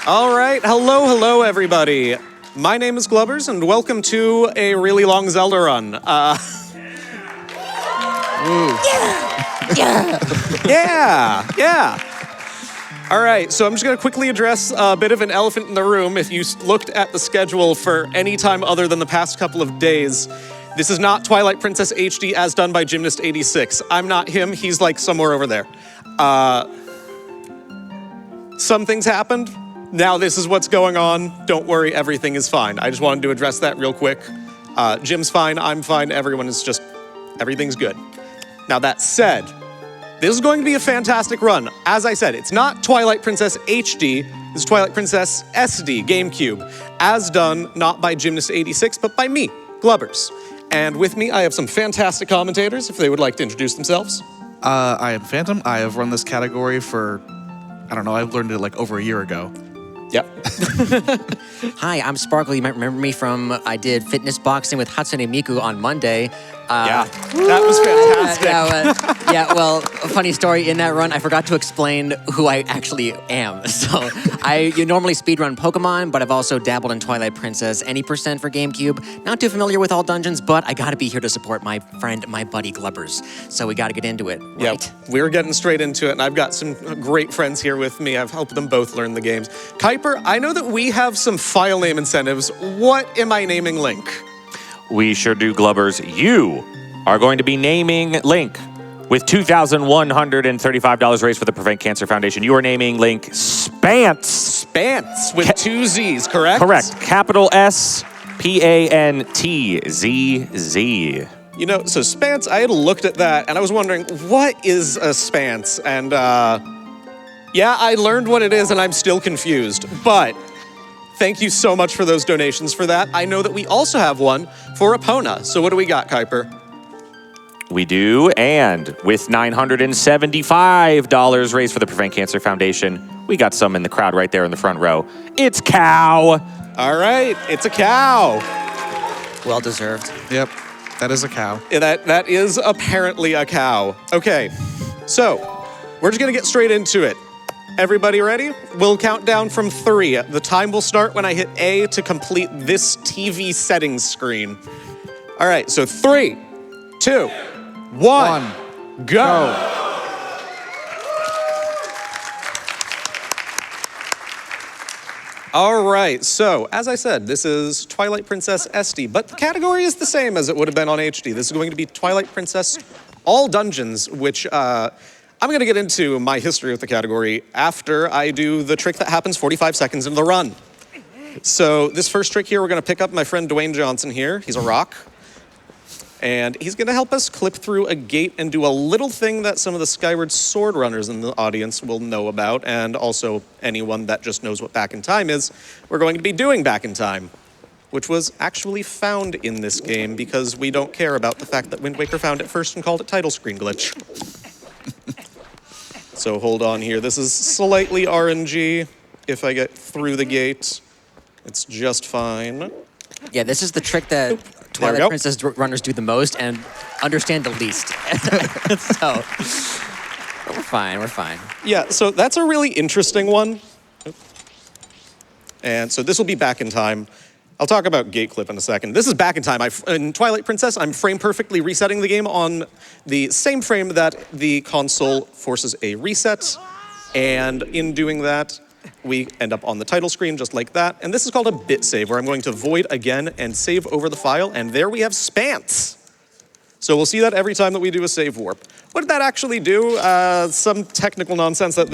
All right, hello, everybody. My name is Glubbers, and welcome to a really long Zelda run. Yeah. All right, so I'm just going to quickly address a bit of an elephant in the room. If you looked at the schedule for any time other than the past couple of days, this is not Twilight Princess HD as done by Gymnast86. I'm not him. He's like somewhere over there. Some things happened. Now this is what's going on. Don't worry, everything is fine. I just wanted to address that real quick. Jim's fine, I'm fine, everything's good. Now that said, this is going to be a fantastic run. As I said, it's not Twilight Princess HD, this is Twilight Princess SD, GameCube, as done not by Gymnast86, but by me, Glubbers. And with me, I have some fantastic commentators, if they would like to introduce themselves. I am Phantom. I have run this category for, I don't know, I learned it like over a year ago. Yep. Hi, I'm Sparkle. You might remember me from, I did fitness boxing with Hatsune Miku on Monday. Yeah, that was fantastic. Well, a funny story in that run, I forgot to explain who I actually am. So you normally speedrun Pokemon, but I've also dabbled in Twilight Princess any percent for GameCube. Not too familiar with all dungeons, but I gotta be here to support my friend, my buddy Glubbers. So we gotta get into it, right? Yep, we're getting straight into it, and I've got some great friends here with me. I've helped them both learn the games. Keiper, I know that we have some file name incentives. What am I naming Link? We sure do, Glubbers. You are going to be naming Link with $2,135 raised for the Prevent Cancer Foundation. You are naming Link Spance. Spance with two Z's, correct? Correct. Capital S-P-A-N-T-Z-Z. You know, so Spance, I had looked at that, and I was wondering, what is a Spance? And, yeah, I learned what it is, and I'm still confused. But thank you so much for those donations for that. I know that we also have one for Epona. So what do we got, Keiper? We do, and with $975 raised for the Prevent Cancer Foundation, we got some in the crowd right there in the front row. It's Cow. All right, it's a cow. Well deserved. Yep, that is a cow. That is apparently a cow. Okay, so we're just gonna get straight into it. Everybody ready? We'll count down from 3. The time will start when I hit A to complete this TV settings screen. All right, so 3, 2, 1, go. All right, so as I said, this is Twilight Princess SD, but the category is the same as it would have been on HD. This is going to be Twilight Princess All Dungeons, which I'm going to get into my history with the category after I do the trick that happens 45 seconds into the run. So this first trick here, we're going to pick up my friend Dwayne Johnson here. He's a rock. And he's going to help us clip through a gate and do a little thing that some of the Skyward Sword runners in the audience will know about, and also anyone that just knows what Back in Time is. We're going to be doing Back in Time, which was actually found in this game because we don't care about the fact that Wind Waker found it first and called it title screen glitch. So hold on here. This is slightly RNG. If I get through the gate, it's just fine. Yeah, this is the trick that Twilight Princess runners do the most and understand the least. So, we're fine. Yeah, so that's a really interesting one. And so this will be Back in Time. I'll talk about gate clip in a second. This is Back in Time. In Twilight Princess, I'm frame perfectly resetting the game on the same frame that the console forces a reset. And in doing that, we end up on the title screen just like that. And this is called a bit save, where I'm going to void again and save over the file. And there we have Spance. So we'll see that every time that we do a save warp. What did that actually do? Some technical nonsense that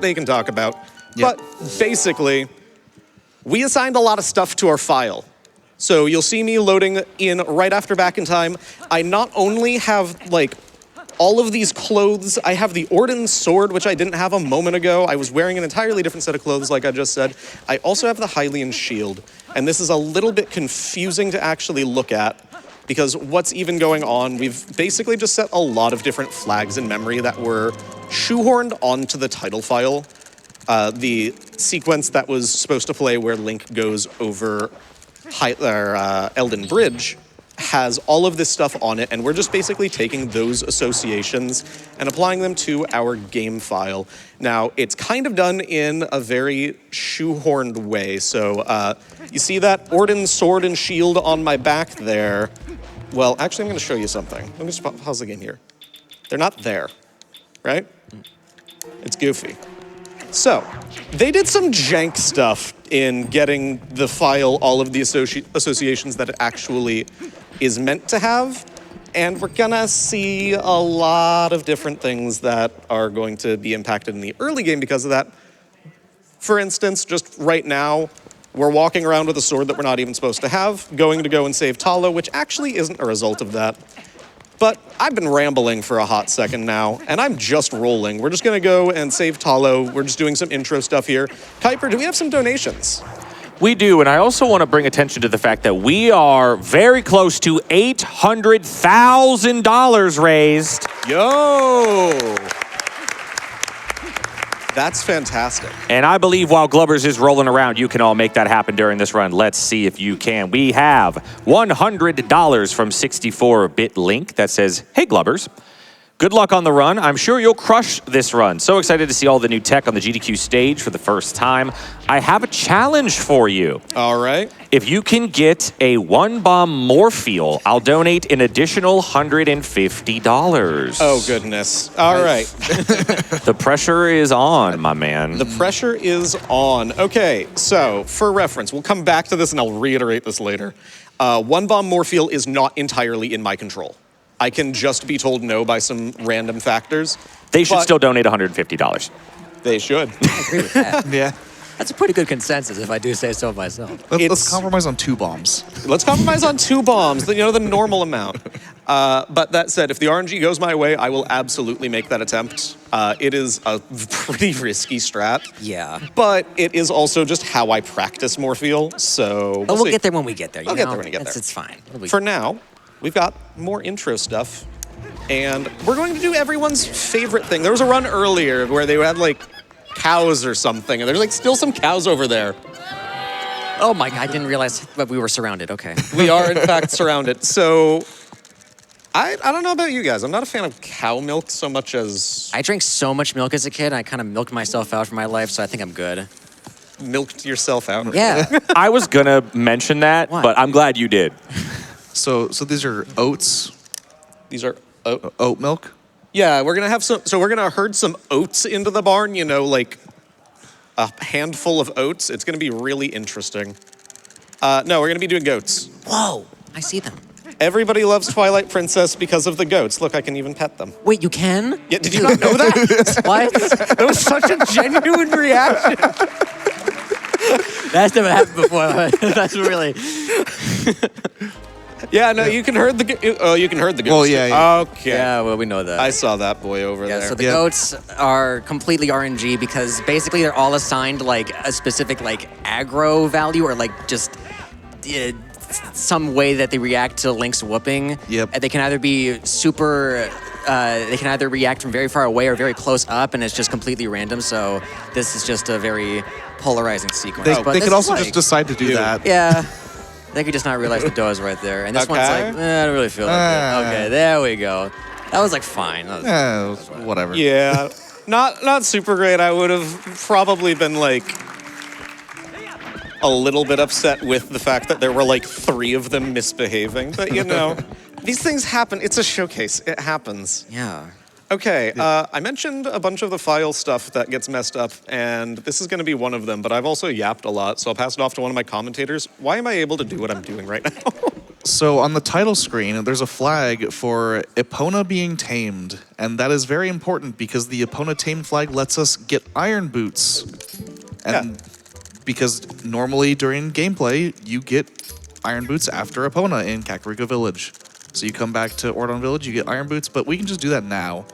they can talk about. Yep. But basically, we assigned a lot of stuff to our file. So you'll see me loading in right after Back in Time. I not only have, like, all of these clothes, I have the Orden's sword, which I didn't have a moment ago. I was wearing an entirely different set of clothes, like I just said. I also have the Hylian shield. And this is a little bit confusing to actually look at, because what's even going on, we've basically just set a lot of different flags in memory that were shoehorned onto the title file. The sequence that was supposed to play where Link goes over Elden Bridge has all of this stuff on it, and we're just basically taking those associations and applying them to our game file. Now, it's kind of done in a very shoehorned way. So you see that Orden's sword and shield on my back there? Well, actually, I'm going to show you something. Let me just pause the game here. They're not there, right? It's goofy. So, they did some jank stuff in getting the file all of the associations that it actually is meant to have, and we're gonna see a lot of different things that are going to be impacted in the early game because of that. For instance, just right now, we're walking around with a sword that we're not even supposed to have, going to go and save Talo, which actually isn't a result of that. But I've been rambling for a hot second now, and I'm just rolling. We're just gonna go and save Talo. We're just doing some intro stuff here. Keiper, do we have some donations? We do, and I also want to bring attention to the fact that we are very close to $800,000 raised. Yo! That's fantastic. And I believe while Glubbers is rolling around, you can all make that happen during this run. Let's see if you can. We have $100 from 64-bit Link that says, "Hey Glubbers, good luck on the run. I'm sure you'll crush this run. So excited to see all the new tech on the GDQ stage for the first time. I have a challenge for you. All right. If you can get a 1-bomb Morpheal, I'll donate an additional $150. Oh, goodness. All right. The pressure is on, my man. The pressure is on. Okay, so for reference, we'll come back to this and I'll reiterate this later. 1-bomb Morpheal is not entirely in my control. I can just be told no by some random factors. They should still donate $150. They should. I agree with that. Yeah. That's a pretty good consensus, if I do say so myself. Let's compromise on 2 bombs. Let's compromise on 2 bombs, the normal amount. But that said, if the RNG goes my way, I will absolutely make that attempt. It is a pretty risky strat. Yeah. But it is also just how I practice Morpheal, so We'll get there when we get there. We'll get there when we get there. It's fine. For now, we've got more intro stuff, and we're going to do everyone's favorite thing. There was a run earlier where they had, like, cows or something, and there's, like, still some cows over there. Oh my God, I didn't realize that we were surrounded. Okay. We are, in fact, surrounded. So, I don't know about you guys. I'm not a fan of cow milk so much as... I drank so much milk as a kid, I kind of milked myself out for my life, so I think I'm good. Milked yourself out. Yeah. I was going to mention that, What? but I'm glad you did. So these are oats, These are... Oh. oat milk. Yeah, we're going to have some... So we're going to herd some oats into the barn, you know, like a handful of oats. It's going to be really interesting. No, we're going to be doing goats. Whoa, I see them. Everybody loves Twilight Princess because of the goats. Look, I can even pet them. Wait, you can? Yeah, did you not know that? What? That was such a genuine reaction. That's never happened before. That's really... Yeah, no, you can herd the you can herd the goats. Well, yeah, yeah. Okay. Yeah, well, we know that. I saw that boy over Yeah, there. so the goats are completely RNG because basically they're all assigned like a specific like aggro value or like just some way that they react to Link's whooping. Yep. And they can either be super, they can either react from very far away or very close up, and it's just completely random. So this is just a very polarizing sequence. They But could this also is just like- decide to do that. Yeah. They could just not realize the dough is right there. And this one's Okay. like, I don't really feel like it. Okay, there we go. That was like fine. That was, Whatever. Yeah, not super great. I would have probably been like a little bit upset with the fact that there were like 3 of them misbehaving. But you know, these things happen. It's a showcase. It happens. yeah. Okay, I mentioned a bunch of the file stuff that gets messed up, and this is going to be one of them, but I've also yapped a lot, so I'll pass it off to one of my commentators. Why am I able to do what I'm doing right now? So on the title screen, there's a flag for Epona being tamed, and that is very important because the Epona tamed flag lets us get iron boots. And because normally during gameplay, you get iron boots after Epona in Kakariko Village. So you come back to Ordon Village, you get iron boots, but we can just do that now.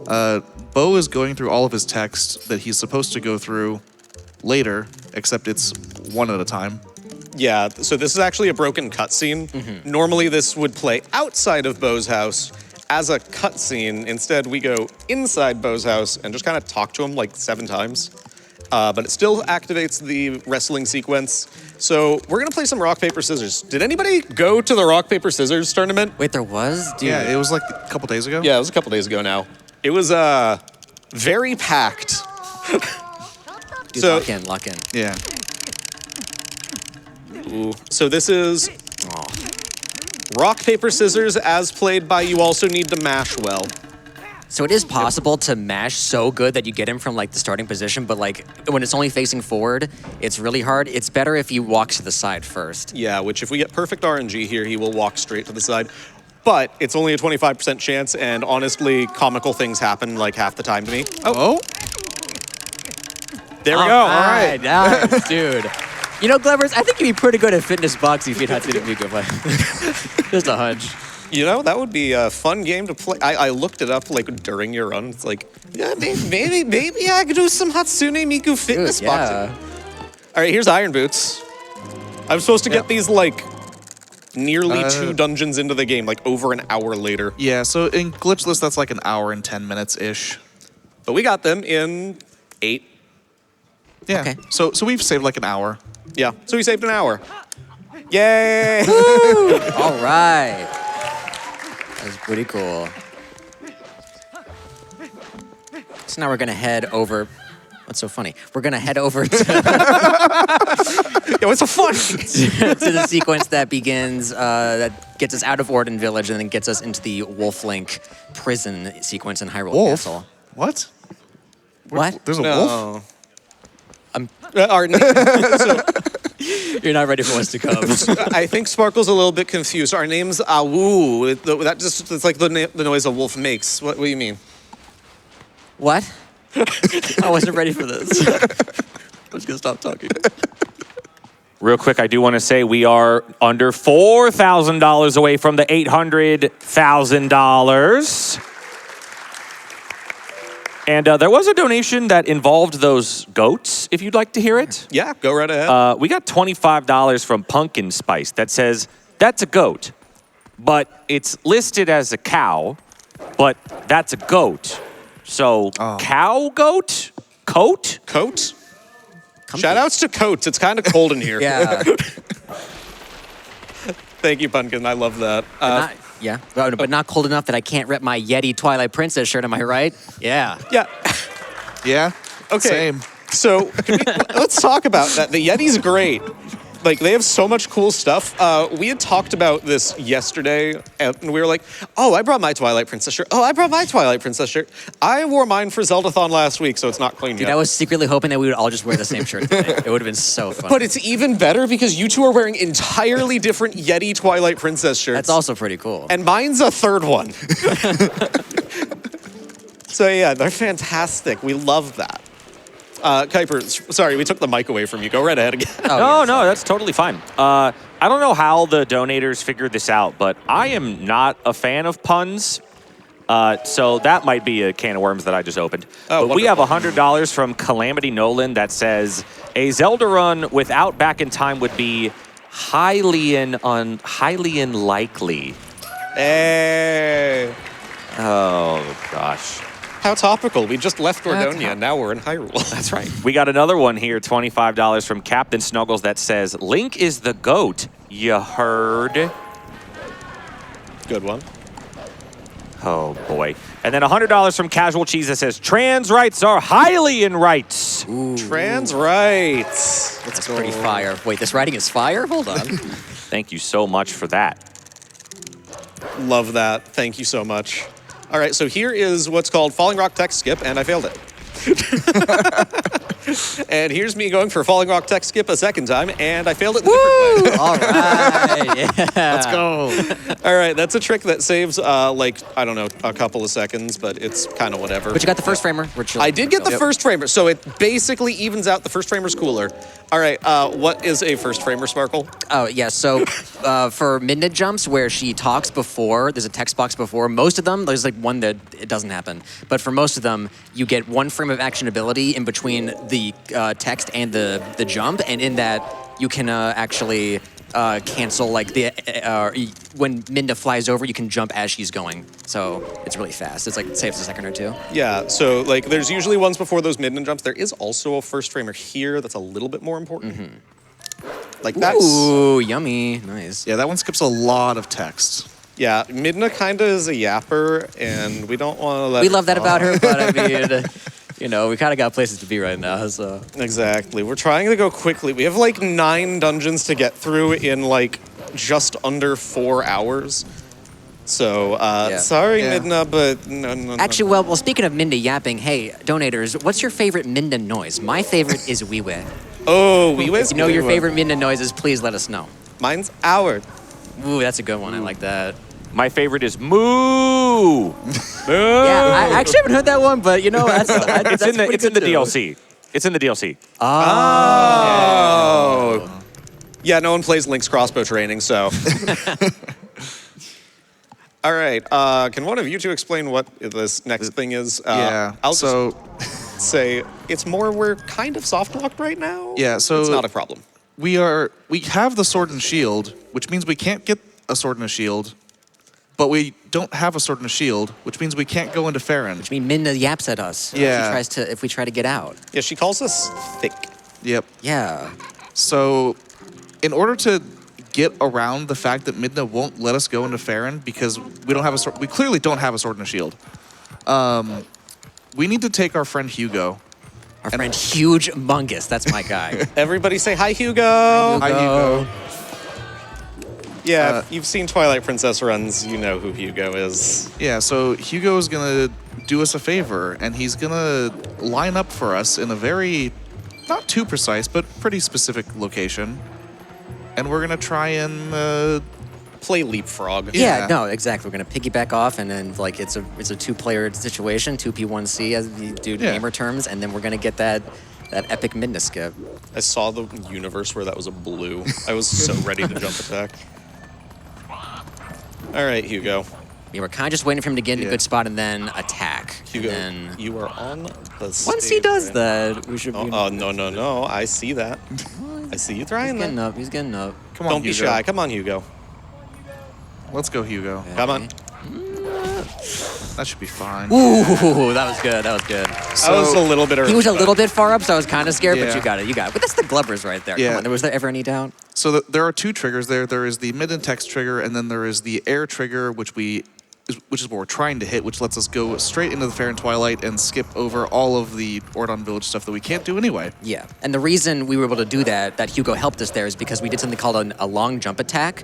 Bo is going through all of his text that he's supposed to go through later, except it's one at a time. Yeah, so this is actually a broken cutscene. Normally this would play outside of Bo's house as a cutscene. Instead, we go inside Bo's house and just kind of talk to him like 7 times. but it still activates the wrestling sequence. So we're gonna play some rock, paper, scissors. Did anybody go to the rock, paper, scissors tournament? Wait, there was? Dude. Yeah, it was like a couple days ago. Yeah, it was a couple days ago now. It was very packed. Dude, so- lock in. Yeah. Ooh. So this is rock, paper, scissors as played by you also need to mash well. So it is possible to mash so good that you get him from like the starting position, but like when it's only facing forward, it's really hard. It's better if he walks to the side first. Yeah, which if we get perfect RNG here, he will walk straight to the side. But it's only a 25% chance, and honestly, comical things happen like half the time to me. Oh. There we go. All right. Nice, dude. You know, Glubbers, I think you'd be pretty good at fitness boxing if you'd had to do Miko play. Just a hunch. You know, that would be a fun game to play. I looked it up like during your run. It's like, yeah, maybe I could do some Hatsune Miku fitness Dude, boxing. All right, here's Iron Boots. I'm supposed to get these like nearly 2 dungeons into the game, like over an hour later. Yeah, so in glitchless, that's like an hour and 10 minutes-ish. But we got them in 8. Yeah. Okay. So we've saved like an hour. Yeah, so we saved an hour. Yay! All right. That was pretty cool. So now we're gonna head over. What's so funny? We're gonna head over to, Yo, it's so fun. to the sequence that begins, that gets us out of Orden Village and then gets us into the Wolf-Link prison sequence in Hyrule Wolf? Castle. What? What? There's a wolf? So, You're not ready for what's to come. I think Sparkle's a little bit confused. Our name's Awu. It's like the noise a wolf makes. What do you mean? What? I wasn't ready for this. I'm just gonna stop talking. Real quick, I do want to say we are under $4,000 away from the $800,000. And there was a donation that involved those goats, if you'd like to hear it. Yeah, go right ahead. We got $25 from Pumpkin Spice that says, that's a goat, but it's listed as a cow, but that's a goat. So, cow goat? Coat? Coat? Shout outs to coats. It's kind of cold in here. Yeah. Thank you, Pumpkin. I love that. But not cold enough that I can't rep my Yeti Twilight Princess shirt, am I right? Yeah. Yeah. Yeah. Okay. Same. So let's talk about that. The Yeti's great. Like, they have so much cool stuff. We had talked about this yesterday, and we were like, oh, I brought my Twilight Princess shirt. Oh, I brought my Twilight Princess shirt. I wore mine for Zeldathon last week, so it's not clean Dude, yet. I was secretly hoping that we would all just wear the same shirt today. It would have been so fun. But it's even better because you two are wearing entirely different Yeti Twilight Princess shirts. That's also pretty cool. And mine's a third one. So yeah, they're fantastic. We love that. Keiper, sorry, we took the mic away from you. Go right ahead again. No, that's totally fine. I don't know how the donators figured this out, but I am not a fan of puns. So that might be a can of worms that I just opened. But we have $100 from Calamity Nolan that says, a Zelda run without Back in Time would be highly unlikely. Hey. Oh, gosh. How topical. We just left Dordogne, and now we're in Hyrule. That's right. We got another one here, $25 from Captain Snuggles that says, Link is the GOAT. You heard? Good one. Oh, boy. And then $100 from Casual Cheese that says, trans rights are highly in rights. Trans rights. That's pretty fire. Wait, this writing is fire? Hold on. Thank you so much for that. Love that. Thank you so much. All right, so here is what's called Falling Rock Text Skip, and I failed it. And here's me going for Falling Rock Text Skip a second time, and I failed it in a different way. All right. Yeah. Let's go. All right, that's a trick that saves, like, I don't know, a couple of seconds, but it's kind of whatever. But you got the first framer. We're chilling. I did get the first framer, so it basically evens out. The first framer's cooler. All right, what is a first framer, Sparkle? Oh, yeah. So for midnight jumps where she talks before, there's a text box before. Most of them, there's like one that it doesn't happen. But for most of them, you get one frame of actionability in between the text and the jump. And in that, you can actually cancel like when Minda flies over, you can jump as she's going. So it's really fast. It's like saves a second or two. Yeah, so like there's usually ones before those midden jumps. There is also a first framer here that's a little bit more important. Like that's... Ooh, yummy. Nice. Yeah, that one skips a lot of text. Yeah, Midna kind of is a yapper, and we don't want to let We her love that talk. about her, but I mean, you know, we kind of got places to be right now, so. Exactly. We're trying to go quickly. We have like 9 dungeons to get through in like just under 4 hours. So, sorry, Yeah. Midna, but no. Actually, well, speaking of Minda yapping, hey, donators, what's your favorite Minda noise? My favorite is wee wee. Oh, we If you know your favorite Minda noises, please let us know. Mine's Howard. Ooh, that's a good one. I like that. My favorite is moo. Yeah, I actually haven't heard that one, but you know, that's It's in the pretty good too. DLC. It's in the DLC. Oh. Yeah, no one plays Link's crossbow training, so. All right. Can one of you two explain what this next thing is? I'll so just say it's more we're kind of soft locked right now. Yeah, so- it's not a problem. we have the sword and shield, which means we can't get a sword and a shield, but we don't have a sword and a shield, which means we can't go into Farron. I mean, Minda yaps at us. Yeah. If we try to get out. Yeah, she calls us thick. Yep. Yeah. So, in order to get around the fact that Midna won't let us go into Farron because we don't have a sword, we clearly don't have a sword and a shield. We need to take our friend Hugo. Our friend Huge Mungus, that's my guy. Everybody say hi, Hugo. Hi, Hugo. Yeah, if you've seen Twilight Princess runs, you know who Hugo is. Yeah, so Hugo is gonna do us a favor, and he's gonna line up for us in a very, not too precise, but pretty specific location. And we're gonna try and Play leapfrog. Yeah, Yeah. no, exactly. We're gonna piggyback off, and then like it's a 2-player situation, 2P1C as we do Yeah. gamer terms, and then we're gonna get that epic Minda skip. I saw the universe where that was a blue. I was so ready to jump attack. All right, Hugo. We were kind of just waiting for him to get in a Yeah. good spot and then attack. Hugo, And then you are on the stage. once he does right that, we should be. now. Oh, no. I see that. I see you he's trying getting that. up. He's getting up. come on, Don't be Hugo. shy. Come on, Hugo. Let's go, Hugo. Come on. That should be fine. Ooh, that was good. That was good. I was a little bit early. He was a little bit far up, so I was kind of scared, but Yeah. you got it. You got it. But that's the Glubbers right there. Yeah. Come on. Was there ever any doubt? So there are 2 triggers there. There is the mid and text trigger, and then there is the air trigger, which is what we're trying to hit, which lets us go straight into the Fair and Twilight and skip over all of the Ordon Village stuff that we can't do anyway. Yeah, and the reason we were able to do that Hugo helped us there, is because we did something called a long jump attack.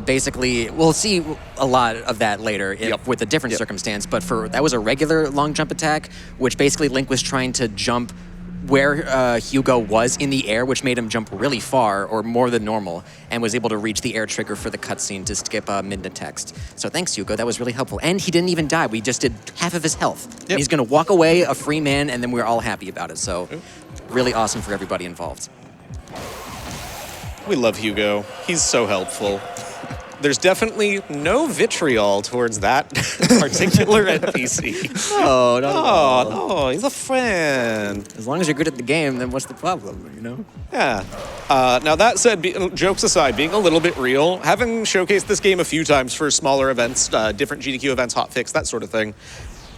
Basically, we'll see a lot of that later with a different circumstance, but that was a regular long jump attack, which basically Link was trying to jump where Hugo was in the air, which made him jump really far, or more than normal, and was able to reach the air trigger for the cutscene to skip Midna text. So thanks, Hugo. That was really helpful. And he didn't even die. We just did half of his health. And he's going to walk away a free man, and then we're all happy about it. So really awesome for everybody involved. We love Hugo. He's so helpful. There's definitely no vitriol towards that particular NPC. Oh, Oh, no, he's a friend. As long as you're good at the game, then what's the problem, you know? Yeah. Now, that said, jokes aside, being a little bit real, having showcased this game a few times for smaller events, different GDQ events, hotfix, that sort of thing,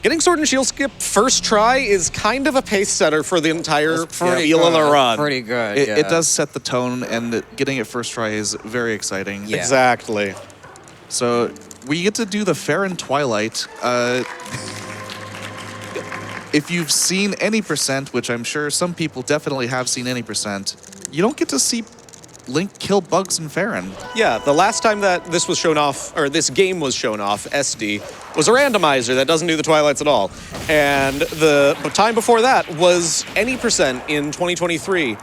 getting Sword and Shield skip first try is kind of a pace setter for the entire feel of the run. Pretty good, It does set the tone, and getting it first try is very exciting. Yeah. Exactly. So we get to do the Fair and Twilight. If you've seen any percent, which I'm sure some people definitely have seen any percent, you don't get to see Link kill bugs in Farron. Yeah, the last time that this was shown off, or this game was shown off, SD, was a randomizer that doesn't do the Twilights at all. And the time before that was any percent in 2023.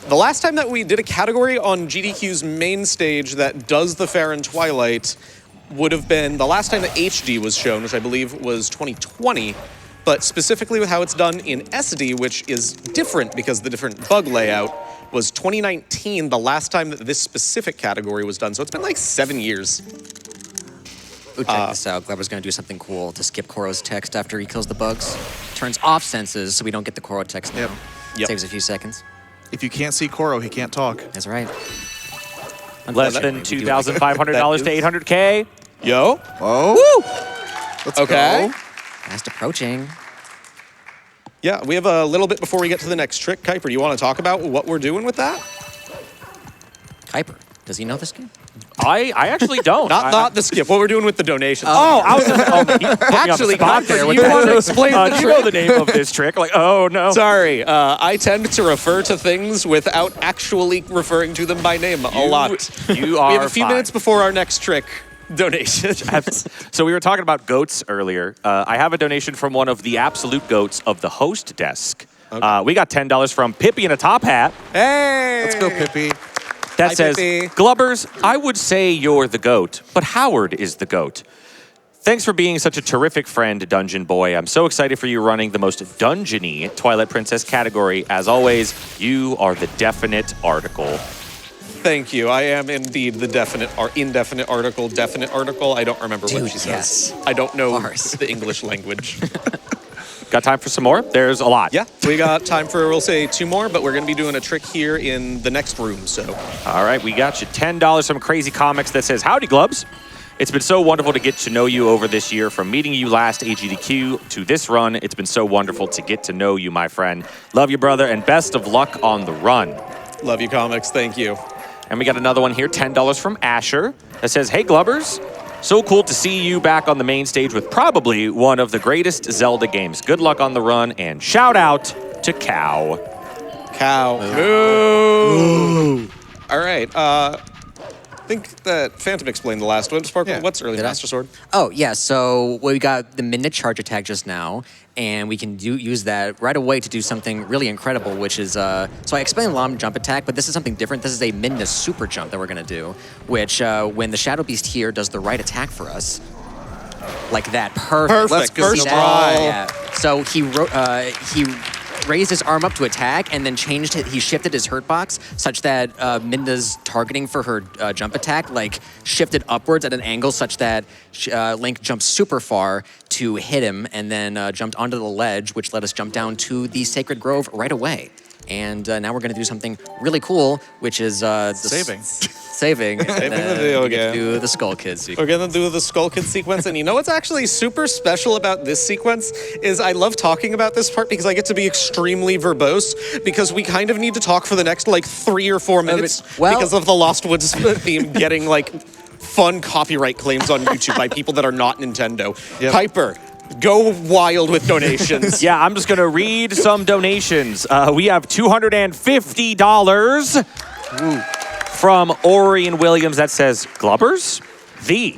The last time that we did a category on GDQ's main stage that does the Fair and Twilight would have been the last time that HD was shown, which I believe was 2020. But specifically with how it's done in SD, which is different because of the different bug layout, was 2019, the last time that this specific category was done. So it's been like 7 years. Ooh, check this out. Glebber's gonna do something cool to skip Koro's text after he kills the bugs. Turns off senses so we don't get the Koro text now. Yep. Saves a few seconds. If you can't see Koro, he can't talk. That's right. Less than $2,500 to 800K. Yo. Oh. Let's Okay. go. Fast approaching. Yeah, we have a little bit before we get to the next trick. Kuiper, do you want to talk about what we're doing with that? Kuiper, does he know this game? I actually don't. Not the skip. What we're doing with the donations. Oh, I was actually Kuiper, you want to explain the do you trick? know the name of this trick? Like, oh no. Sorry, I tend to refer to things without actually referring to them by name a lot. You are We have a few fine. minutes before our next trick donation. So we were talking about goats earlier. I have a donation from one of the absolute goats of the host desk. We got $10 from Pippi in a top hat. Hey! Let's go, Pippi. That Hi, says, Pippi. Glubbers, I would say you're the GOAT, but Howard is the GOAT. Thanks for being such a terrific friend, Dungeon Boy. I'm so excited for you running the most dungeony Twilight Princess category. As always, you are the definite article. Thank you. I am indeed the indefinite article, definite article. I don't remember what Dude, she says. yes. I don't know Bars. the English language. Got time for some more? There's a lot. Yeah, we got time for, we'll say, 2 more, but we're going to be doing a trick here in the next room, so. All right, we got you $10 from Crazy Comics that says, howdy, Glubs. It's been so wonderful to get to know you over this year. From meeting you last AGDQ to this run, it's been so wonderful to get to know you, my friend. Love you, brother, and best of luck on the run. Love you, comics. Thank you. And we got another one here, $10 from Asher that says, hey, Glubbers. So cool to see you back on the main stage with probably one of the greatest Zelda games. Good luck on the run, and shout out to Cow. Cow. Moo. All right. I think that Phantom explained the last one. Sparkle, Yeah. what's Early Did I? Master Sword? Oh, yeah, so we got the midnight charge attack just now, and we can use that right away to do something really incredible, which is, so I explained Lam jump attack, but this is something different. This is a midnight super jump that we're gonna do, which when the Shadow Beast here does the right attack for us, like that, perfect. Perfect. You see First that? try. Yeah. So he raised his arm up to attack and then he shifted his hurt box such that Minda's targeting for her jump attack shifted upwards at an angle such that Link jumped super far to hit him and then jumped onto the ledge, which let us jump down to the Sacred Grove right away. And now we're going to do something really cool, which is Saving. Saving. And Saving the then video we get to game. do the Skull Kids. We're gonna do the Skull Kid sequence, and you know what's actually super special about this sequence is I love talking about this part because I get to be extremely verbose because we kind of need to talk for the next 3 or 4 minutes well- because of the Lost Woods theme getting fun copyright claims on YouTube by people that are not Nintendo. Yep. Kuiper, go wild with donations. Yeah, I'm just going to read some donations. We have $250 from Orion Williams that says, Glubbers? The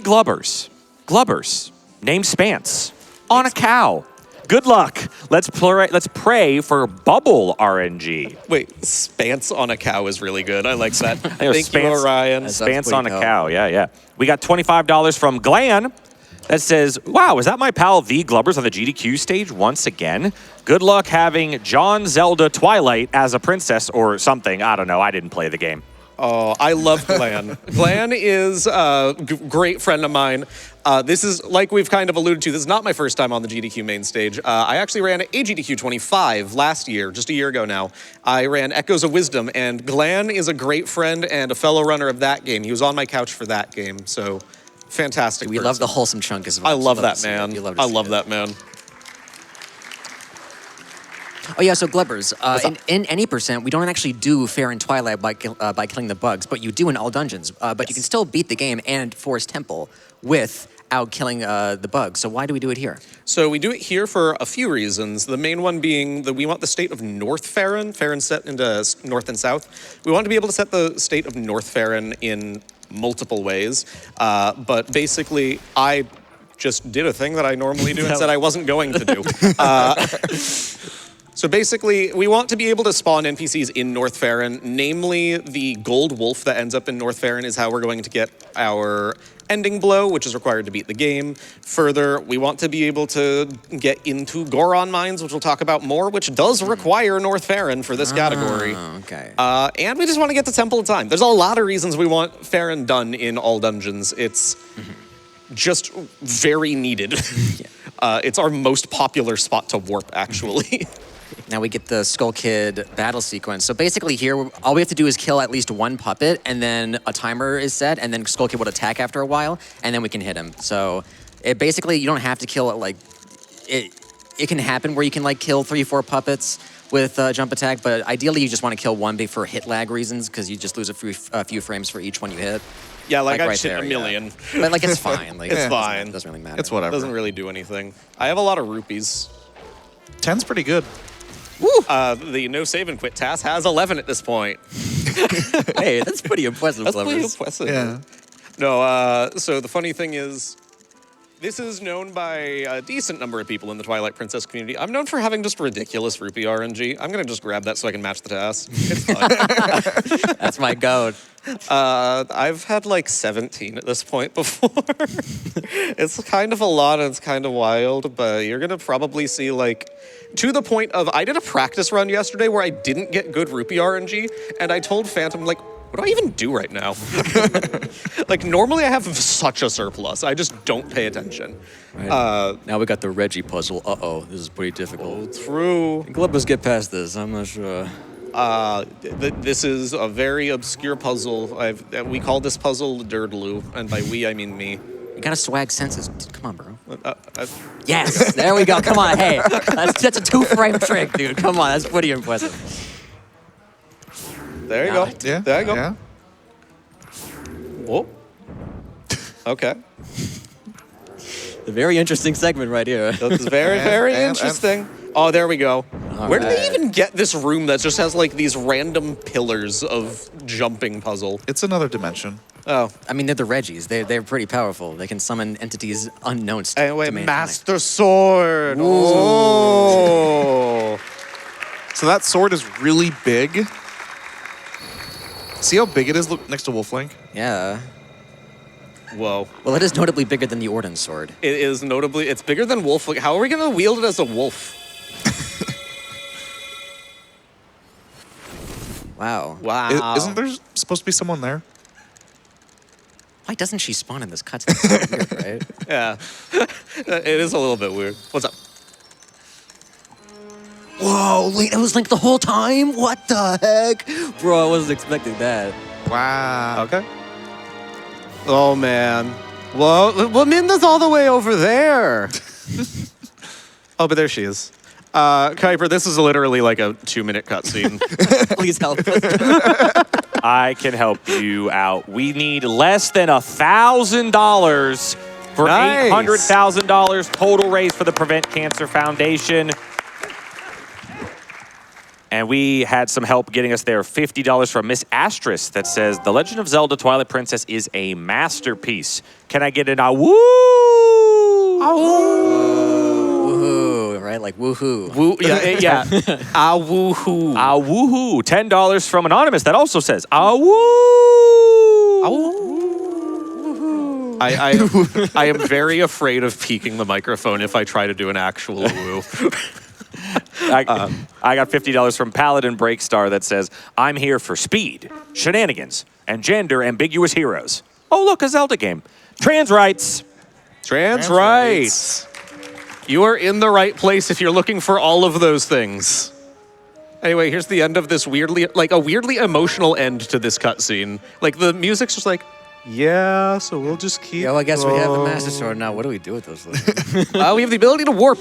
Glubbers. Glubbers. Name Spance. On a cow. Good luck. Let's pray for bubble RNG. Wait, Spance on a cow is really good. I like that. know, Thank you, Orion. That's Spance pretty on a dope. cow. Yeah. We got $25 from Glan that says, wow, is that my pal The Glubbers on the GDQ stage once again? Good luck having John Zelda Twilight as a princess or something. I don't know. I didn't play the game. Oh, I love Glan. Glan is a great friend of mine. This is, like we've kind of alluded to, this is not my first time on the GDQ main stage. I actually ran AGDQ 25 last year, just a year ago now. I ran Echoes of Wisdom, and Glan is a great friend and a fellow runner of that game. He was on my couch for that game, so fantastic We person. love the wholesome chunk as well. I love So that to see it. man. You love to I see love it. that man. Oh yeah, so Glubbers, in any percent, we don't actually do Fair and Twilight by killing the bugs, but you do in all dungeons. But you can still beat the game and Forest Temple without killing the bugs. So why do we do it here? So we do it here for a few reasons. The main one being that we want the state of North Farron set into North and South. We want to be able to set the state of North Farron in multiple ways. But basically, I just did a thing that I normally do and said I wasn't going to do. So basically, we want to be able to spawn NPCs in North Farron, namely the gold wolf that ends up in North Farron is how we're going to get our ending blow, which is required to beat the game. Further, we want to be able to get into Goron mines, which we'll talk about more, which does require North Farron for this category. Oh, okay. And we just want to get to Temple of Time. There's a lot of reasons we want Farron done in all dungeons. It's just very needed. It's our most popular spot to warp, actually. Now we get the Skull Kid battle sequence. So basically here, all we have to do is kill at least one puppet, and then a timer is set, and then Skull Kid will attack after a while, and then we can hit him. So it basically, you don't have to kill it like... It can happen where you can like kill 3-4 puppets with jump attack, but ideally you just want to kill one for hit lag reasons, because you just lose a few frames for each one you hit. Yeah, like I right hit there, a million. Yeah. But like it's fine. Like, It's fine. It doesn't really matter. It's whatever. Doesn't really do anything. I have a lot of rupees. 10's pretty good. Woo! The no save and quit task has 11 at this point. Hey, that's pretty impressive, That's pretty Glubbers. impressive. Yeah. No, so the funny thing is, this is known by a decent number of people in the Twilight Princess community. I'm known for having just ridiculous rupee RNG. I'm gonna just grab that so I can match the task. It's fine. That's my goat. I've had like 17 at this point before. It's kind of a lot and it's kind of wild, but you're gonna probably see like, to the point of, I did a practice run yesterday where I didn't get good rupee RNG, and I told Phantom, like, what do I even do right now? Like, normally I have such a surplus. I just don't pay attention. Right. Now we got the Reggie puzzle. Uh-oh, this is pretty difficult. True. Glubbers get past this, I'm not sure. This is a very obscure puzzle. We call this puzzle Durdaloo, and by we, I mean me. You gotta swag senses. Come on, bro. Uh, Yes, there we go. Come on, hey. That's a 2-frame trick, dude. Come on, that's pretty impressive. there you go. Yeah. There you go. Yeah. Whoa. Okay. A very interesting segment right here. That's very, very and- interesting. Oh, there we go. Where do they right. even get this room that just has like these random pillars of jumping puzzle? It's another dimension. Oh. I mean, they're the Reggies. They're pretty powerful. They can summon entities unknown to Anyway, mankind. Master Sword. Oh. So that sword is really big. See how big it is next to Wolflink? Yeah. Whoa. Well, it is notably bigger than the Orden sword. It is notably, it's bigger than Wolf. Like, how are we going to wield it as a wolf? Wow. Wow. Isn't there supposed to be someone there? Why doesn't she spawn in this cutscene? It's so weird, right? Yeah. It is a little bit weird. What's up? Whoa, it was Link the whole time? What the heck? Bro, I wasn't expecting that. Wow. Okay. Oh, man. Well, Minda's all the way over there. Oh, but there she is. Keiper, this is literally like a 2-minute cutscene. Please help us. I can help you out. We need less than $1,000 for Nice. $800,000 total raise for the Prevent Cancer Foundation. And we had some help getting us there. $50 from Miss Astrus that says, The Legend of Zelda Twilight Princess is a masterpiece. Can I get an awoo? Woohoo, right? Like woohoo. Woo, yeah. Ah, woohoo. Awoohoo. $10 from Anonymous that also says, awoo. I am very afraid of peeking the microphone if I try to do an actual woo. I got $50 from Paladin Breakstar that says, I'm here for speed, shenanigans, and gender ambiguous heroes. Oh, look, a Zelda game. Trans rights. Trans rights. You are in the right place if you're looking for all of those things. Anyway, here's the end of this weirdly emotional end to this cutscene. Like, the music's just like, yeah, so we'll just keep Yo, I guess we have a going. Master Sword now. What do we do with those things? We have the ability to warp.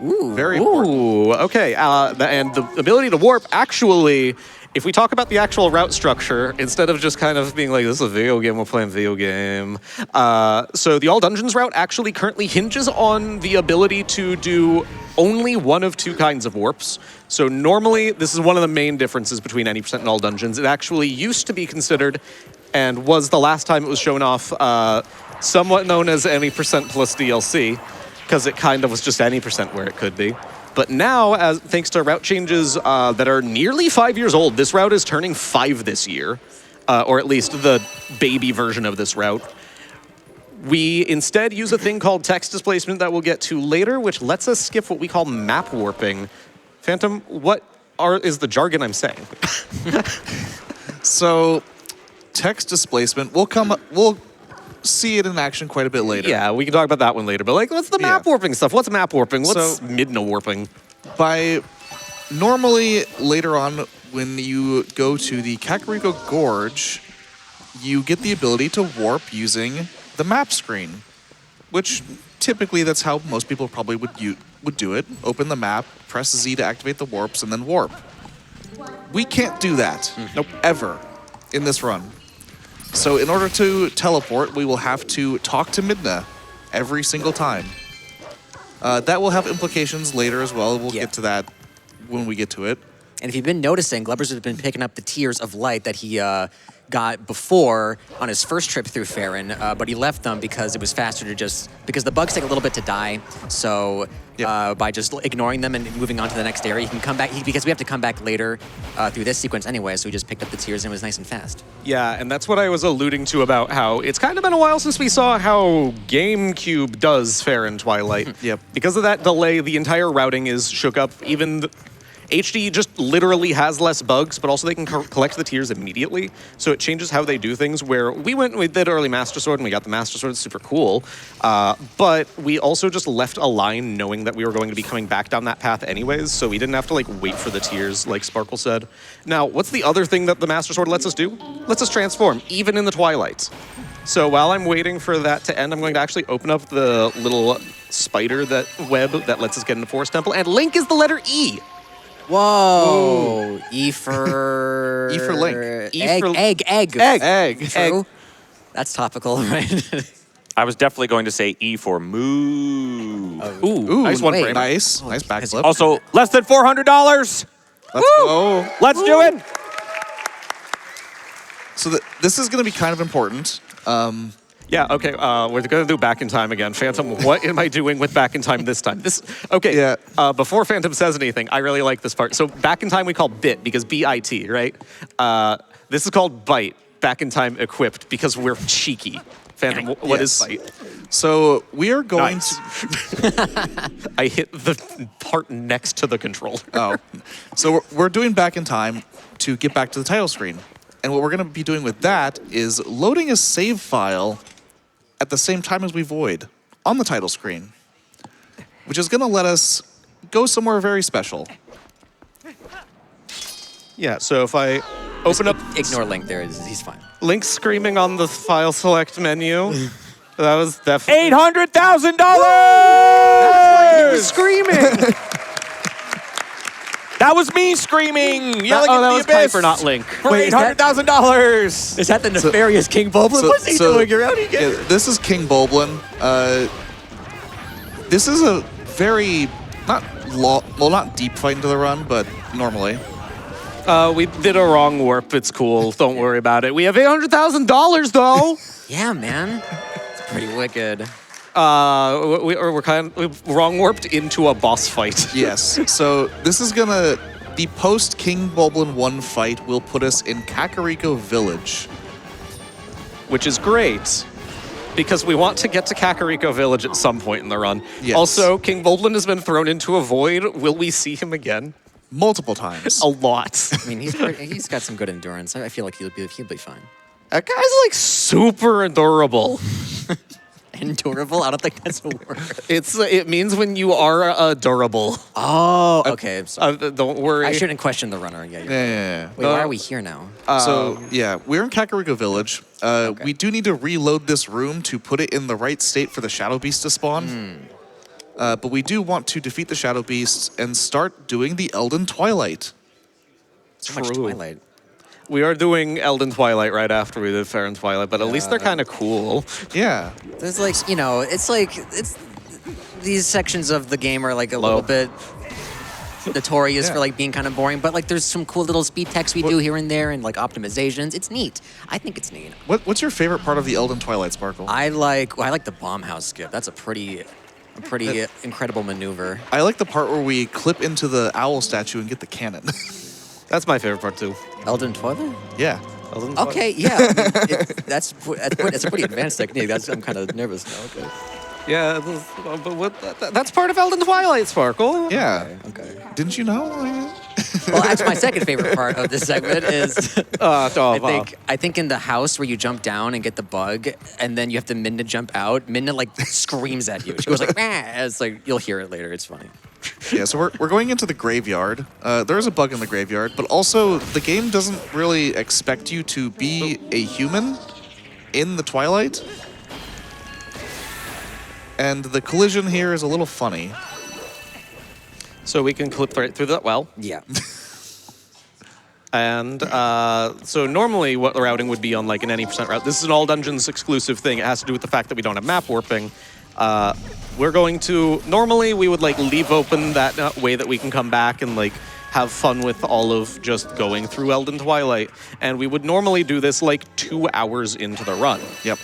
Ooh. Very important. Ooh, okay. And the ability to warp, actually, if we talk about the actual route structure, instead of just kind of being like, this is a video game, we're playing video game. So the All Dungeons route actually currently hinges on the ability to do only one of two kinds of warps. So normally, this is one of the main differences between any percent and All Dungeons. It actually used to be considered, and was the last time it was shown off, somewhat known as any percent plus DLC, because it kind of was just any percent where it could be. But now, thanks to route changes that are nearly 5 years old, this route is turning 5 this year, or at least the baby version of this route. We instead use a thing called text displacement that we'll get to later, which lets us skip what we call map warping. Phantom, what is the jargon I'm saying? So, text displacement, we'll see it in action quite a bit later. Yeah, we can talk about that one later. But like, what's the map warping stuff? What's map warping? What's So- midna warping? By normally, later on, when you go to the Kakariko Gorge, you get the ability to warp using the map screen, which typically that's how most people probably would do it. Open the map, press Z to activate the warps, and then warp. We can't do that. Nope. Ever in this run. So in order to teleport, we will have to talk to Midna every single time. That will have implications later as well. We'll get to that when we get to it. And if you've been noticing, Glubbers has been picking up the tears of light that he got before on his first trip through Farron, but he left them because it was faster to because the bugs take a little bit to die. So by just ignoring them and moving on to the next area, he can come back, because we have to come back later through this sequence anyway, so he just picked up the tears and it was nice and fast. Yeah, and that's what I was alluding to about how it's kind of been a while since we saw how GameCube does Farron Twilight. Yep. Because of that delay, the entire routing is shook up. Even HD just literally has less bugs, but also they can collect the tears immediately. So it changes how they do things, where we did early Master Sword and we got the Master Sword, super cool. But we also just left a line knowing that we were going to be coming back down that path anyways, so we didn't have to like wait for the tears like Sparkle said. Now, what's the other thing that the Master Sword lets us do? Lets us transform, even in the Twilight. So while I'm waiting for that to end, I'm going to actually open up the little spider web that lets us get into Forest Temple, and Link is the letter E. Whoa! Ooh. E for... E for Link. Egg. True. That's topical, right? I was definitely going to say E for moo. Ooh, nice one frame. Nice backflip. Also, less than $400. Let's go. Let's do it. So this is going to be kind of important. Yeah, okay, we're gonna do Back in Time again. Phantom, what am I doing with Back in Time this time? Before Phantom says anything, I really like this part. So Back in Time we call bit, because B-I-T, right? This is called bite, Back in Time equipped, because we're cheeky. Phantom, what is bite? So we are going to... I hit the part next to the controller. Oh. So we're doing Back in Time to get back to the title screen. And what we're going to be doing with that is loading a save file at the same time as we void on the title screen, which is going to let us go somewhere very special. Yeah, so if I open up... Ignore Link there, he's fine. Link screaming on the file select menu. That was definitely... $800,000! He was screaming! That was me screaming, yelling that into was the abyss. Kuiper, not Link. For $800,000. Is that the nefarious King Boblin? What's he doing? You're out again. Yeah, this is King Boblin. This is a very, not deep fight into the run, but normally. We did a wrong warp. It's cool. Don't worry about it. We have $800,000 though. Yeah, man. It's pretty wicked. We're kind of wrong warped into a boss fight. Yes. So this is gonna, the post King Boblin 1 fight will put us in Kakariko Village, which is great because we want to get to Kakariko Village at some point in the run. Yes. Also, King Boblin has been thrown into a void. Will we see him again? Multiple times. A lot. I mean, he's got some good endurance. I feel like he'll be fine. That guy's like super adorable. Endurable? I don't think that's a word. It means when you are durable. Oh, okay. Don't worry. I shouldn't question the runner. Yeah. Yeah. Wait, why are we here now? We're in Kakariko Village. We do need to reload this room to put it in the right state for the Shadow Beast to spawn. But we do want to defeat the Shadow Beasts and start doing the Elden Twilight. So much Twilight. We are doing Elden Twilight right after we did Farron Twilight, but at least they're kind of cool. Yeah. There's like, it's these sections of the game are like a little bit notorious for like being kind of boring, but like there's some cool little speed text we do here and there and like optimizations. It's neat. I think it's neat. What's your favorite part of the Elden Twilight, Sparkle? I like the bomb house skip. That's a pretty incredible maneuver. I like the part where we clip into the owl statue and get the cannon. That's my favorite part too. Elden Twilight? Yeah. Elden Twilight. Okay, yeah. I mean, that's a pretty advanced technique. I'm kind of nervous now. Okay. Yeah, but that's part of Elden Twilight, Sparkle. Yeah. Okay. Didn't you know? Well, actually, my second favorite part of this segment is I think in the house where you jump down and get the bug, and then you have to Midna jump out. Midna like screams at you. She goes like, "Ah!" It's like you'll hear it later. It's funny. Yeah, so we're going into the graveyard. There's a bug in the graveyard, but also the game doesn't really expect you to be a human in the Twilight. And the collision here is a little funny. So we can clip right through that well. Yeah. And so normally what the routing would be on like an any percent route. This is an all dungeons exclusive thing. It has to do with the fact that we don't have map warping. We're going to, normally we would like leave open that way that we can come back and like have fun with all of just going through Elden Twilight. And we would normally do this like 2 hours into the run. Yep.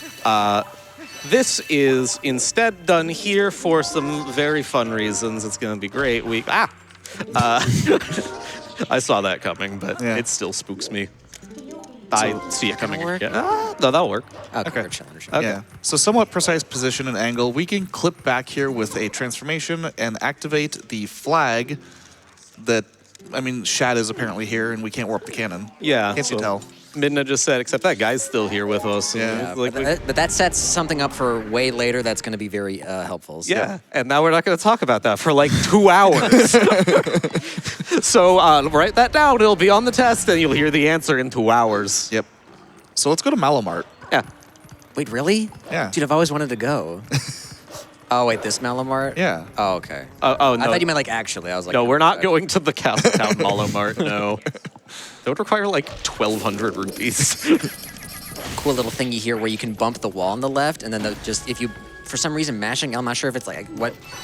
This is instead done here for some very fun reasons. It's going to be great. I saw that coming, but Yeah. it still spooks me. I see it coming. work? Yeah. No, that'll work. Okay. We're chilling. We're chilling. Yeah. So somewhat precise position and angle. We can clip back here with a transformation and activate the flag that, I mean, Shad is apparently here and we can't warp the cannon. Yeah. Can't you tell? Midna just said, except that guy's still here with us. Yeah. Like, But that sets something up for way later that's going to be very helpful. So. yeah. And now we're not going to talk about that for like 2 hours. So write that down. It'll be on the test and you'll hear the answer in 2 hours. Yep. So let's go to Malamart. Yeah. Wait, really? Yeah. Dude, I've always wanted to go. Oh, wait, this Malamart? Yeah. Oh, okay. Oh, no. I thought you meant like actually. I was like, No, we're not okay. going to the Castle Town Malamart, no. That would require like 1,200 rupees. Cool little thingy here where you can bump the wall on the left, and then if you, for some reason, mashing, I'm not sure if it's like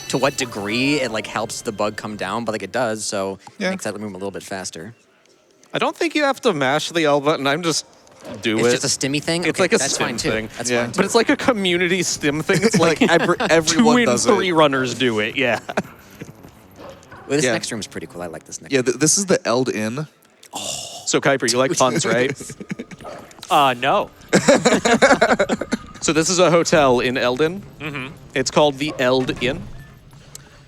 to what degree it like helps the bug come down, but like it does, so it Yeah. makes that move a little bit faster. I don't think you have to mash the L button. I'm just do It's it. just a stimmy thing? It's Okay, like a that's stim fine too. thing. That's Yeah. fine too. But it's like a community stim thing. It's like Everyone 2 in does 3 it. runners do it. Yeah. Well, this Yeah. next room is pretty cool. I like this next Yeah, this is the Eld Inn. So Kuiper, you like puns, right? No. So this is a hotel in Eldon. Mm-hmm. It's called the Eld Inn.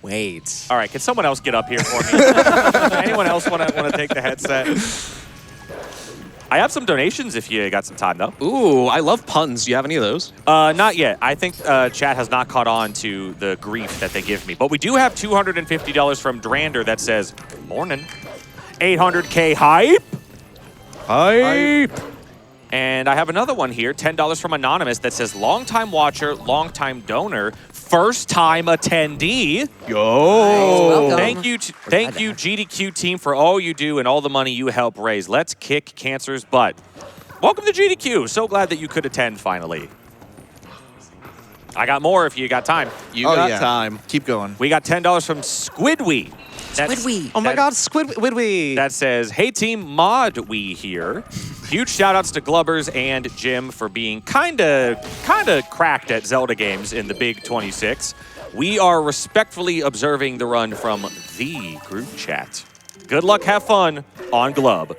Wait. All right, can someone else get up here for me? Anyone else want to take the headset? I have some donations if you got some time, though. Ooh, I love puns. Do you have any of those? Not yet. I think chat has not caught on to the grief that they give me. But we do have $250 from Drander that says, morning. 800K hype. Hype. And I have another one here, $10 from Anonymous that says, long-time watcher, long-time donor, first-time attendee. Welcome. Thank you, GDQ team, for all you do and all the money you help raise. Let's kick cancer's butt. Welcome to GDQ. So glad that you could attend finally. I got more if you got time. You got time. Keep going. We got $10 from Squidwee. Squidwee. Oh my God, Squidwee. That says, hey team, Modwee here. Huge shout outs to Glubbers and Jim for being kinda cracked at Zelda games in the Big 26. We are respectfully observing the run from the group chat. Good luck, have fun on Glub.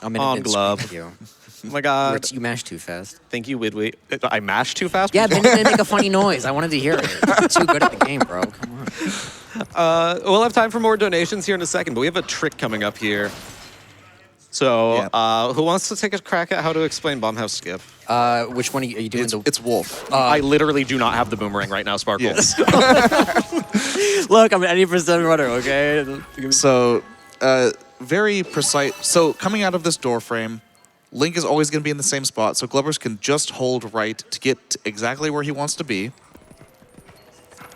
I'm in On a glove. Thank you. Oh my God. You mashed too fast. Thank you, Widwee. I mashed too fast? Yeah, then you didn't make a funny noise. I wanted to hear it. You're too good at the game, bro. Come on. We'll have time for more donations here in a second, but we have a trick coming up here. So, who wants to take a crack at how to explain Bomb House Skip? Which one are you doing? It's Wolf. I literally do not have the boomerang right now, Sparkle. Yes. Look, I'm an 80% runner, okay? So, very precise. So, coming out of this door frame, Link is always going to be in the same spot, so Glubbers can just hold right to get exactly where he wants to be.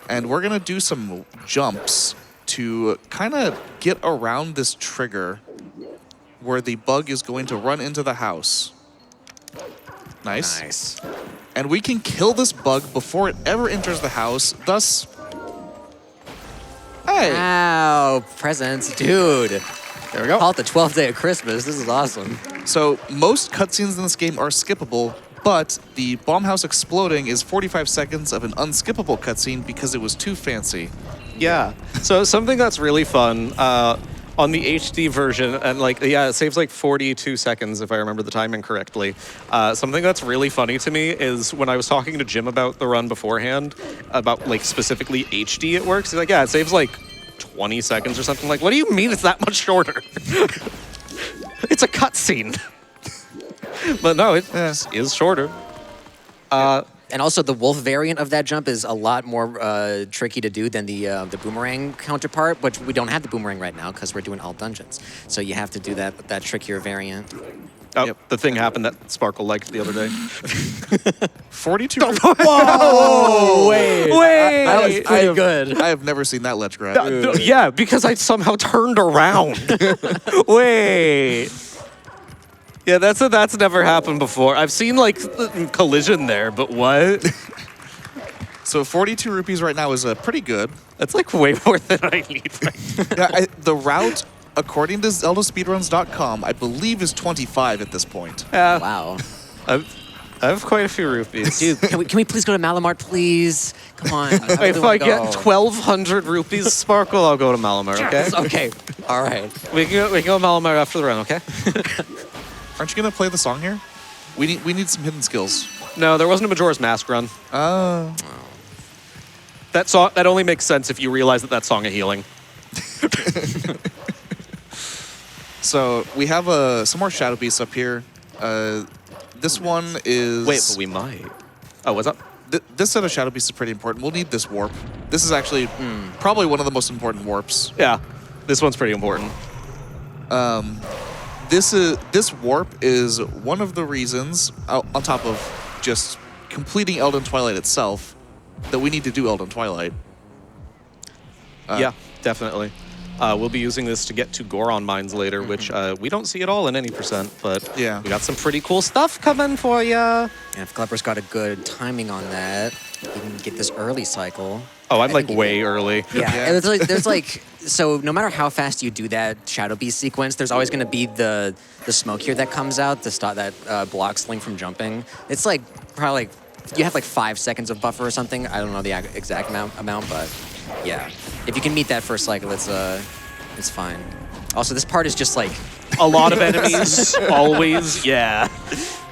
And we're going to do some jumps to kind of get around this trigger where the bug is going to run into the house. Nice. Nice. And we can kill this bug before it ever enters the house, thus... Hey! Wow, presents. Dude. There we go. Call it the 12th day of Christmas. This is awesome. So most cutscenes in this game are skippable, but the bomb house exploding is 45 seconds of an unskippable cutscene because it was too fancy. Yeah. So something that's really fun on the HD version, and it saves like 42 seconds if I remember the timing correctly. Something that's really funny to me is when I was talking to Jim about the run beforehand, about like specifically HD it works. He's like, yeah, it saves like 20 seconds or something. Like, what do you mean it's that much shorter? It's a cutscene. But no, it is shorter. I And also, the wolf variant of that jump is a lot more tricky to do than the boomerang counterpart, but we don't have the boomerang right now because we're doing all dungeons. So you have to do that trickier variant. Oh, the thing happened that Sparkle liked the other day. 42. Whoa! Wait! That was pretty good. I have never seen that ledge grab. Yeah, because I somehow turned around. Wait. Yeah, that's never happened before. I've seen like collision there, but what? So 42 rupees right now is pretty good. That's like way more than I need. Right now. Yeah, the route, according to ZeldaSpeedruns.com, I believe is 25 at this point. Yeah. Wow. I have quite a few rupees. Dude, can we please go to Malamart, please? Come on. If I get 1,200 rupees, Sparkle, I'll go to Malamar, okay? Okay. All right. We can go to Malamar after the run, okay? Aren't you gonna play the song here? We need some hidden skills. No, there wasn't a Majora's Mask run. That song that only makes sense if you realize that song of healing. So we have some more shadow beasts up here. This one is... Wait, but we might. Oh, what's up? This set of shadow beasts is pretty important. We'll need this warp. This is actually probably one of the most important warps. Yeah, this one's pretty important. This warp is one of the reasons, on top of just completing Elden Twilight itself, that we need to do Elden Twilight. Yeah, definitely. We'll be using this to get to Goron Mines later, which we don't see at all in any percent, but Yeah. we got some pretty cool stuff coming for ya. And if Glubbers got a good timing on that, you can get this early cycle. Oh, I'm I like think way early. Yeah, Yeah. there's like, so no matter how fast you do that Shadow Beast sequence, there's always going to be the smoke here that comes out to stop that blocks Link from jumping. It's like probably you have like 5 seconds of buffer or something. I don't know the exact amount, but yeah, if you can meet that first cycle, it's fine. Also, this part is just like A lot of enemies, always, yeah.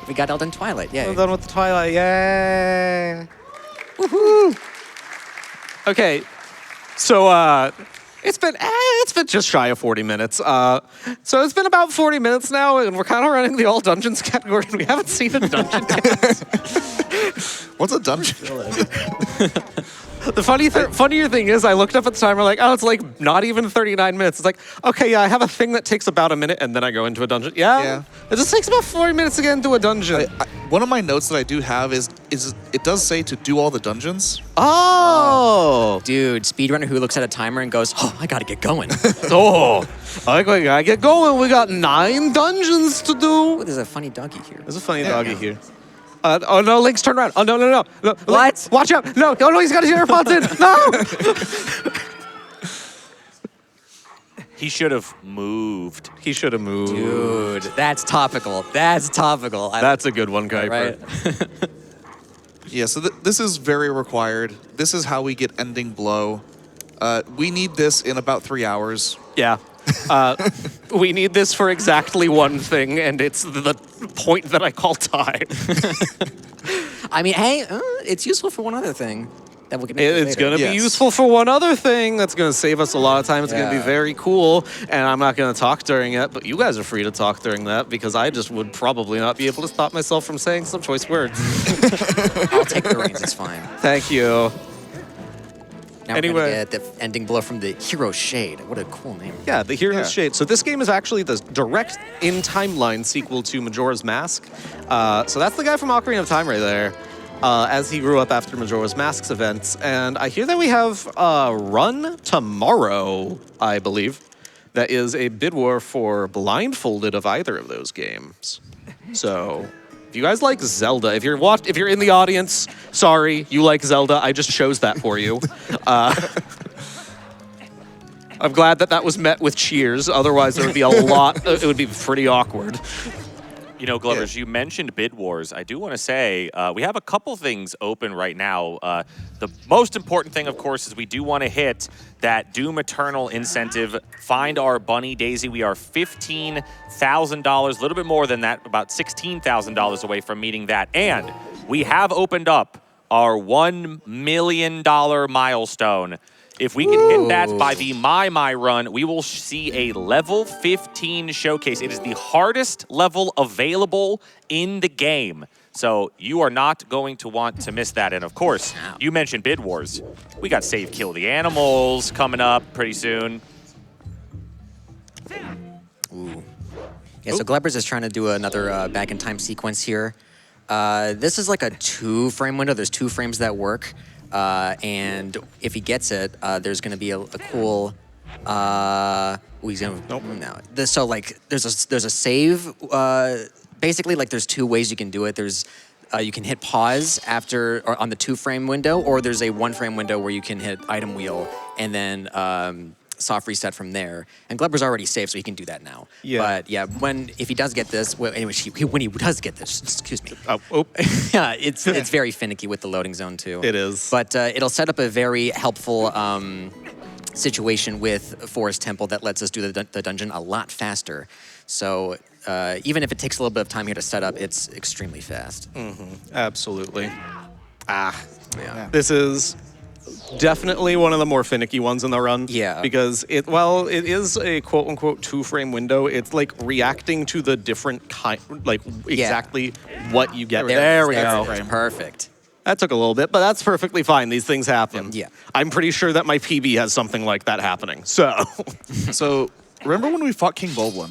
we got Elden Twilight. Yeah. We're done with the Twilight, yay! Woohoo! Okay, so it's been just shy of 40 minutes. So it's been about 40 minute now, and we're kind of running the all dungeons category. And we haven't seen a dungeon yet. What's a dungeon? The funnier thing is, I looked up at the timer, like, oh, it's like not even 39 minutes. It's like, okay, yeah, I have a thing that takes about a minute, and then I go into a dungeon. Yeah. It just takes about 40 minutes to get into a dungeon. One of my notes that I do have is it does say to do all the dungeons. Oh! Dude, speedrunner who looks at a timer and goes, "Oh, I gotta get going." Oh! I gotta get going. We got 9 dungeons to do. Oh, there's a funny doggy here. There's a funny doggy here. Oh no, Link's turned around. Oh no. What? Link, watch out! No, he's got his AirPods in. No! He should have moved. He should have moved. Dude, that's topical. That's topical. That's a good one, Kuiper. right. Yeah, so this is very required. This is how we get ending blow. We need this in about 3 hours. Yeah. We need this for exactly one thing, and it's the point that I call time. I mean, hey, it's useful for one other thing that we'll get into It's later. going to Yes. be useful for one other thing that's going to save us a lot of time. It's going to be Yeah. very cool, and I'm not going to talk during it, but you guys are free to talk during that because I just would probably not be able to stop myself from saying some choice words. I'll take the reins. It's fine. Thank you. Now Anyway. we're gonna get the ending blow from the Hero Shade. What a cool name. Yeah, the Hero's Yeah. Shade. So this game is actually the direct in-timeline sequel to Majora's Mask. So that's the guy from Ocarina of Time right there, as he grew up after Majora's Mask's events. And I hear that we have a run tomorrow, I believe, that is a bid war for blindfolded of either of those games. So if you guys like Zelda, if you're in the audience, sorry, you like Zelda. I just chose that for you. I'm glad that was met with cheers. Otherwise, there would be a lot. It would be pretty awkward. You know, Glubbers, you mentioned bid wars. I do want to say we have a couple things open right now. The most important thing, of course, is we do want to hit that Doom Eternal incentive. Find our Bunny Daisy. We are $15,000, a little bit more than that, about $16,000 away from meeting that. And we have opened up our $1 million milestone. If we can hit that by the My run, we will see a level 15 showcase. It is the hardest level available in the game. So you are not going to want to miss that. And of course, Ow. you mentioned Bid Wars. We got Save Kill the Animals coming up pretty soon. Ooh. Yeah, so Glubbers is trying to do another back in time sequence here. This is like a 2-frame window. There's 2 frames that work. And if he gets it, there's going to be a cool... he's gonna, nope. No. So like, there's a save. Basically, like there's 2 ways you can do it. There's you can hit pause after or on the 2-frame window, or there's a 1-frame window where you can hit item wheel and then soft reset from there. And Glubber's already saved, so he can do that now. Yeah. But yeah, if he does get this, well, anyway, when he does get this, excuse me. Oh. Yeah, it's very finicky with the loading zone too. It is. But it'll set up a very helpful situation with Forest Temple that lets us do the dungeon a lot faster. So even if it takes a little bit of time here to set up, it's extremely fast. Absolutely. Yeah. This is definitely one of the more finicky ones in the run. Yeah. Because it is a quote-unquote 2-frame window. It's like reacting to the different kind, like exactly what you get. There we go. Perfect. That took a little bit, but that's perfectly fine. These things happen. Yeah. I'm pretty sure that my PB has something like that happening. So, So, remember when we fought King Bulblin?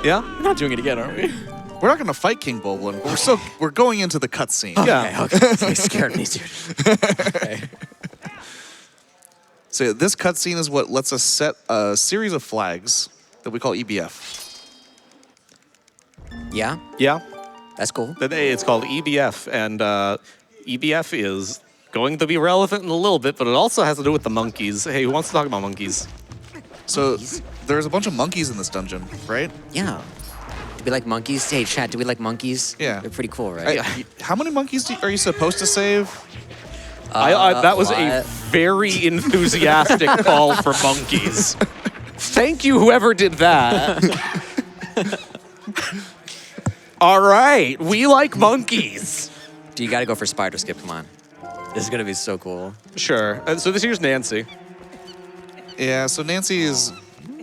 yeah. We're not doing it again, are we? We're not going to fight King Bulblin, but we're going into the cutscene. Yeah. Okay. You scared me, dude. Okay. So this cutscene is what lets us set a series of flags that we call EBF. Yeah, Yeah. that's cool. It's called EBF, and EBF is going to be relevant in a little bit, but it also has to do with the monkeys. Hey, who wants to talk about monkeys? So there's a bunch of monkeys in this dungeon, right? Yeah. Do we like monkeys? Hey, chat, do we like monkeys? Yeah. They're pretty cool, right? How many monkeys are you supposed to save? That was a what? very enthusiastic call for monkeys. Thank you, whoever did that. All right, we like monkeys. Do you got to go for spider skip? Come on. This is gonna be so cool. Sure. So this here's Nancy. Yeah, so Nancy is...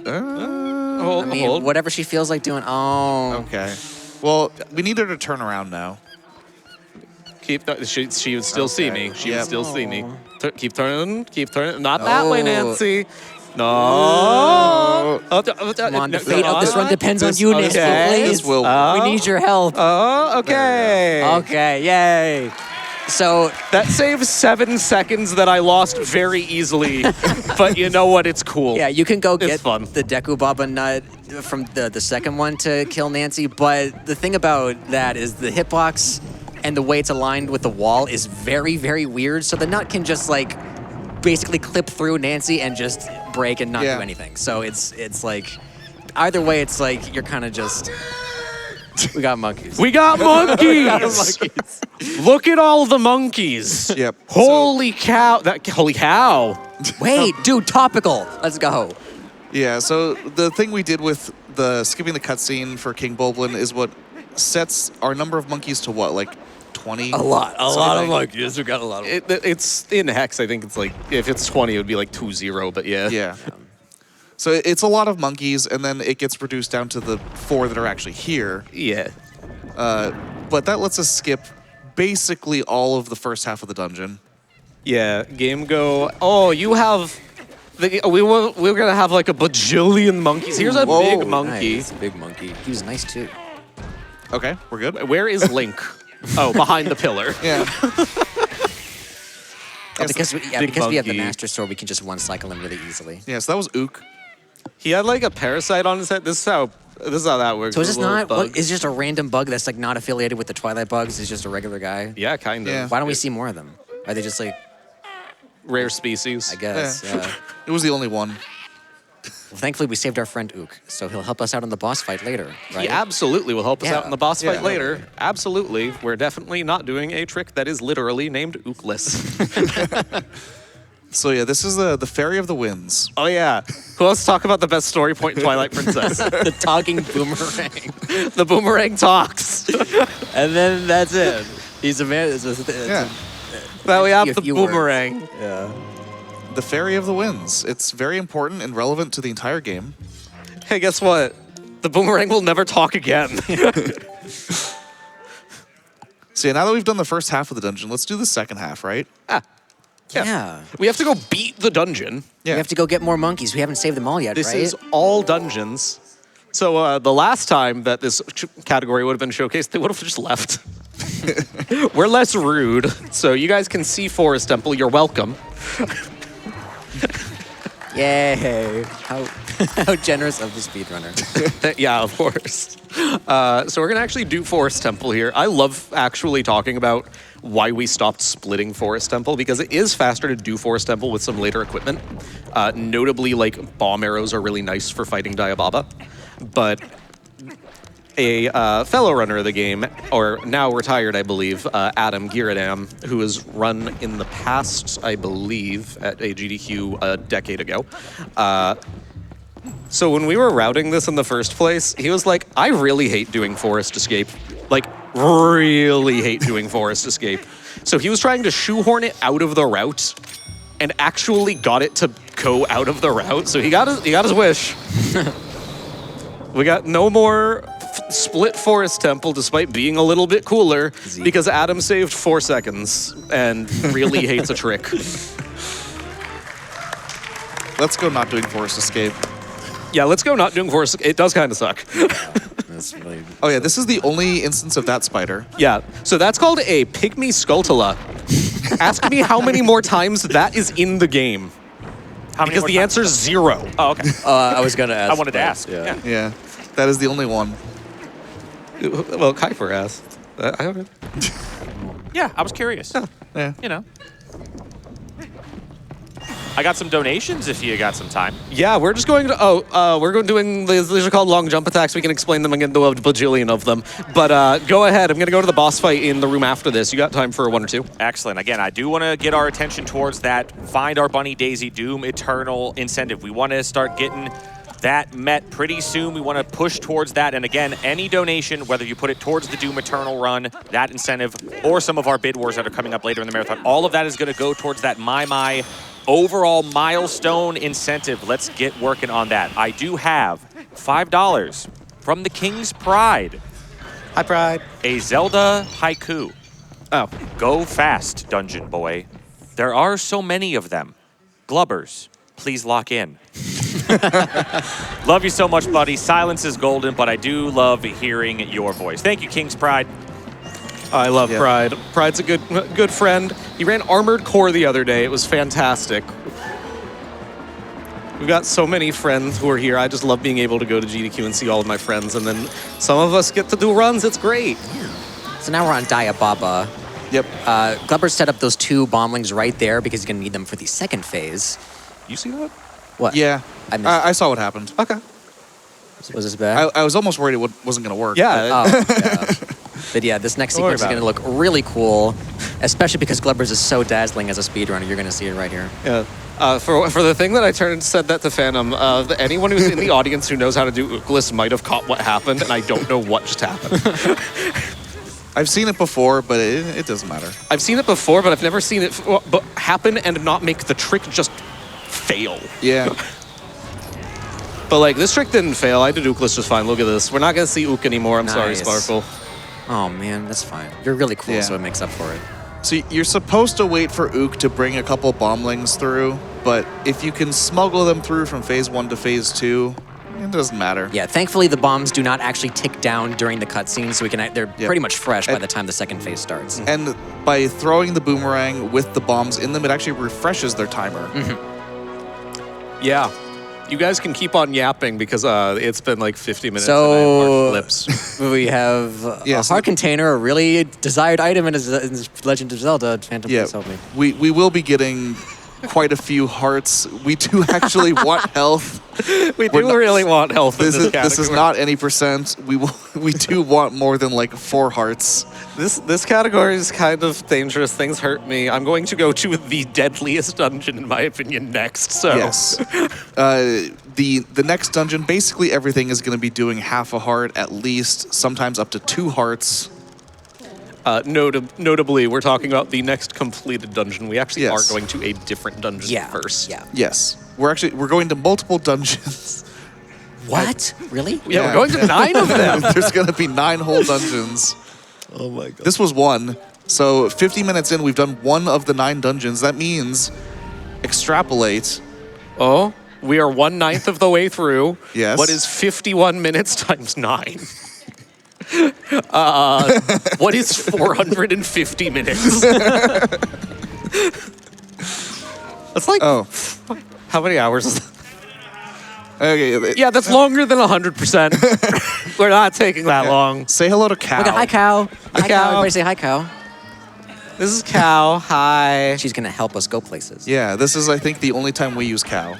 Hold, I mean, hold. whatever she feels like doing. Oh. Okay. Well, we need her to turn around now. She would still see me. She would Yep. still see me. Keep turning. Keep turning. Not that way, Oh. Nancy. No. Come on, the fate of this run depends on you, Nancy. okay. Please. This will... We need your help. Oh, okay. Okay, yay. So, That saves 7 seconds that I lost very easily. But you know what? It's cool. yeah, you can go It's get fun. the Deku Baba nut from the second one to kill Nancy, but the thing about that is the hitbox and the way it's aligned with the wall is very, very weird, so the nut can just, like, basically clip through Nancy and just break and not Yeah. do anything. So it's like, either way, it's like you're kind of just... We got monkeys. We got monkeys. Look at all the monkeys. Yep. Holy cow. Holy cow. Wait, dude, topical. Let's go. Yeah, so the thing we did with the skipping the cutscene for King Bulblin is what sets our number of monkeys to what, like 20? A lot of Something. monkeys. We got a lot of It's in hex. I think it's like, if it's 20, it would be like 2-0, but yeah. Yeah. So it's a lot of monkeys, and then it gets reduced down to the 4 that are actually here. Yeah. But that lets us skip basically all of the first half of the dungeon. Yeah. Game go. Oh, you have. We're going to have like a bajillion monkeys. Here's a Whoa. big monkey. Nice, big monkey. He was nice too. Okay, we're good. Where is Link? Oh, behind the pillar. Yeah. Oh, because we have the monkey. Master Sword, we can just one cycle him really easily. Yeah, so that was Ook. He had like a parasite on his head. This is how that works. So is Those this little not? bugs. It's just a random bug that's like not affiliated with the Twilight bugs. It's just a regular guy. Yeah, kind of. Yeah. Why don't we see more of them? Are they just like? Rare species. I guess. Yeah. It was the only one. Well, thankfully, we saved our friend Ook, so he'll help us out in the boss fight later. Right? He absolutely will help us Yeah. out in the boss fight Yeah. later. Absolutely. We're definitely not doing a trick that is literally named Ookless. So yeah, this is the Fairy of the Winds. Oh, yeah. Who wants to talk about the best story point in Twilight Princess? the talking boomerang, The boomerang talks. and then that's it. He's a man. Yeah. Now we have A the few words. boomerang. Yeah. The Fairy of the Winds. It's very important and relevant to the entire game. Hey, guess what? The boomerang will never talk again. So yeah, now that we've done the first half of the dungeon, let's do the second half, right? Yeah. We have to go beat the dungeon. Yeah. We have to go get more monkeys. We haven't saved them all yet, This right? is all dungeons. So the last time that this category would have been showcased, they would have just left. We're less rude, so you guys can see Forest Temple. You're welcome. Yay. How generous of the speedrunner. Yeah, of course. So we're going to actually do Forest Temple here. I love actually talking about why we stopped splitting Forest Temple, because it is faster to do Forest Temple with some later equipment. Notably, like, bomb arrows are really nice for fighting Diababa. But a fellow runner of the game, or now retired, I believe, Adam Giradam, who has run in the past, I believe, at a GDQ a decade ago. So when we were routing this in the first place, he was like, I really hate doing Forest Escape. Like, really hate doing Forest Escape. So he was trying to shoehorn it out of the route and actually got it to go out of the route. So he got his wish. We got no more split Forest Temple, despite being a little bit cooler, because Adam saved 4 seconds and really hates a trick. Let's go not doing Forest Escape. Yeah, let's go not doing Forest. It does kind of suck. That's really... Oh yeah, this is the only instance of that spider. Yeah, so that's called a Pygmy Skulltula. Ask me how many more times that is in the game. How many Because more the times? answer is 0. Oh, okay. I was going to ask. I wanted to but, ask. Yeah. Yeah, that is the only one. Well, Keiper asked. I don't know. Yeah, I was curious. Yeah. You know. I got some donations if you got some time. Yeah, we're just going to. We're going doing. These are called long jump attacks. We can explain them again to a bajillion of them. But go ahead. I'm going to go to the boss fight in the room after this. You got time for 1 or 2? Excellent. Again, I do want to get our attention towards that Find Our Bunny Daisy Doom Eternal incentive. We want to start getting that met pretty soon. We want to push towards that. And again, any donation, whether you put it towards the Doom Eternal run, that incentive, or some of our bid wars that are coming up later in the marathon, all of that is going to go towards that My overall milestone incentive. Let's get working on that. I do have $5 from the King's Pride. Hi, Pride. A Zelda haiku. Oh. Go fast, Dungeon Boy. There are so many of them. Glubbers, please lock in. Love you so much, buddy. Silence is golden, but I do love hearing your voice. Thank you, King's Pride. I love Pride. Pride's a good friend. He ran Armored Core the other day. It was fantastic. We've got so many friends who are here. I just love being able to go to GDQ and see all of my friends. And then some of us get to do runs. It's great. So now we're on Diababa. Yep. Glubbers set up those 2 bomblings right there because he's going to need them for the second phase. You see that? What? Yeah. I missed I saw what happened. Okay. Was this bad? I was almost worried it wasn't going to work. Yeah. Oh, yeah. But yeah, this next Don't worry sequence is about going to look really cool, especially because Glubbers is so dazzling as a speedrunner. You're going to see it right here. Yeah. For the thing that I said that to Phantom, anyone who's in the audience who knows how to do Ooklis might have caught what happened, and I don't know what just happened. I've seen it before, but it doesn't matter. I've seen it before, but I've never seen it happen and not make the trick just fail. Yeah. But like, this trick didn't fail. I did Ooklis just fine. Look at this. We're not going to see Ook anymore. I'm sorry, Nice. Sparkle. Oh man, that's fine. You're really cool, Yeah. so it makes up for it. So you're supposed to wait for Ook to bring a couple bomblings through, but if you can smuggle them through from phase 1 to phase 2, it doesn't matter. Yeah, thankfully the bombs do not actually tick down during the cutscene, so they're pretty much fresh by the time the second phase starts. And by throwing the boomerang with the bombs in them, it actually refreshes their timer. Yeah. You guys can keep on yapping because it's been like 50 minutes and I So have parched lips. we have Yeah, a so heart container, a really desired item in Legend of Zelda. Phantom, Yeah, please help me. we will be getting quite a few hearts. We do actually want health. We do really want health in this category. This is not any percent. We do want more than like 4 hearts. This category is kind of dangerous. Things hurt me. I'm going to go to the deadliest dungeon, in my opinion, next. So Yes. The next dungeon, basically everything is going to be doing half a heart at least, sometimes up to 2 hearts. Notably, we're talking about the next completed dungeon. We actually Yes. are going to a different dungeon first. Yeah. Yes. We're going to multiple dungeons. What? Really? Yeah, we're going to 9 of them. There's going to be 9 whole dungeons. Oh my god. This was one. So 50 minutes in, we've done one of the 9 dungeons. That means extrapolate. Oh, we are 1/9 of the way through. Yes. What is 51 minutes times 9? What is 450 minutes? That's like, how many hours is that? Okay. Yeah, that's longer than 100%. We're not taking that long. Say hello to Cow. Look at hi, Cow. Hi, Cow. Everybody say hi, Cow. This is Cow. Hi. She's gonna help us go places. Yeah, this is, I think, the only time we use Cow.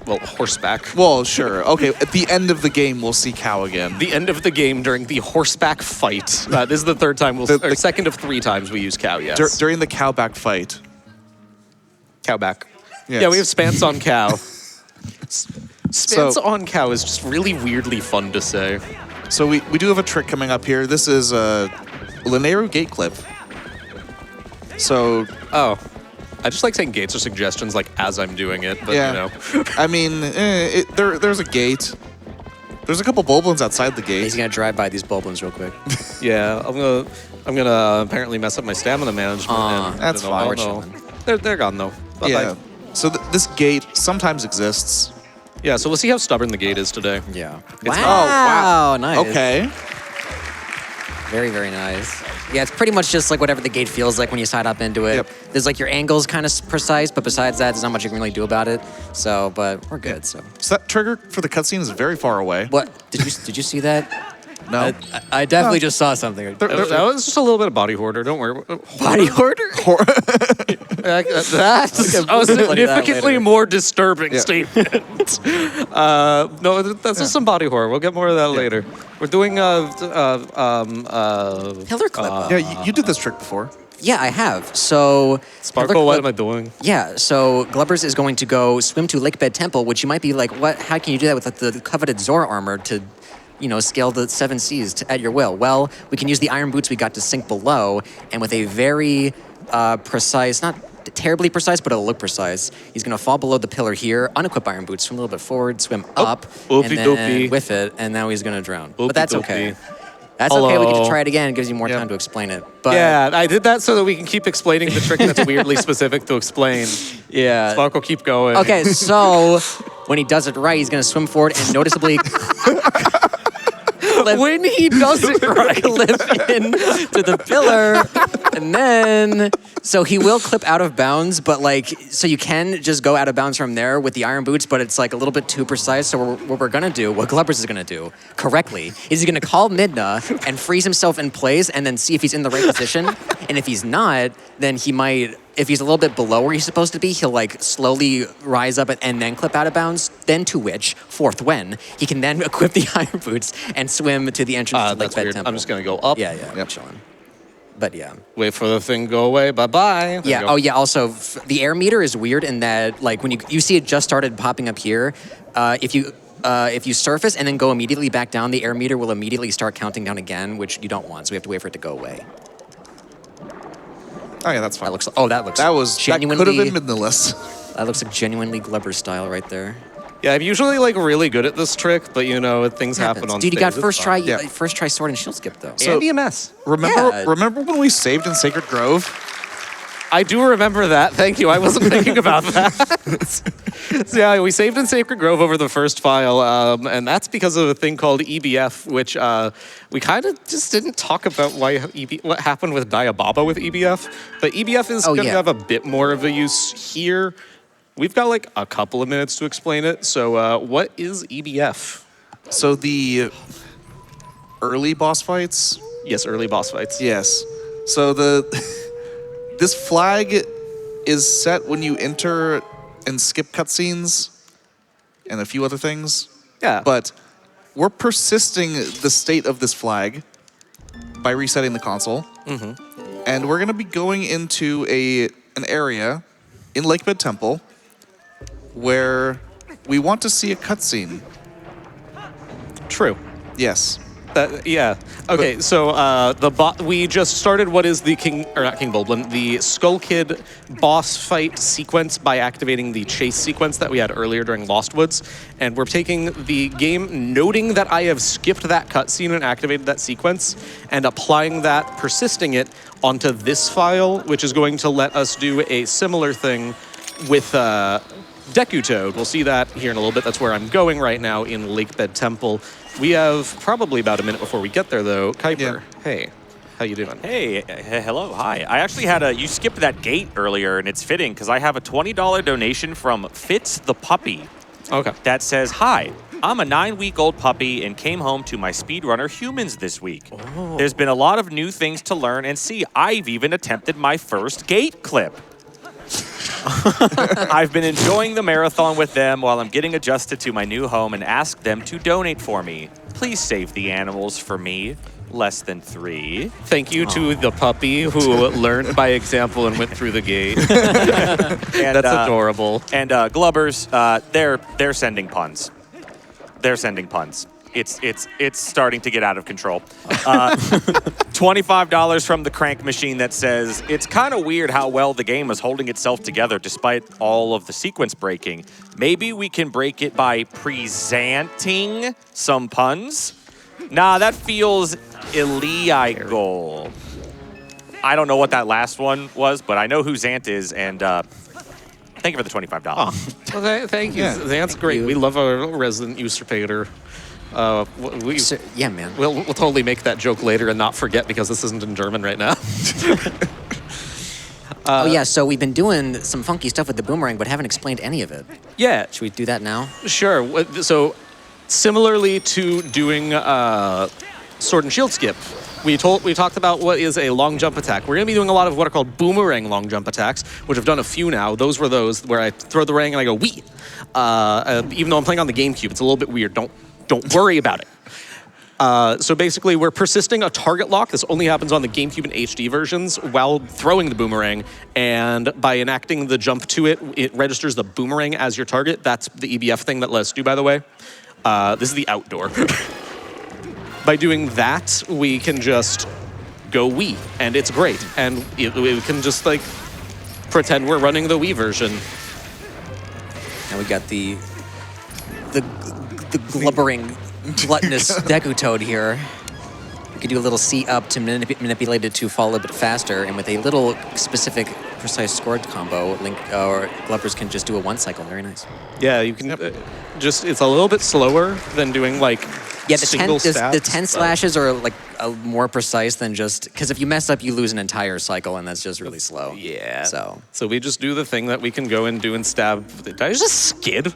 Well, horseback. Well, sure. Okay, at the end of the game, we'll see Cow again. The end of the game during the horseback fight. This is the third time or second of 3 times we use Cow, yes. During the Cowback fight. Cowback. Yes. Yeah, we have Spance on Cow. Spance on Cow is just really weirdly fun to say. So we do have a trick coming up here. This is a Linearu gate clip. So, Oh. I just like saying gates or suggestions like as I'm doing it, but yeah. you know. I mean, there's a gate. There's a couple Boblins outside the He's gate. gonna drive by these Boblins real quick. Yeah, I'm gonna apparently mess up my stamina management. and, That's you know, fine. I'll know. They're gone though. Bye-bye. Yeah. So this gate sometimes exists. Yeah, so we'll see how stubborn the gate is today. Yeah. It's- Wow. Nice. Okay. Very, very nice. Yeah, it's pretty much just like whatever the gate feels like when you side up into it. Yep. There's like your angle's kind of precise, but besides that, there's not much you can really do about it. So, but we're good. So, So that trigger for the cutscene is very far away. what did you see that? No. I definitely just saw something. That was just a little bit of body hoarder. Don't worry. Body order? That's a that significantly later. more disturbing statement. No, that's just some body horror. We'll get more of that later. We're doing Pillar clip up. Yeah, you did this trick before. Yeah, I have. So Sparkle. Pillar What clip- am I doing? Yeah, so Glubbers is going to go swim to Lakebed Temple, which you might be like, what? How can you do that with like, the coveted Zora armor to, you know, scale the 7 seas at your will? Well, we can use the iron boots we got to sink below, and with a very precise, not terribly precise, but it'll look precise, he's going to fall below the pillar here, unequip iron boots, swim a little bit forward, swim up, and then oopie-doopie. whiff it, and now he's going to drown. But that's okay. Oopie-doopie. That's okay, we can Hello. just try it again. It gives you more Yep. time to explain it. But Yeah, I did that so that we can keep explaining the trick that's weirdly specific to explain. yeah. Sparkle, keep going. Okay, so when he does it right, he's going to swim forward and noticeably When he does it right. clip in to the pillar, and then so he will clip out of bounds, but like so you can just go out of bounds from there with the iron boots, but it's like a little bit too precise. So what we're gonna do, what Glubbers is gonna do correctly, is he's gonna call Midna and freeze himself in place, and then see if he's in the right position. And if he's not, then he might. If he's a little bit below where he's supposed to be, he'll like slowly rise up and then clip out of bounds. Then to which, fourth when, he can then equip the iron boots and swim to the entrance to That's Lakebed weird. Temple. I'm just going to go up. Yeah, Yep. chilling. But yeah. Wait for the thing to go away. Bye-bye. There Yeah. you go. Oh, yeah. Also, the air meter is weird in that, like, when you see it just started popping up here, if you surface and then go immediately back down, the air meter will immediately start counting down again, which you don't want. So we have to wait for it to go away. Oh yeah, that's fine. That That could have been midness. That looks like genuinely Glubber style right there. Yeah, I'm usually like really good at this trick, but you know, things happen on Dude, you stage. got It's first try, fine. Yeah. first try sword and shield skip though. So- And EMS. Remember when we saved in Sacred Grove? I do remember that. Thank you. I wasn't thinking about that. So, yeah, we saved in Sacred Grove over the first file, and that's because of a thing called EBF, which we kind of just didn't talk about what happened with Diababa with EBF. But EBF is going to have a bit more of a use here. We've got like a couple of minutes to explain it. So what is EBF? So the early boss fights? Yes, early boss fights. Yes. So this flag is set when you enter and skip cutscenes and a few other things. Yeah. But we're persisting the state of this flag by resetting the console. Mm-hmm. And we're going to be going into an area in Lakebed Temple where we want to see a cutscene. True. Yes. Yeah. Okay. So we just started what is the the Skull Kid boss fight sequence by activating the chase sequence that we had earlier during Lost Woods, and we're taking the game, noting that I have skipped that cutscene and activated that sequence, and applying that, persisting it onto this file, which is going to let us do a similar thing with Deku Toad. We'll see that here in a little bit. That's where I'm going right now in Lakebed Temple. We have probably about a minute before we get there, though. Kuiper, Yeah. hey, how you doing? Hey, hello, hi. I actually had you skipped that gate earlier, and it's fitting because I have a $20 donation from Fitz the Puppy Okay. that says, "Hi, I'm a 9-week-old puppy and came home to my speedrunner humans this week. There's been a lot of new things to learn and see. I've even attempted my first gate clip. I've been enjoying the marathon with them while I'm getting adjusted to my new home and asked them to donate for me. Please save the animals for me. Less than 3. Thank you to the puppy who learned by example and went through the gate. And, That's adorable. And Glubbers, they're sending puns. They're sending puns. It's starting to get out of control. $25 from the crank machine that says, "It's kind of weird how well the game is holding itself together despite all of the sequence breaking. Maybe we can break it by presenting some puns? Nah, that feels illegal." I don't know what that last one was, but I know who Zant is, and thank you for the $25. Well, thank you. Yeah. That's great. you. We love our resident usurpator. Yeah, man. We'll totally make that joke later and not forget because this isn't in German right now. Oh, yeah, so we've been doing some funky stuff with the boomerang, but haven't explained any of it. Yeah, Should we do that now? sure. So, similarly to doing sword and shield skip, we talked about what is a long jump attack. We're going to be doing a lot of what are called boomerang long jump attacks, which I've done a few now. Those were those where I throw the rang and I go wee. Even though I'm playing on the GameCube, it's a little bit weird. Don't worry about it. So basically, we're persisting a target lock. This only happens on the GameCube and HD versions while throwing the boomerang. And by enacting the jump to it, it registers the boomerang as your target. That's the EBF thing that lets us do, by the way. This is the outdoor. By doing that, we can just go Wii, and it's great. And we can just, like, pretend we're running the Wii version. And we got the glubbering, gluttonous Deku Toad here. We could do a little C up to manipulate it to fall a little bit faster, and with a little specific, precise scored combo, Link or Glubbers can just do a 1 cycle. Very nice. Yeah, you can it's a little bit slower than doing, like, Yeah, the single 10 stats, slashes are like more precise than just because if you mess up, you lose an entire cycle, and that's just really slow. Yeah. So we just do the thing that we can go and do and stab. Did I just skid?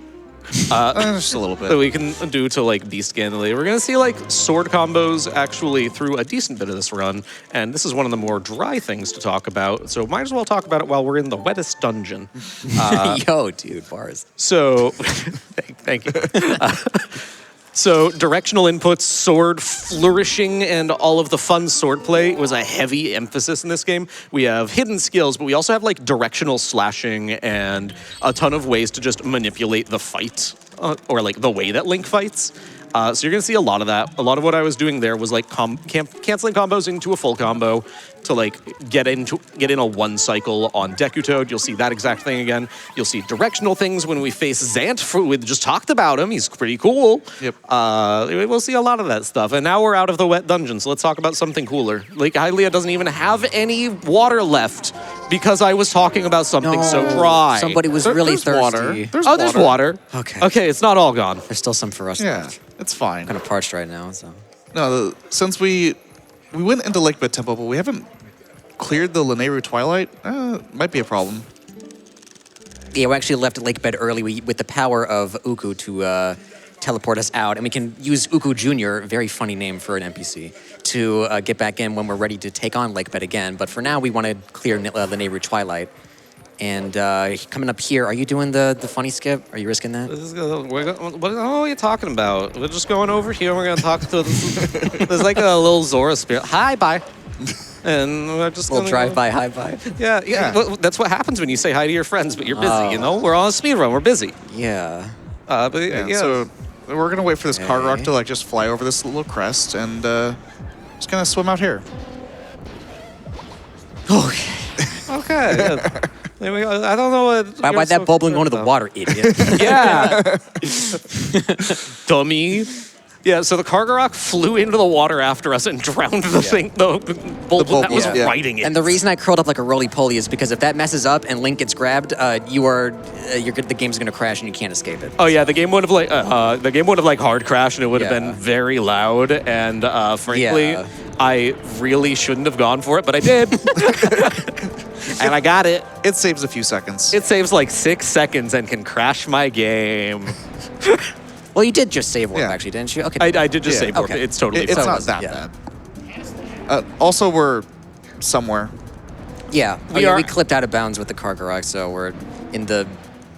Just a little That bit. we can do to, like, Beast Gandalee. We're going to see, like, sword combos actually through a decent bit of this run, and this is one of the more dry things to talk about, so might as well talk about it while we're in the wettest dungeon. yo, dude, bars. So, thank you. So, directional inputs, sword flourishing, and all of the fun sword play was a heavy emphasis in this game. We have hidden skills, but we also have, like, directional slashing and a ton of ways to just manipulate the fight, or, like, the way that Link fights. So you're going to see a lot of that. A lot of what I was doing there was, like, canceling combos into a full combo to, like, get in a 1 cycle on Deku Toad. You'll see that exact thing again. You'll see directional things when we face Zant. We just talked about him. He's pretty cool. Yep. We'll see a lot of that stuff. And now we're out of the wet dungeon, so let's talk about something cooler. Lake Hylia doesn't even have any water left because I was talking about something so dry. Somebody was really there's thirsty. water. There's water. Okay. Okay, it's not all gone. There's still some for us. Yeah, it's fine. Kind of parched right now, so. No, since we went into Lakebed Temple, but we haven't cleared the Lanayru Twilight, might be a problem. Yeah, we actually left Lakebed early with the power of Uku to teleport us out, and we can use Uku Jr., very funny name for an NPC, to get back in when we're ready to take on Lakebed again. But for now, we want to clear Lanayru Twilight. And coming up here, are you doing the funny skip? Are you risking that? What are you talking about? We're just going over here. We're going to talk to there's like a little Zora spirit. Hi, bye. And we're just Little gonna drive-by, hi-bye. Yeah. Well, that's what happens when you say hi to your friends, but you're busy. You know, we're on a speed run. We're busy. Yeah. But Yeah. yeah. So we're gonna wait for this cargo rock to like just fly over this little crest and just gonna swim out here. Okay. Yeah. There we go. I don't know what. Why that bubbling going to the water, idiot? Yeah. Dummy. Yeah, so the cargo rock flew into the water after us and drowned the thing, the bulb that was riding it. And the reason I curled up like a roly-poly is because if that messes up and Link gets grabbed, the game's gonna crash and you can't escape it. Oh yeah, the game would have like hard crashed and it would have been very loud. And frankly, I really shouldn't have gone for it, but I did. And I got it. It saves a few seconds. It saves like 6 seconds and can crash my game. Well, you did just save warp, actually, didn't you? Okay. I did just save warp. Okay. It's totally It's fine. not that bad. Also, we're somewhere. Yeah, We are- we clipped out of bounds with the cargo rock, so we're in the...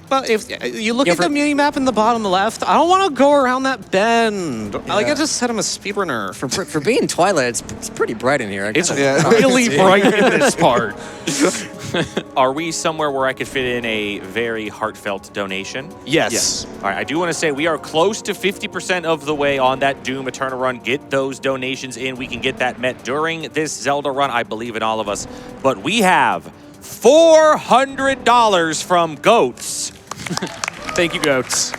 But if you look Yeah, at the mini map in the bottom left, I don't want to go around that bend. Like I just said, I'm a speedrunner. For being Twilight, it's pretty bright in here. It's really bright in this part. Are we somewhere where I could fit in a very heartfelt donation? Yes. All right, I do want to say we are close to 50% of the way on that Doom Eternal run. Get those donations in. We can get that met during this Zelda run. I believe in all of us. But we have $400 from Goats. Thank you, Goats.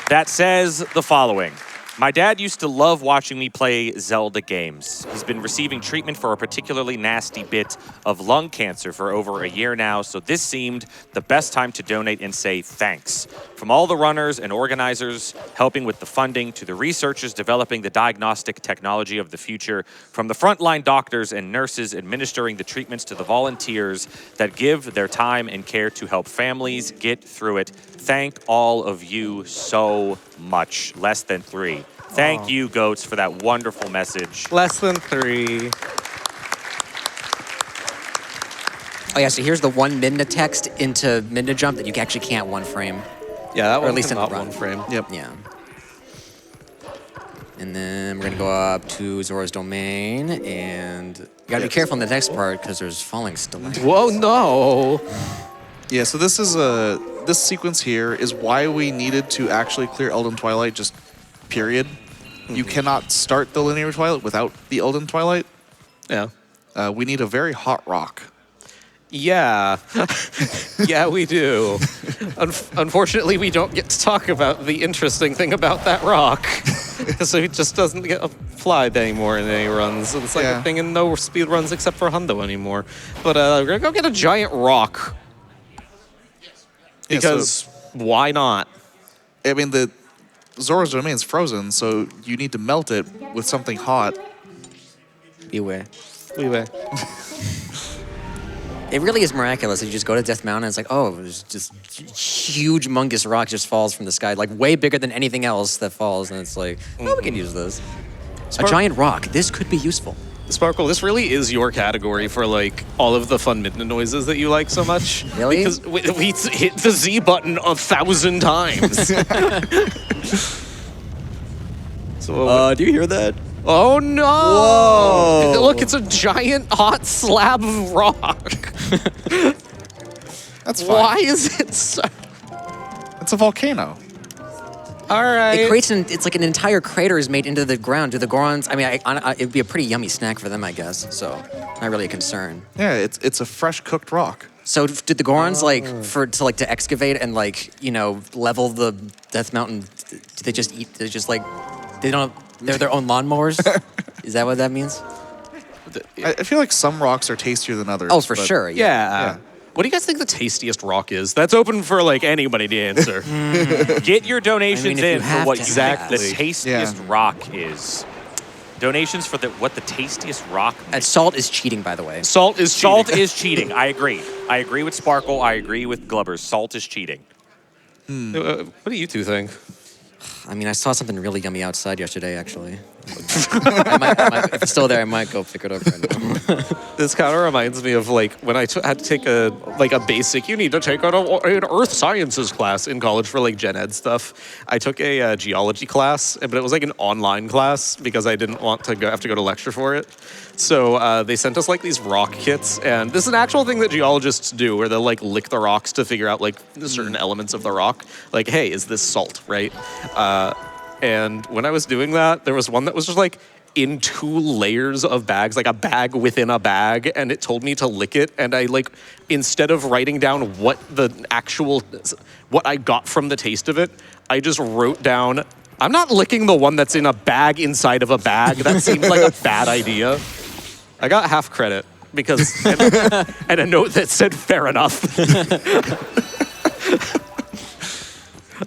That says the following. My dad used to love watching me play Zelda games. He's been receiving treatment for a particularly nasty bit of lung cancer for over a year now, so this seemed the best time to donate and say thanks. From all the runners and organizers helping with the funding to the researchers developing the diagnostic technology of the future, from the frontline doctors and nurses administering the treatments to the volunteers that give their time and care to help families get through it. Thank all of you so much. Less than 3. Thank you, Goats, for that wonderful message. Less than 3. Oh yeah, so here's the one Midna text into Midna Jump that you actually can't one frame. Yeah, that Or one at least in the not run. one frame. Yep. Yeah. And then we're gonna go up to Zora's Domain, and you gotta be careful in the next part because there's falling stalactites. Whoa, no. Yeah, so this is this sequence here is why we needed to actually clear Elden Twilight, just period. You cannot start the linear Twilight without the Elden Twilight. Yeah. We need a very hot rock. Yeah. Yeah, we do. Unfortunately, we don't get to talk about the interesting thing about that rock. Because it just doesn't get applied anymore in any runs. It's like a thing in no speed runs except for Hundo anymore. But we're going to go get a giant rock. Because why not? I mean, the Zora's Domain is frozen, so you need to melt it with something hot. Beware. Beware. It really is miraculous. You just go to Death Mountain, and it's like, oh, there's just huge, humongous rock just falls from the sky, like way bigger than anything else that falls, and it's like, oh, we can use this. A giant rock. This could be useful. Sparkle, this really is your category for like all of the fun Midna noises that you like so much. Really? Because we hit the Z button 1,000 times. So, Do you hear that? oh no! Whoa. Look, it's a giant hot slab of rock. That's fine. Why is it so? It's a volcano. All right. It creates it's like an entire crater is made into the ground. Do the Gorons? I mean, it'd be a pretty yummy snack for them, I guess. So, not really a concern. Yeah, it's a fresh cooked rock. So, did the Gorons to excavate and level the Death Mountain? Do they just eat? They just they're their own lawnmowers? Is that what that means? I feel like some rocks are tastier than others. Oh, for but- sure. Yeah. What do you guys think the tastiest rock is? That's open for like anybody to answer. Get your donations if you in for have what to you think Exactly. the tastiest rock is. Donations for what the tastiest rock And salt is cheating, by the way. Salt is Salt cheating. is cheating. I agree. I agree with Sparkle. I agree with Glubbers. Salt is cheating. What do you two think? I mean, I saw something really yummy outside yesterday, actually. I might, if it's still there, I might go pick it up right now. This kind of reminds me of like when I had to take a basic. You need to take an earth sciences class in college for like gen ed stuff. I took a geology class, but it was like an online class because I didn't want to have to go to lecture for it. So they sent us like these rock kits, and this is an actual thing that geologists do, where they'll like lick the rocks to figure out like certain elements of the rock. Like, hey, is this salt? Right? And when I was doing that, there was one that was just like in 2 layers of bags, like a bag within a bag, and it told me to lick it. And I like, instead of writing down what I got from the taste of it, I just wrote down, I'm not licking the one that's in a bag inside of a bag. That seems like a bad idea. I got half credit because, and a note that said, fair enough.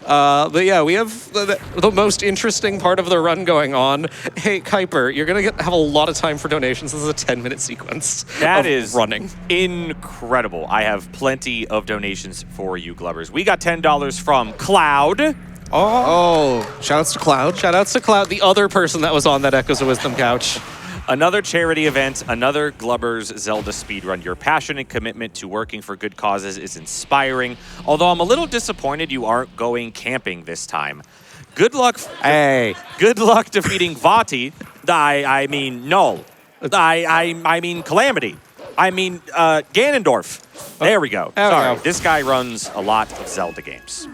But yeah, we have the most interesting part of the run going on. Hey, Keiper, you're going to have a lot of time for donations. This is a 10-minute sequence That of is running. incredible. I have plenty of donations for you, Glubbers. We got $10 from Cloud. Oh, shoutouts to Cloud. Shoutouts to Cloud, the other person that was on that Echoes of Wisdom couch. Another charity event, another Glubbers Zelda speedrun. Your passion and commitment to working for good causes is inspiring, although I'm a little disappointed you aren't going camping this time. Good luck. Hey. Good luck defeating Vati. I mean Null. I mean Calamity. I mean Ganondorf. There we go. There we Sorry, go. this guy runs a lot of Zelda games.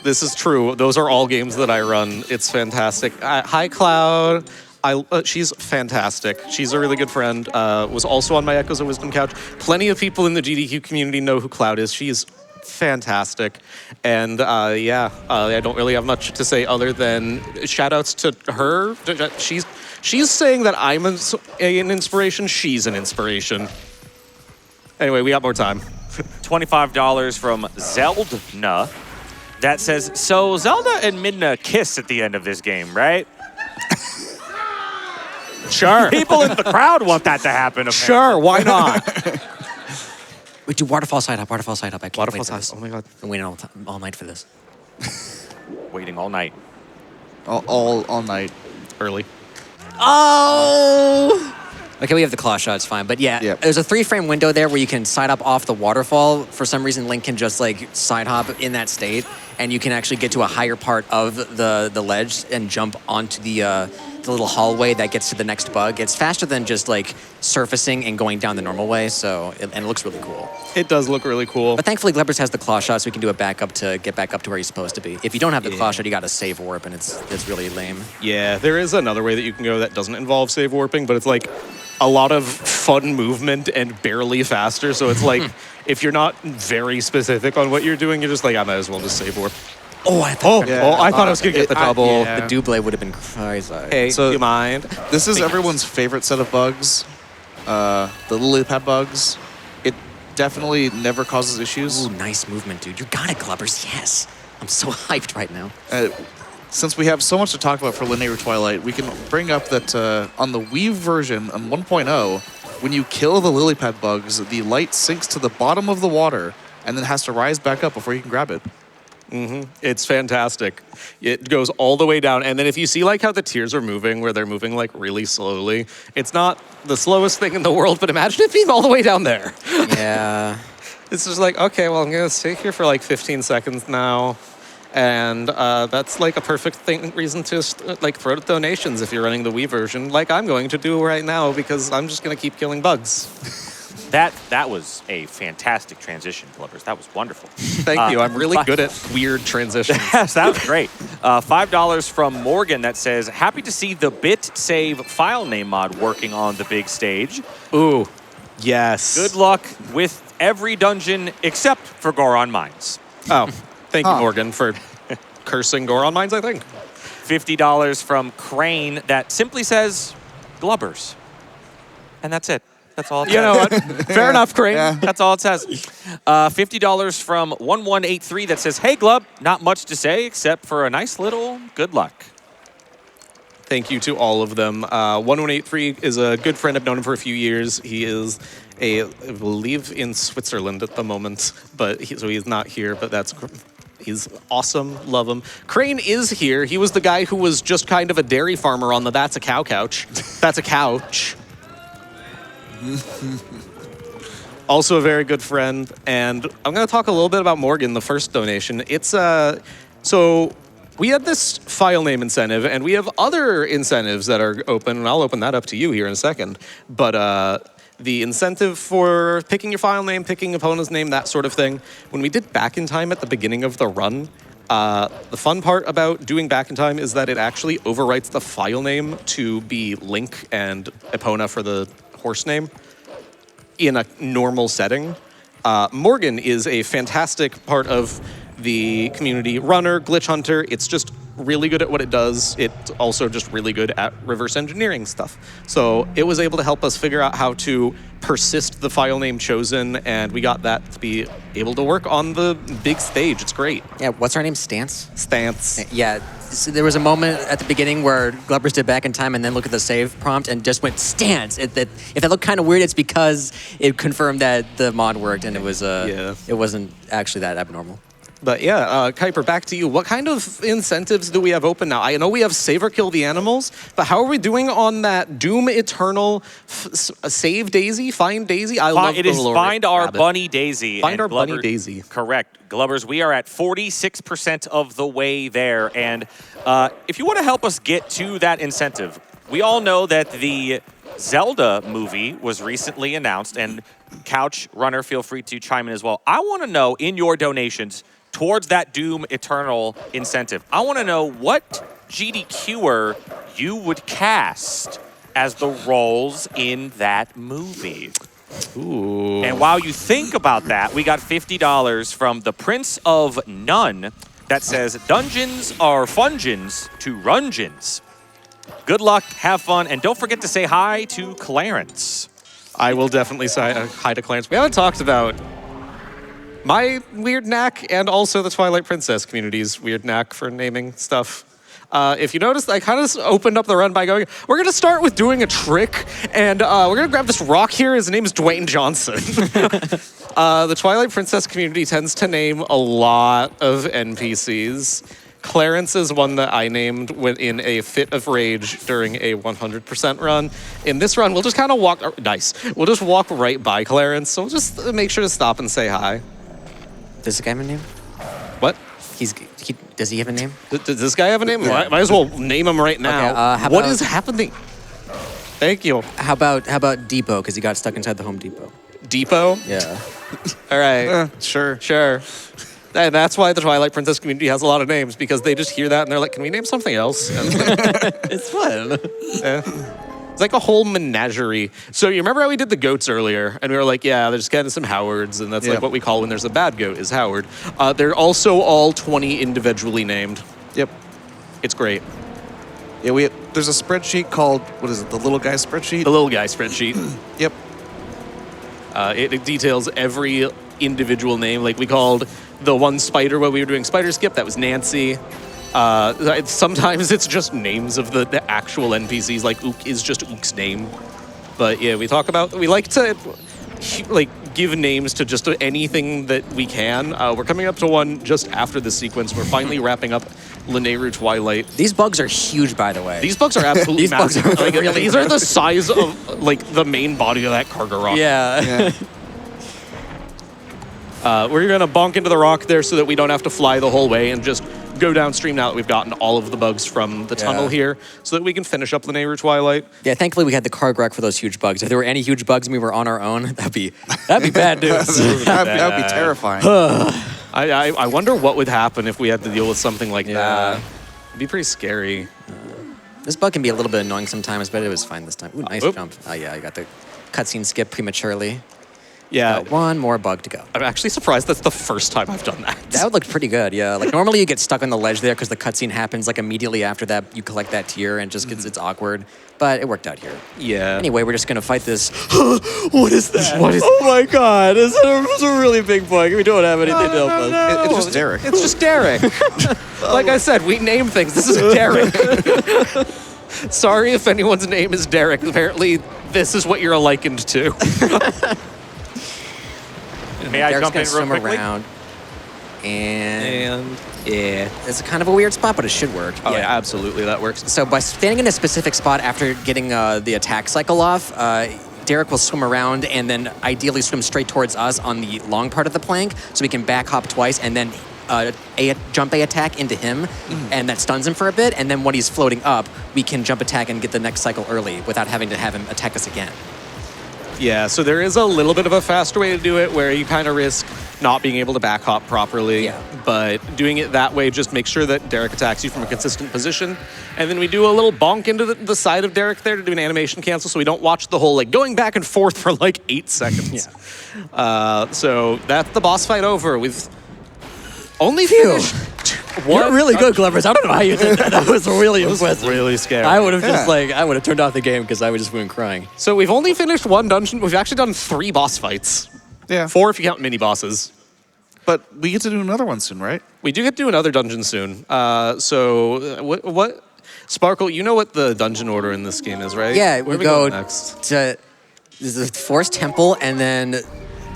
This is true. Those are all games that I run. It's fantastic. Hi, Cloud. She's fantastic. She's a really good friend. Was also on my Echoes of Wisdom couch. Plenty of people in the GDQ community know who Cloud is. She's fantastic. And I don't really have much to say other than shout-outs to her. She's saying that I'm an inspiration. She's an inspiration. Anyway, we got more time. $25 from Zelda. That says, so Zelda and Midna kiss at the end of this game, right? Sure. People in the crowd want that to happen. Apparently. Sure, why not? We do waterfall side up, waterfall side up. I can't Waterfall wait for side. this. Oh my god. I'm waiting all night for this. Waiting all night. All night. Early. Oh! Okay, we have the claw shot, it's fine. But yeah, Yep. there's a 3-frame window there where you can side hop off the waterfall. For some reason, Link can just like side hop in that state, and you can actually get to a higher part of the ledge and jump onto the little hallway that gets to the next bug. It's faster than just like surfacing and going down the normal way, and it looks really cool. It does look really cool. But thankfully, Glubbers has the claw shot, so we can do a backup to get back up to where you're supposed to be. If you don't have the claw shot, you got to save warp, and it's really lame. Yeah, there is another way that you can go that doesn't involve save warping, but it's like a lot of fun movement and barely faster. So it's like, if you're not very specific on what you're doing, you're just like, I might as well just save warp. Oh, I thought I thought I was going to get the double. the double would have been crazy. Hey, So- do you mind? This is everyone's favorite set of bugs. The lily pad bugs. It definitely never causes issues. Ooh, nice movement, dude. You got it, Glubbers. Yes. I'm so hyped right now. Since we have so much to talk about for Linear Twilight, we can bring up that on the Wii version on 1.0, when you kill the lily pad bugs, the light sinks to the bottom of the water and then has to rise back up before you can grab it. It's fantastic. It goes all the way down. And then if you see like how the tears are moving, where they're moving like really slowly, it's not the slowest thing in the world, but imagine it being all the way down there. Yeah. It's just like, okay, well, I'm going to stay here for like 15 seconds now. And that's like a perfect reason to like throw donations if you're running the Wii version, like I'm going to do right now, because I'm just going to keep killing bugs. That was a fantastic transition, Glubbers. That was wonderful. Thank you. I'm really good at weird transitions. Yes, that was great. $5 from Morgan that says, happy to see the bit save file name mod working on the big stage. Ooh, yes. Good luck with every dungeon except for Goron Mines. Oh, thank you, Morgan, for cursing Goron Mines, I think. $50 from Crane that simply says, Glubbers. And that's it. That's all it says. You know what? Fair enough, Crane. Yeah. That's all it says. $50 from 1183 that says, hey, Glub, not much to say except for a nice little good luck. Thank you to all of them. 1183 is a good friend. I've known him for a few years. He is, I believe, in Switzerland at the moment, but so he's not here, but he's awesome. Love him. Crane is here. He was the guy who was just kind of a dairy farmer on the That's a Cow couch. That's a couch. Also a very good friend. And I'm going to talk a little bit about Morgan, the first donation. It's so we had this file name incentive, and we have other incentives that are open, and I'll open that up to you here in a second. But the incentive for picking your file name, picking opponent's name, that sort of thing, when we did Back in Time at the beginning of the run, The fun part about doing back in time is that it actually overwrites the file name to be Link and Epona for the horse name in a normal setting. Morgan is a fantastic part of the community runner, glitch hunter. It's just really good at what it does. It's also just really good at reverse engineering stuff. So it was able to help us figure out how to persist the file name chosen, and we got that to be able to work on the big stage. It's great. Yeah, what's our name? Stance? Stance. Yeah, so there was a moment at the beginning where Glubbers did back in time and then looked at the save prompt and just went stance. If that looked kind of weird, it's because it confirmed that the mod worked and it wasn't actually that abnormal. But yeah, Keiper, back to you. What kind of incentives do we have open now? I know we have save or kill the animals, but how are we doing on that Doom Eternal save Daisy, find Daisy? I love it is find our bunny Daisy. Find our bunny Daisy. Correct. Glubbers, we are at 46% of the way there. And if you want to help us get to that incentive, we all know that the Zelda movie was recently announced, and Couch Runner, feel free to chime in as well. I want to know, in your donations towards that Doom Eternal incentive, I want to know what GDQer you would cast as the roles in that movie. Ooh. And while you think about that, we got $50 from the Prince of None that says, Dungeons are fungeons to rungeons. Good luck, have fun, and don't forget to say hi to Clarence. I will definitely say hi to Clarence. We haven't talked about my weird knack and also the Twilight Princess community's weird knack for naming stuff. If you noticed, I kind of opened up the run by going, we're going to start with doing a trick, and we're going to grab this rock here. His name is Dwayne Johnson. The Twilight Princess community tends to name a lot of NPCs. Clarence is one that I named in a fit of rage during a 100% run. In this run, we'll just kind of walk, we'll just walk right by Clarence, so we'll just make sure to stop and say hi. Does this guy have a name? What? Does he have a name? Does this guy have a name? Yeah. Might as well name him right now. Okay, what is happening? Thank you. How about Depot, because he got stuck inside the Home Depot? Depot? Yeah. All right. Sure. And that's why the Twilight Princess community has a lot of names, because they just hear that and they're like, can we name something else? It's fun. It's like a whole menagerie. So you remember how we did the goats earlier? And we were like, yeah, there's kind of some Howards, and that's like what we call when there's a bad goat is Howard. They're also all 20 individually named. Yep. It's great. Yeah, there's a spreadsheet called, what is it, the little guy spreadsheet? The little guy spreadsheet. Yep. It details every individual name. Like we called the one spider while we were doing Spider Skip, that was Nancy. Sometimes it's just names of the actual NPCs, like Ook is just Ook's name. But yeah, we like to give names to just anything that we can. We're coming up to one just after this sequence. We're finally wrapping up Lanayru Twilight. These bugs are huge, by the way. These bugs are absolutely These bugs massive. are really these are the size of the main body of that cargo rock. Yeah. We're gonna bonk into the rock there so that we don't have to fly the whole way and just go downstream now that we've gotten all of the bugs from the tunnel here, so that we can finish up Lanayru Twilight. Yeah, thankfully we had the Kargrak for those huge bugs. If there were any huge bugs and we were on our own, that'd be bad news. That'd be terrifying. I wonder what would happen if we had to deal with something like that. It'd be pretty scary. This bug can be a little bit annoying sometimes, but it was fine this time. Ooh, nice jump. Oh yeah, I got the cutscene skip prematurely. Yeah. One more bug to go. I'm actually surprised that's the first time I've done that. That would look pretty good, yeah. Like normally you get stuck on the ledge there because the cutscene happens like immediately after that. You collect that tier and it just gets it's awkward. But it worked out here. Yeah. Anyway, we're just gonna fight this. What is that? Oh my god, it's a really big bug. We don't have anything to help us. It's just Derek. It's just Derek. Like I said, we name things. This is Derek. Sorry if anyone's name is Derek. Apparently, this is what you're likened to. May I Derek's jump in gonna real swim quickly? around. And yeah. it's kind of a weird spot, but it should work. Oh, yeah, absolutely. That works. So by standing in a specific spot after getting the attack cycle off, Derek will swim around and then ideally swim straight towards us on the long part of the plank, so we can back hop twice and then jump A attack into him, and that stuns him for a bit, and then when he's floating up, we can jump attack and get the next cycle early without having to have him attack us again. Yeah, so there is a little bit of a faster way to do it where you kind of risk not being able to back hop properly. Yeah. But doing it that way just makes sure that Derek attacks you from a consistent position. And then we do a little bonk into the side of Derek there to do an animation cancel so we don't watch the whole like going back and forth for like 8 seconds. So that's the boss fight over. We've only finished You're really good, Glubbers. I don't know how you did that. That was really impressive. really scary. I would have just I would have turned off the game because I would just been crying. So we've only finished 1 dungeon. We've actually done 3 boss fights. Yeah. 4 if you count mini bosses. But we get to do another one soon, right? We do get to do another dungeon soon. What? Sparkle, you know what the dungeon order in this game is, right? Yeah, Where we are go next? to the Forest Temple and then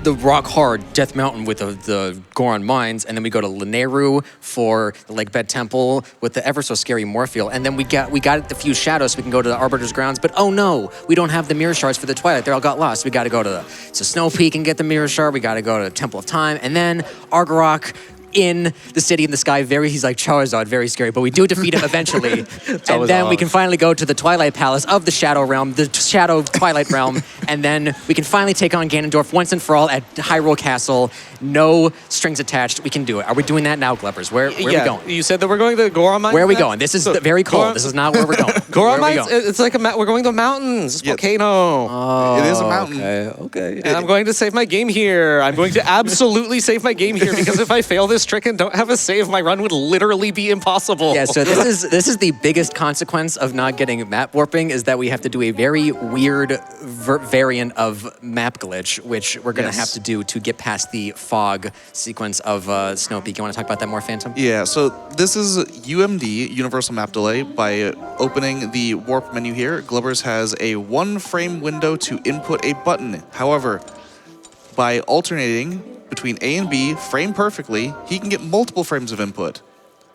the rock hard Death Mountain with the Goron Mines, and then we go to Lineru for the Lake Bed Temple with the ever so scary Morpheal, and then we got the few shadows so we can go to the Arbiter's Grounds, but oh no, we don't have the mirror shards for the Twilight. They all got lost. We got to go to Snow Peak and get the mirror shard. We got to go to Temple of Time, and then Argarok in the city in the sky. He's like Charizard, very scary, but we do defeat him eventually. And then we can finally go to the Twilight Palace of the Shadow Realm, the Shadow Twilight Realm, and then we can finally take on Ganondorf once and for all at Hyrule Castle. No strings attached. We can do it. Are we doing that now, Glubbers? Where are we going? You said that we're going to the Goron Mines. Where are we next? going? This is very cold. This is not where we're going. Goron Where are we Mines. going? It's like we're going to the mountains. It's a volcano. It is a mountain. Okay. And I'm going to save my game here. I'm going to absolutely save my game here because if I fail this trick and don't have a save, my run would literally be impossible. Yeah, so this is the biggest consequence of not getting map warping is that we have to do a very weird variant of map glitch, which we're going to have to do to get past the fog sequence of Snow Peak. You want to talk about that more, Phantom? Yeah, so this is UMD, Universal Map Delay. By opening the warp menu here, Glubbers has a 1-frame window to input a button. However, by alternating between A and B, frame perfectly, he can get multiple frames of input.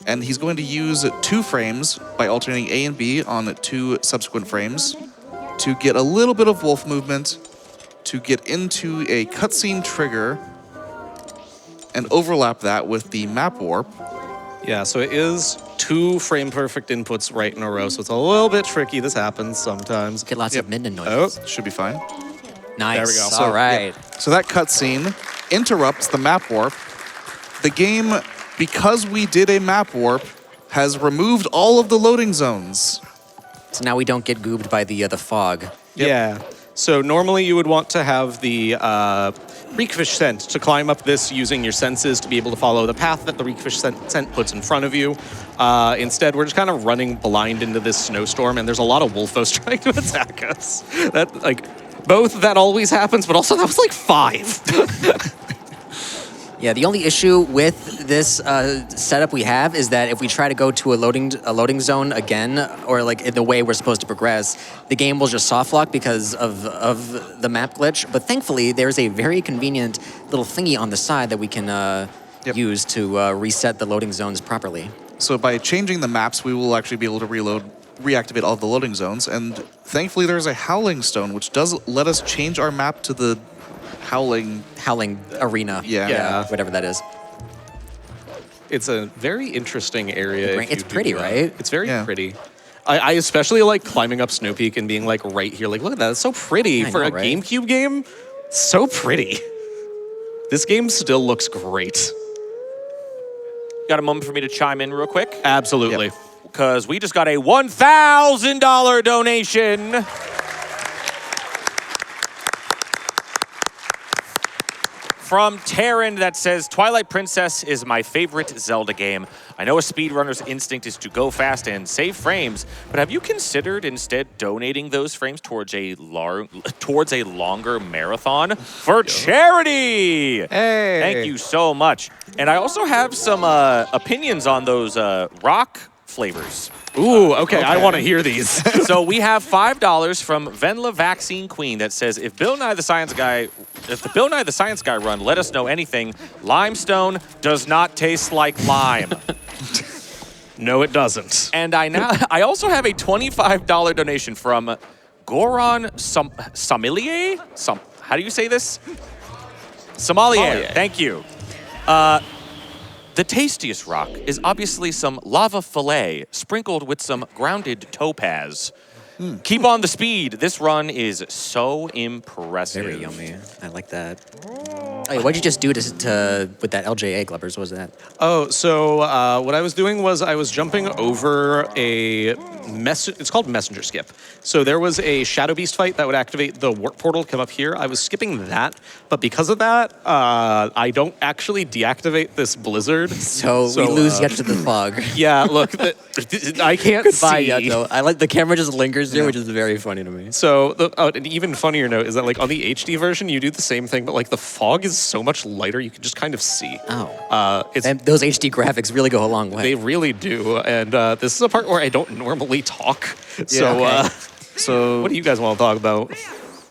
And he's going to use 2 frames by alternating A and B on 2 subsequent frames to get a little bit of wolf movement, to get into a cutscene trigger, and overlap that with the map warp. Yeah, so it is 2 frame perfect inputs right in a row, so it's a little bit tricky. This happens sometimes. Get lots of midden noises. Should be fine. Nice. There we go. All right. So that cutscene interrupts the map warp. The game, because we did a map warp, has removed all of the loading zones. So now we don't get goobed by the fog. Yeah. So normally you would want to have the Reekfish scent to climb up this using your senses to be able to follow the path that the Reekfish scent puts in front of you. Instead, we're just kind of running blind into this snowstorm, and there's a lot of Wolfos trying to attack us. Both that always happens, but also that was like 5. Yeah, the only issue with this setup we have is that if we try to go to a loading zone again, or like in the way we're supposed to progress, the game will just soft lock because of the map glitch. But thankfully, there's a very convenient little thingy on the side that we can use to reset the loading zones properly. So by changing the maps, we will actually be able to reactivate all the loading zones. And thankfully, there's a Howling Stone, which does let us change our map to the Howling Arena. Yeah. Whatever that is. It's a very interesting area. It's pretty, right? It's very pretty. I especially like climbing up Snow Peak and being like right here. Like, look at that. It's so pretty for a GameCube game. So pretty. This game still looks great. Got a moment for me to chime in real quick? Absolutely. Because we just got a $1,000 donation. From Taryn that says, Twilight Princess is my favorite Zelda game. I know a speedrunner's instinct is to go fast and save frames, but have you considered instead donating those frames towards a longer marathon for charity? Hey. Thank you so much. And I also have some opinions on those rock flavors. Ooh, okay. I want to hear these. So we have $5 from Venla Vaccine Queen that says, if the Bill Nye the Science Guy run let us know anything, limestone does not taste like lime. No, it doesn't. And I also have a $25 donation from Goron Sommelier? How do you say this? Sommelier. Thank you. The tastiest rock is obviously some lava fillet sprinkled with some grounded topaz. Keep on the speed. This run is so impressive. Very yummy. I like that. Oh, what'd you just do to with that LJA, Glubbers? What was that? Oh, so what I was doing was I was jumping over it's called messenger skip. So there was a Shadow Beast fight that would activate the warp portal, come up here. I was skipping that, but because of that, I don't actually deactivate this blizzard. So we lose yet to the fog. Yeah, look, I can't Goodbye, see. Yato. I like the camera just lingers there, which is very funny to me. So an even funnier note is that like on the HD version, you do the same thing, but like the fog is so much lighter, you can just kind of see. Oh. It's And those HD graphics really go a long way. They really do, and this is a part where I don't normally talk. So, okay. So what do you guys want to talk about?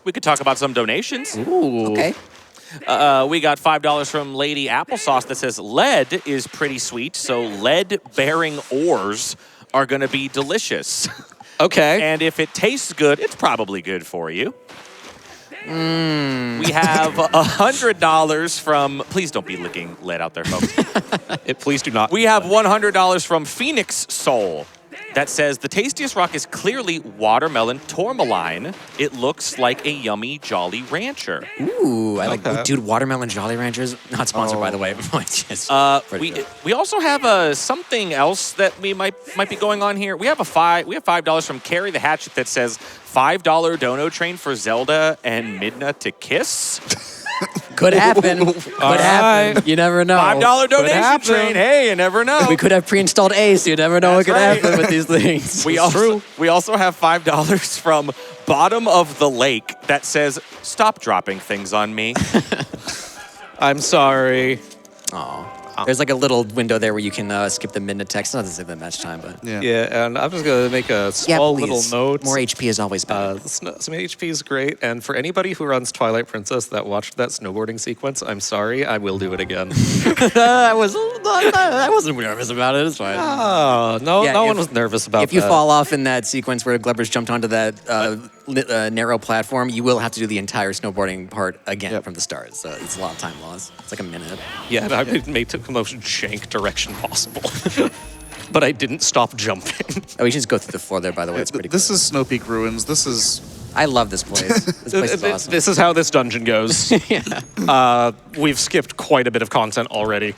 We could talk about some donations. Ooh. Okay. We got $5 from Lady Applesauce that says lead is pretty sweet, so lead-bearing ores are going to be delicious. Okay. And if it tastes good, it's probably good for you. We have $100 from... Please don't be licking lead out there, folks. Please do not. We have $100 from Phoenix Soul that says the tastiest rock is clearly watermelon tourmaline. It looks like a yummy Jolly Rancher. Ooh, I like, Okay. dude, Watermelon Jolly Ranchers. Not sponsored, by the way. Just We also have something else that we might be going on here. We have $5 from Carrie the Hatchet that says $5 dono train for Zelda and Midna to kiss. could happen. Could happen. You never know. $5 donation happen. train. Hey, you never know. We could have pre-installed Ace. You never know what could right. happen with these things. We also have $5 from Bottom of the Lake that says, "Stop dropping things on me." I'm sorry. Aw. There's like a little window there where you can skip the minute text. Not to say the match time, but Yeah, and I'm just going to make a small little please. note. More HP is always better. Some HP is great, and for anybody who runs Twilight Princess that watched that snowboarding sequence, I'm sorry, I will do it again. I wasn't nervous about it. It's fine. Oh, no, Yeah, no if- one was nervous about If you that. fall off in that sequence where Glubbers jumped onto that narrow platform, you will have to do the entire snowboarding part again from the start. So it's a lot of time loss. It's like a minute. Yeah, and I made the most jank direction possible. But I didn't stop jumping. Oh, we should just go through the floor there, by the way. It's pretty this cool. is Snow Peak Ruins. This is I love this place. This place is awesome. This is how this dungeon goes. We've skipped quite a bit of content already.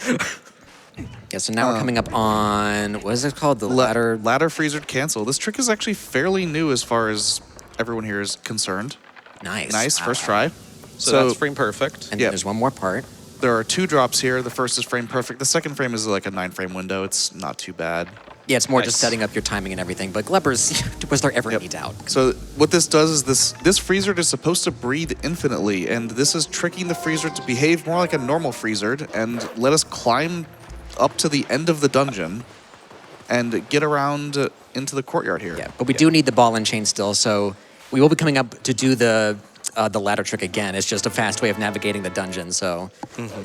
Yeah, so now we're coming up on, what is it called? The ladder? ladder freezered cancel. This trick is actually fairly new as far as everyone here is concerned. Nice. Nice, Wow. first try. So that's frame perfect. And Yeah. then there's one more part. There are 2 drops here. The first is frame perfect. The second frame is like a 9-frame window. It's not too bad. Yeah, it's more just Nice. setting up your timing and everything. But Glubbers, was there ever any doubt? So what this does is this freezer is supposed to breathe infinitely, and this is tricking the freezer to behave more like a normal freezer and let us climb up to the end of the dungeon and get around into the courtyard here. Yeah, but we do need the ball and chain still, so we will be coming up to do the ladder trick again. It's just a fast way of navigating the dungeon, so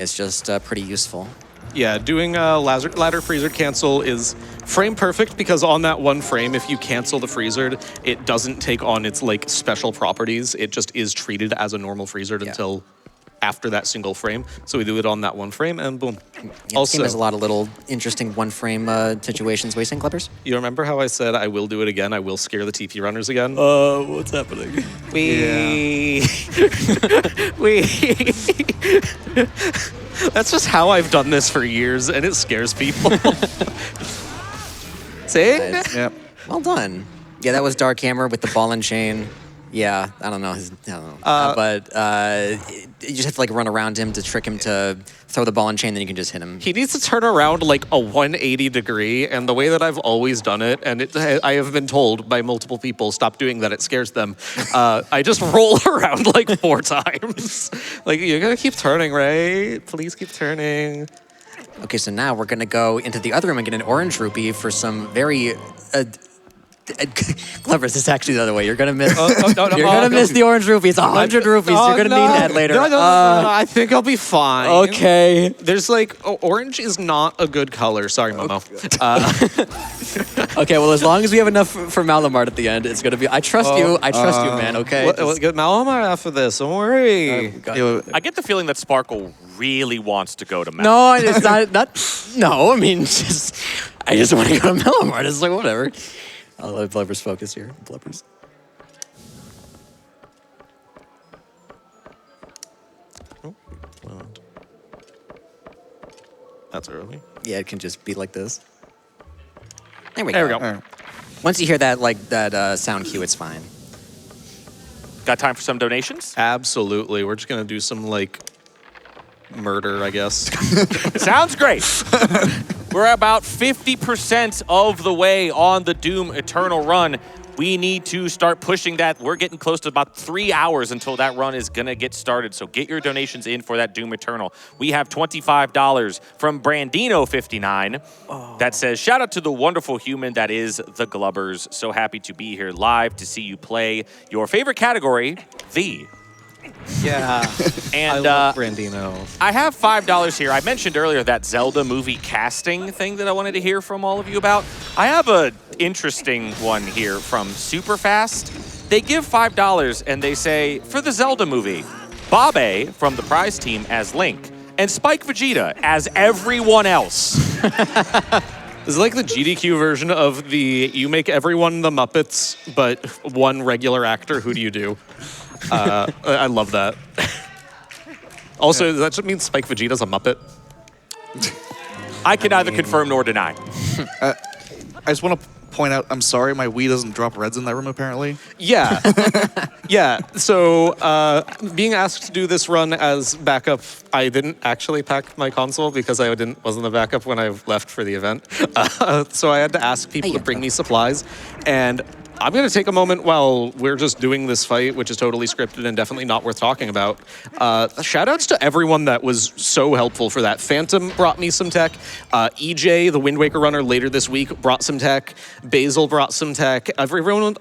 it's just pretty useful. Yeah, doing ladder freezer cancel is frame perfect because on that one frame, if you cancel the freezer, it doesn't take on its like special properties. It just is treated as a normal freezer until after that single frame. So we do it on that one frame and boom. Yeah, also, there's a lot of little interesting one-frame situations. What are you saying, Glubbers? You remember how I said I will do it again? I will scare the TP runners again? What's happening? That's just how I've done this for years, and it scares people. See? Nice. Yep. Well done. Yeah, that was Dark Hammer with the ball and chain. Yeah, I don't know. But you just have to like run around him to trick him to throw the ball and chain, then you can just hit him. He needs to turn around like a 180 degree, and the way that I've always done it, and I have been told by multiple people, stop doing that, it scares them. I just roll around like 4 times. Like, you're gonna keep turning, right? Please keep turning. Okay, so now we're gonna go into the other room and get an orange rupee for some very... Glubbers, it's actually the other way. You're gonna miss. You're gonna miss the orange rupee. It's 100 rupees. You're gonna need that later. No, I think I'll be fine. Okay. There's like, orange is not a good color. Sorry, Momo. Okay. Well, as long as we have enough for Malamart at the end, it's gonna be. I trust you. I trust you, man. Okay. Get Malamar after this. Don't worry. I get the feeling that Sparkle really wants to go to Mount. No, it's not. No, I mean, I just want to go to Malamart. It's like whatever. I'll let Glubbers focus here. Glubbers. that's early. Yeah, it can just be like this. There we There we go. go. All right. Once you hear that sound cue, it's fine. Got time for some donations? Absolutely. We're just gonna do some like murder, I guess. Sounds great. We're about 50% of the way on the Doom Eternal run. We need to start pushing that. We're getting close to about 3 hours until that run is going to get started. So get your donations in for that Doom Eternal. We have $25 from Brandino59 that says, shout out to the wonderful human that is the Glubbers. So happy to be here live to see you play your favorite category, the. Yeah. And I love Brandino. I have $5 here. I mentioned earlier that Zelda movie casting thing that I wanted to hear from all of you about. I have an interesting one here from Superfast. They give $5 and they say, for the Zelda movie, Bob A from the prize team as Link and Spike Vegeta as everyone else. This is like the GDQ version of the you make everyone the Muppets, but one regular actor. Who do you do? I love that. Also, that just means Spike Vegeta's a Muppet. I can neither confirm nor deny. I just want to point out, I'm sorry, my Wii doesn't drop reds in that room, apparently. Yeah. Yeah. So being asked to do this run as backup, I didn't actually pack my console because I wasn't the backup when I left for the event. So I had to ask people to bring me supplies. And I'm going to take a moment while we're just doing this fight, which is totally scripted and definitely not worth talking about. Shout outs to everyone that was so helpful for that. Phantom brought me some tech. EJ, the Wind Waker runner, later this week brought some tech. Basil brought some tech. Everyone,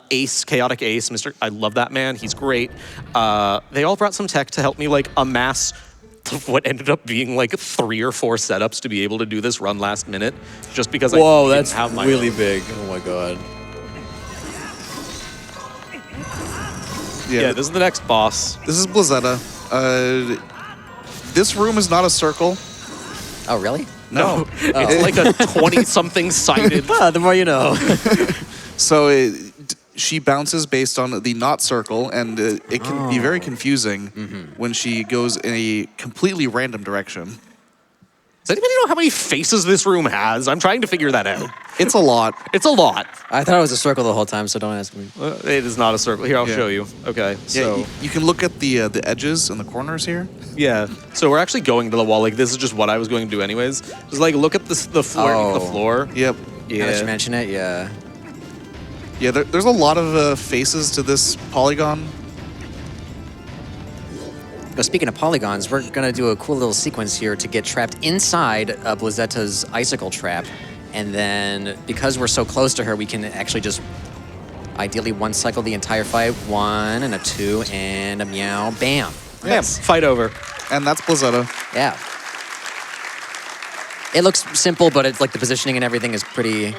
Ace, Chaotic Ace, I love that man. He's great. They all brought some tech to help me like amass what ended up being like 3 or 4 setups to be able to do this run last minute, just because I didn't have my own. big. Oh my god. Yeah, this is the next boss. This is Blazetta. This room is not a circle. Oh, really? No, it's like a 20-something sided. The more you know. So she bounces based on the not circle, and it can be very confusing when she goes in a completely random direction. Does anybody know how many faces this room has? I'm trying to figure that out. It's a lot. It's a lot. I thought it was a circle the whole time, so don't ask me. It is not a circle. Here, I'll Yeah. show you. Okay, so Yeah, you can look at the edges and the corners here. yeah, so we're actually going to the wall. Like this is just what I was going to do anyways. Just like look at the floor. Oh. The floor. Yep. Now that you Yeah. mention it, yeah. Yeah, there's a lot of faces to this polygon. But speaking of polygons, we're gonna do a cool little sequence here to get trapped inside Blazetta's icicle trap. And then because we're so close to her, we can actually just ideally one cycle the entire fight. 1 and a 2 and a meow. Bam. Bam. Fight over. And that's Blazetta. Yeah. It looks simple, but it's like the positioning and everything is pretty...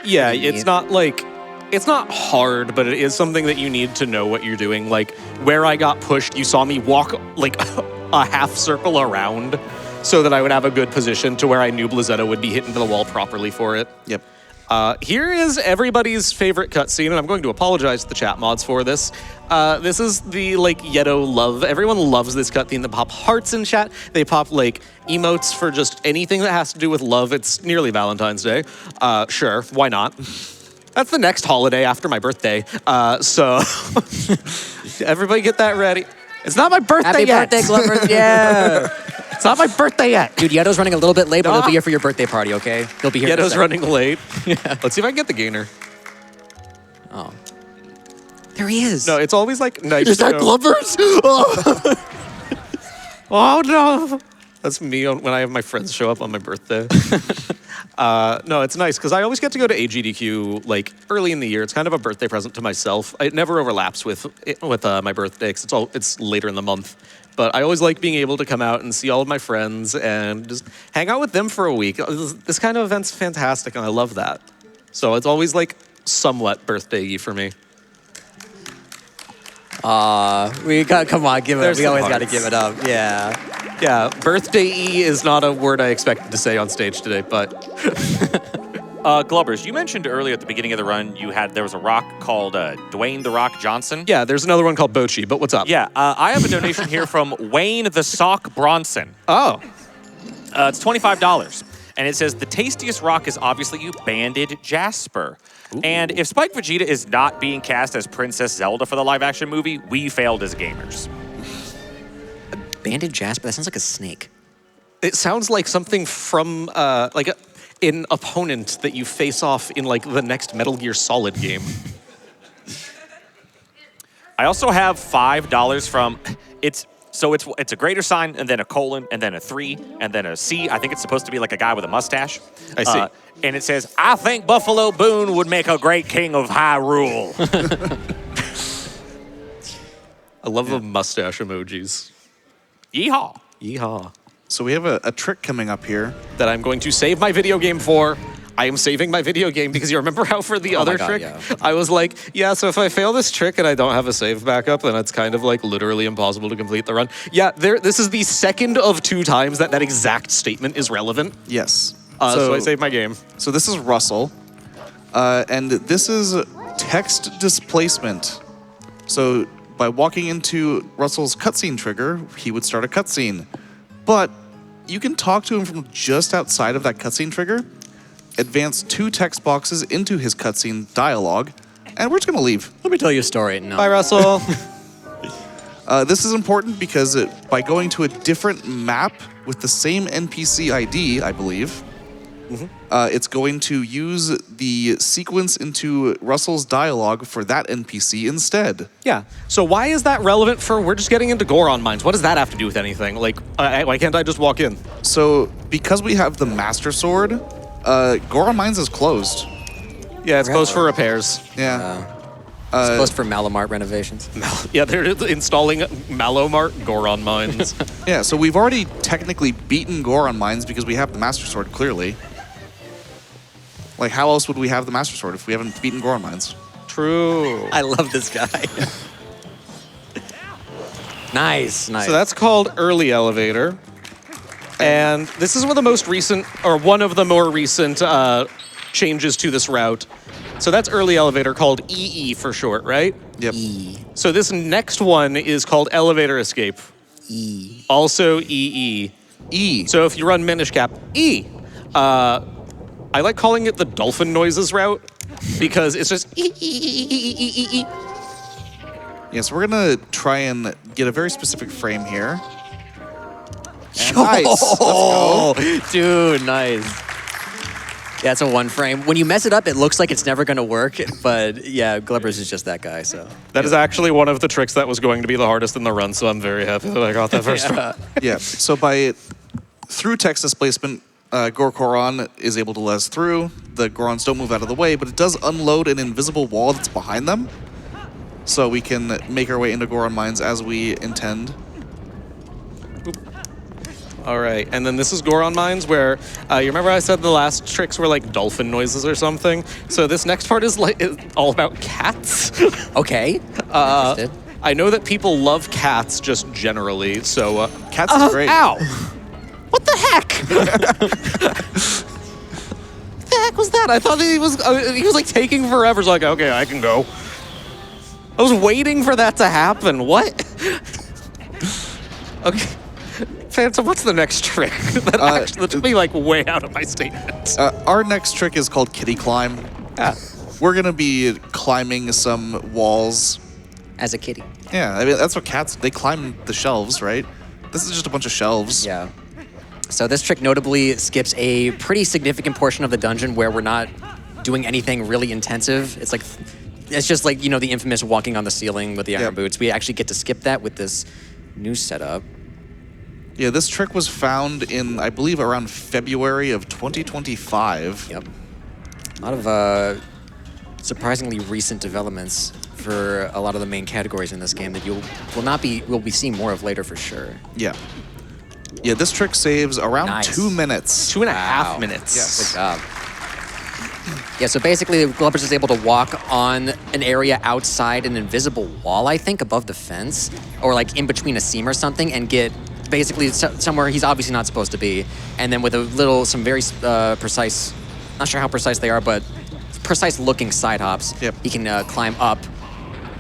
Yeah, Pretty it's neat. not like, it's not hard, but it is something that you need to know what you're doing. Like, where I got pushed, you saw me walk, like, a half circle around so that I would have a good position to where I knew Blazetta would be hitting the wall properly for it. Yep. Here is everybody's favorite cutscene, and I'm going to apologize to the chat mods for this. This is the, like, Yeto love. Everyone loves this cutscene. They pop hearts in chat. They pop, like, emotes for just anything that has to do with love. It's nearly Valentine's Day. Sure, why not? That's the next holiday after my birthday. So everybody get that ready. It's not my birthday Happy yet. birthday, Glubbers. Yeah. It's not my birthday yet. Dude, Yeto's running a little bit late, but he'll be here for your birthday party, okay? He'll be here. in a Yeto's sec. running late. Let's see if I can get the gainer. Oh. There he is. No, it's always like nice. Is that to- Glubbers? Oh no! That's me when I have my friends show up on my birthday. No, it's nice because I always get to go to AGDQ like early in the year. It's kind of a birthday present to myself. It never overlaps with my birthday because it's later in the month. But I always like being able to come out and see all of my friends and just hang out with them for a week. This kind of event's fantastic, and I love that. So it's always like somewhat birthday-y for me. Come on, give it There's up. We some always got to hearts. give it up. Yeah. Yeah, birthday-y is not a word I expected to say on stage today, but Glubbers, you mentioned earlier at the beginning of the run there was a rock called Dwayne the Rock Johnson. yeah, there's another one called Bochi, but what's up? Yeah, I have a donation here from Wayne the Sock Bronson. Oh, It's $25. And it says, the tastiest rock is obviously Banded Jasper. Ooh. And if Spike Vegeta is not being cast as Princess Zelda for the live-action movie, we failed as gamers. Banded Jasper? That sounds like a snake. It sounds like something from like an opponent that you face off in like the next Metal Gear Solid game. I also have $5 from it's a greater sign and then a colon and then a 3 and then a C. I think it's supposed to be like a guy with a mustache. I see. And it says, I think Buffalo Boone would make a great king of Hyrule. I love the mustache emojis. Yeehaw. Yeehaw. So we have a trick coming up here. That I'm going to save my video game for. I am saving my video game because you remember how for the other trick, I was like, yeah, so if I fail this trick and I don't have a save backup, then it's kind of like literally impossible to complete the run. Yeah, this is the second of 2 times that exact statement is relevant. Yes. So I saved my game. So this is Russell, and this is text displacement. So by walking into Russell's cutscene trigger, he would start a cutscene. But you can talk to him from just outside of that cutscene trigger, advance 2 text boxes into his cutscene dialogue, and we're just gonna leave. Let me tell you a story. No. Bye, Russell. This is important because by going to a different map with the same NPC ID, I believe, it's going to use the sequence into Russell's dialogue for that NPC instead. Yeah. So why is that relevant for, we're just getting into Goron mines. What does that have to do with anything? Like, why can't I just walk in? So because we have the Master Sword, Goron Mines is closed. Yeah, it's closed for repairs. Yeah. It's closed for Malamart renovations. Yeah, they're installing Malomart Goron mines. Yeah, so we've already technically beaten Goron Mines because we have the Master Sword, clearly. Like, how else would we have the Master Sword if we haven't beaten Goron Mines? True. I love this guy. Nice. So that's called Early Elevator. And this is one of the most recent, or one of the more recent changes to this route. So that's Early Elevator, called EE for short, right? Yep. E. So this next one is called Elevator Escape. E. Also EE. E. So if you run Minish Cap, E. I like calling it the dolphin noises route because it's just E. Yeah, so we're gonna try and get a very specific frame here. And Nice. Let's go. Dude, nice. Yeah, it's a 1 frame. When you mess it up, it looks like it's never going to work. But yeah, Glubbers is just that guy. So That is actually one of the tricks that was going to be the hardest in the run, so I'm very happy that I got that first try. Yeah, so through text displacement, Gorkoron is able to let us through. The Gorons don't move out of the way, but it does unload an invisible wall that's behind them. So we can make our way into Goron Mines as we intend. All right, and then this is Goron Mines, where you remember I said the last tricks were like dolphin noises or something? So this next part is like all about cats. okay. I know that people love cats just generally, so Cats is great. Ow! What the heck? What the heck was that? I thought he was like taking forever. So like, okay, I can go. I was waiting for that to happen. What? Okay. Phantom, what's the next trick? That took me like way out of my statement. Our next trick is called Kitty Climb. Yeah. We're gonna be climbing some walls. As a kitty. Yeah, I mean, that's what cats, they climb the shelves, right? This is just a bunch of shelves. Yeah. So this trick notably skips a pretty significant portion of the dungeon where we're not doing anything really intensive. It's just like, you know, the infamous walking on the ceiling with the iron boots. We actually get to skip that with this new setup. Yeah, this trick was found in, I believe, around February of 2025. Yep. A lot of surprisingly recent developments for a lot of the main categories in this game that we'll be seeing more of later for sure. Yeah. Yeah, this trick saves around 2 minutes. 2.5 minutes. Yes. Good job. Yeah, so basically, Glubbers is able to walk on an area outside an invisible wall, I think, above the fence, or like in between a seam or something, and get basically somewhere he's obviously not supposed to be. And then with some very precise, not sure how precise they are, but precise looking side hops, he can climb up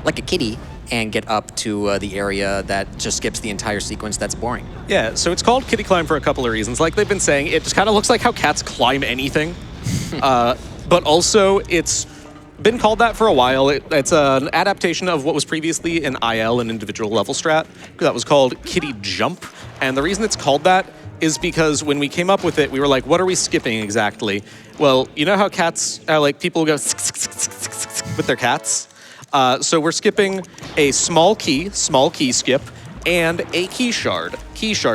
like a kitty and get up to the area that just skips the entire sequence that's boring. Yeah, so it's called Kitty Climb for a couple of reasons. Like they've been saying, it just kind of looks like how cats climb anything. But also, it's been called that for a while. It's an adaptation of what was previously an IL, an individual level strat, that was called Kitty Jump. And the reason it's called that is because when we came up with it, we were like, what are we skipping exactly? Well, you know how cats, like people go with their cats? So we're skipping a small key skip, and a key shard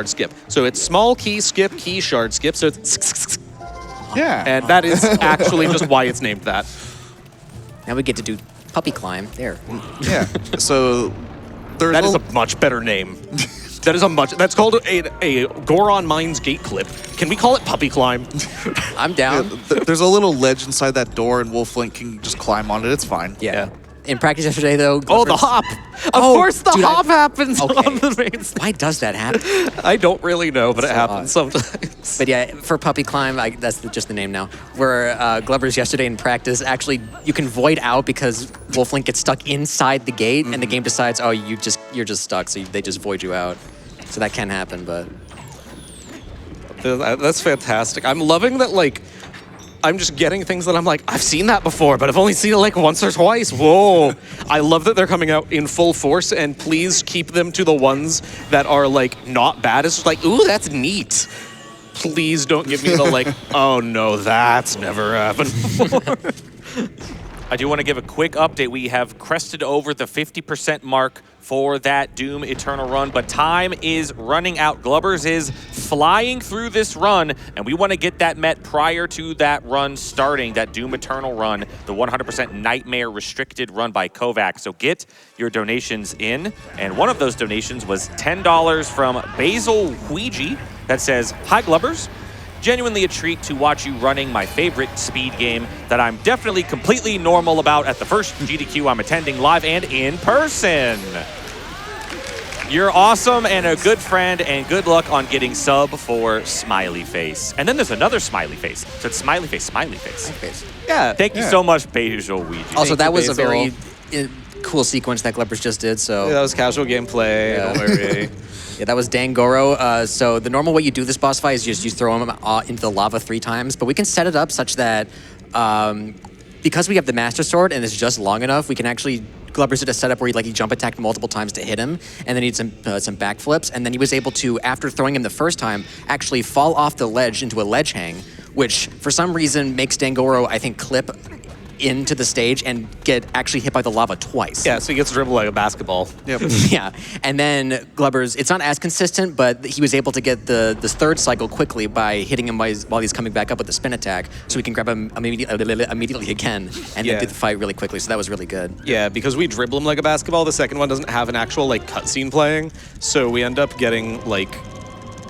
skip. So it's small key skip, key shard skip, so it's Yeah. and that is actually just why it's named that. Now we get to do puppy climb. There. Yeah. So there's That is a much better name. That's called a Goron Mines gate clip. Can we call it puppy climb? I'm down. there's a little ledge inside that door, and Wolflink can just climb on it. It's fine. Yeah. In practice yesterday, though. Oh, the Glubbers- hop! Of Oh, course the dude, hop happens Okay. on the main stage. Why does that happen? I don't really know, but it So happens sometimes. But yeah, for puppy climb, that's just the name now. Where Glubbers yesterday in practice, actually, you can void out because Wolflink gets stuck inside the gate, and the game decides, oh, you're just stuck, so they just void you out. So that can happen, but That's fantastic. I'm loving that, like, I'm just getting things that I'm like, I've seen that before, but I've only seen it like once or twice. Whoa. I love that they're coming out in full force, and please keep them to the ones that are, like, not bad. It's just like, ooh, that's neat. Please don't give me the, like, oh no, that's never happened before. I do want to give a quick update. We have crested over the 50% mark for that Doom Eternal run, but time is running out. Glubbers is flying through this run, and we want to get that met prior to that run starting, that Doom Eternal run, the 100% Nightmare restricted run by Kovac. So get your donations in, and one of those donations was $10 from Basil Ouija that says, "Hi Glubbers. Genuinely a treat to watch you running my favorite speed game that I'm definitely completely normal about at the first GDQ I'm attending live and in person. You're awesome and a good friend, and good luck on getting sub for smiley face." And then there's another smiley face. So it's smiley face, smiley face. Yeah. Thank you so much, Basil Ouija. also Thank that you, was a Basil. very cool sequence that Glubbers just did. So That was casual gameplay. Yeah. Don't worry. yeah, that was Dangoro. So the normal way you do this boss fight is just you throw him into the lava 3 times, but we can set it up such that because we have the Master Sword and it's just long enough, we can actually. Glubbers did a setup where he jump attacked multiple times to hit him, and then he did some backflips, and then he was able to, after throwing him the first time, actually fall off the ledge into a ledge hang, which for some reason makes Dangoro, I think, clip into the stage and get actually hit by the lava twice. Yeah, so he gets dribbled like a basketball. Yep. Yeah, and then Glubbers, it's not as consistent, but he was able to get the third cycle quickly by hitting him while he's coming back up with the spin attack, so we can grab him immediately again and Yeah. then do the fight really quickly, so that was really good. Yeah, because we dribble him like a basketball, the second one doesn't have an actual cutscene playing, so we end up getting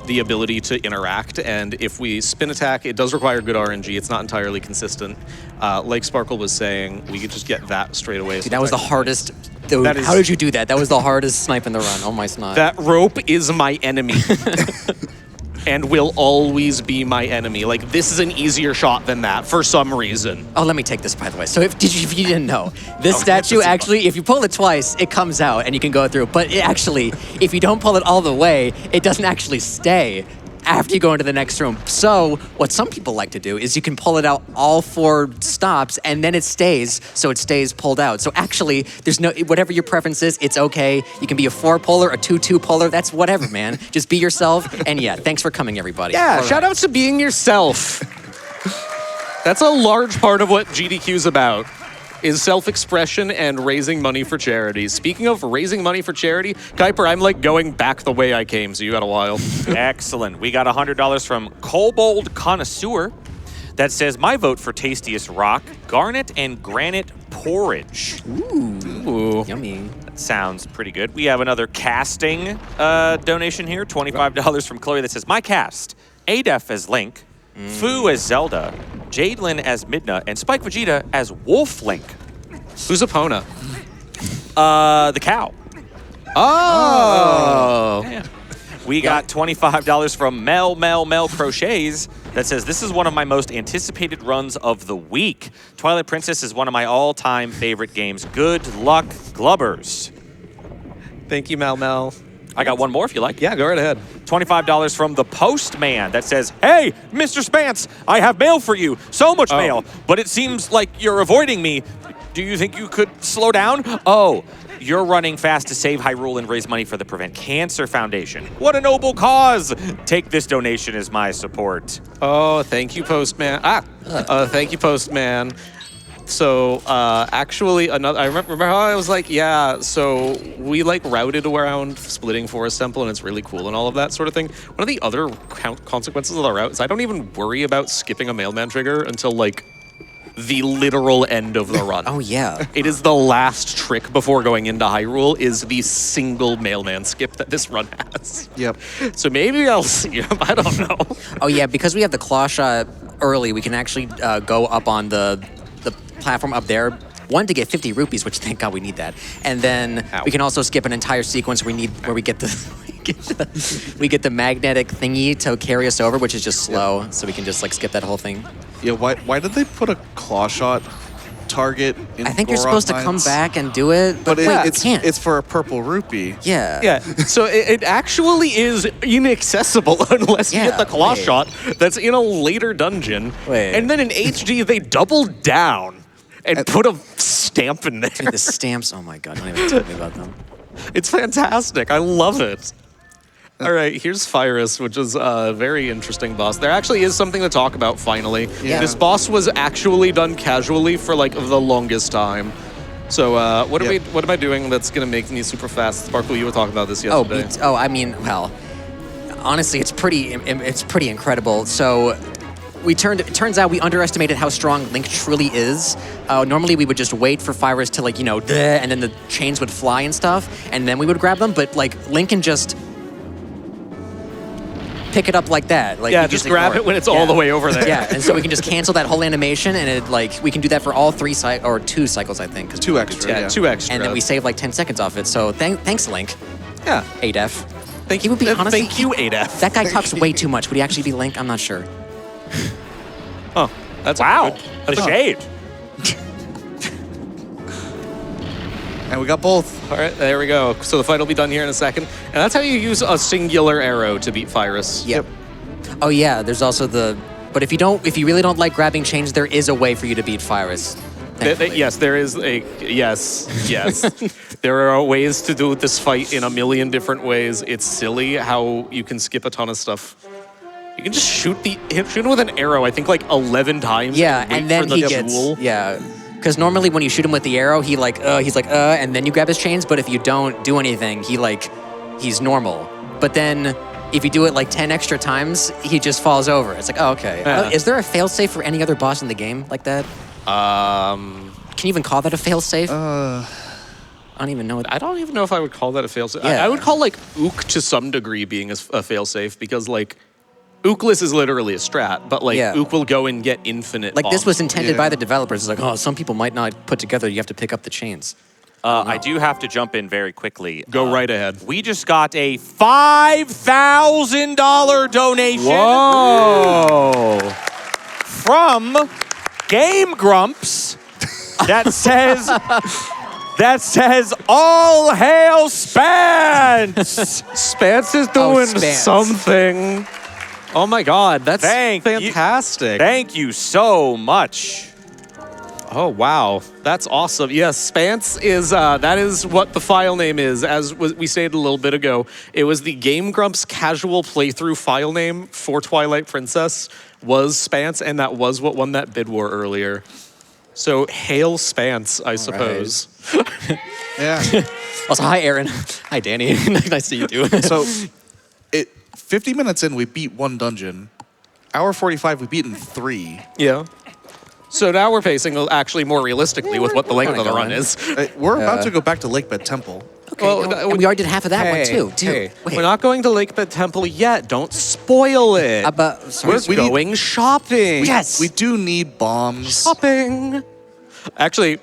the ability to interact, and if we spin attack, it does require good RNG. It's not entirely consistent. Like Sparkle was saying, we could just get that straight away. Dude, that was the hardest. Dude, That is- how did you do that? That was the hardest snipe in the run. Oh my snot. That rope is my enemy. And will always be my enemy. This is an easier shot than that for some reason. Oh, let me take this, by the way. So if you didn't know, this Okay, statue this is actually, if you pull it twice, it comes out and you can go through. But it actually, if you don't pull it all the way, it doesn't actually stay after you go into the next room. So what some people like to do is you can pull it out all 4 stops and then it stays, so it stays pulled out. So actually, there's no, whatever your preference is, it's okay. You can be a 4-puller, a 2-2-puller, that's whatever, man. Just be yourself, and yeah, thanks for coming, everybody. Yeah, All shout right. out to being yourself. That's a large part of what GDQ's about, is self-expression and raising money for charity. Speaking of raising money for charity, Keiper, I'm going back the way I came, so you got a while. Excellent. We got $100 from Kobold Connoisseur that says, "My vote for tastiest rock, garnet and granite porridge." Ooh. Yummy. That sounds pretty good. We have another casting donation here, $25 from Chloe that says, "My cast, Adef as Link, Fu as Zelda, Jadelyn as Midna, and Spike Vegeta as Wolflink." Who's Epona? The cow. Oh. Yeah. We got $25 from Mel Crochets that says, "This is one of my most anticipated runs of the week. Twilight Princess is one of my all-time favorite games. Good luck, Glubbers." Thank you, Mal Mal. I got one more if you like. Yeah, go right ahead. $25 from the postman that says, "Hey, Mr. Spance, I have mail for you. So much mail, but it seems like you're avoiding me. Do you think you could slow down? Oh, you're running fast to save Hyrule and raise money for the Prevent Cancer Foundation. What a noble cause. Take this donation as my support." Oh, thank you, Postman. Thank you, Postman. So, actually, I remember how I was like, yeah, so we, like, routed around Splitting Forest Temple, and it's really cool and all of that sort of thing. One of the other consequences of the route is I don't even worry about skipping a mailman trigger until, like, the literal end of the run. Oh, yeah. It is the last trick before going into Hyrule is the single mailman skip that this run has. Yep. So maybe I'll see him. I don't know. Oh, yeah, because we have the claw shot early, we can actually go up on the platform up there. One, to get 50 rupees, which thank God we need that. And then we can also skip an entire sequence where we get the we get the magnetic thingy to carry us over, which is just slow, so we can just like skip that whole thing. Yeah, why did they put a claw shot target in I think you're Goron supposed to come Mines? back and do it, but But wait, it's you can't. it's for a purple rupee. Yeah. Yeah, so it actually is inaccessible unless you Yeah, get the claw wait. shot that's in a later dungeon. Wait. And then in HD, they doubled down and put a stamp in there. Dude, the stamps, oh my God, don't even tell me about them. It's fantastic. I love it. All right, here's Fyrus, which is a very interesting boss. There actually is something to talk about finally. Yeah. This boss was actually done casually for like the longest time. So what am I doing that's gonna make me super fast? Sparkle, you were talking about this yesterday. I mean, well, honestly, it's pretty incredible. So it turns out we underestimated how strong Link truly is. Normally we would just wait for Fyrus to like, and then the chains would fly and stuff, and then we would grab them, but like Link can just pick it up like that. Like, Yeah, you just grab it when it's all the way over there. Yeah, and so we can just cancel that whole animation, and we can do that for all 2 cycles, I think. 'cause 2 extra. Yeah, 2 extra. and then we save like 10 seconds off it. So thanks, Link. Yeah. ADEF. Thank He would be honestly. Thank you, Adaf. That guy talks way too much. Would he actually be Link? I'm not sure. Oh, that's Wow, good. the shade. And we got both. All right, there we go. So the fight will be done here in a second. And that's how you use a singular arrow to beat Fyrus. Yep. Oh yeah, there's also but if you really don't like grabbing chains, there is a way for you to beat Fyrus. thankfully. Yes, there is yes. There are ways to do this fight in a million different ways. It's silly how you can skip a ton of stuff. You can just shoot him with an arrow, I think like 11 times. Yeah, wait and then for the he gets jewel. because normally when you shoot him with the arrow, he's like, and then you grab his chains. But if you don't do anything, he's normal. But then if you do it like 10 extra times, he just falls over. It's like, oh, okay. Yeah. Is there a failsafe for any other boss in the game like that? Um, Can you even call that a failsafe? I don't even know. I don't even know if I would call that a failsafe. Yeah. I would call like Ook to some degree being a failsafe because like Ookless is literally a strat, but like Yeah. Ook will go and get infinite. Like this was bombs. intended by the developers. It's like, oh, some people might not put together. You have to pick up the chains. I do have to jump in very quickly. Go right ahead. We just got a $5,000 donation Whoa! from Game Grumps that says all hail Spence. Spance is doing Spance. something. Oh my God, that's Thank you. fantastic. Thank you so much. Oh wow, that's awesome. Yes, Spance is that is what the file name is. As we stated a little bit ago, it was the Game Grumps casual playthrough file name for Twilight Princess was Spance, and that was what won that bid war earlier. So hail Spance, I suppose. Yeah. Also, hi, Aaron. Hi, Danny. Nice to see you too. So, 50 minutes in, we beat 1 dungeon. Hour 45, we beat in 3. Yeah. So now we're pacing actually more realistically with what the length of the run going. is. We're about to go back to Lakebed Temple. Okay, and we already did half of that one too. Dude, Hey, wait. we're not going to Lakebed Temple yet. Don't spoil it. Sorry. We're going shopping. Yes. We do need bombs. Shopping. Actually,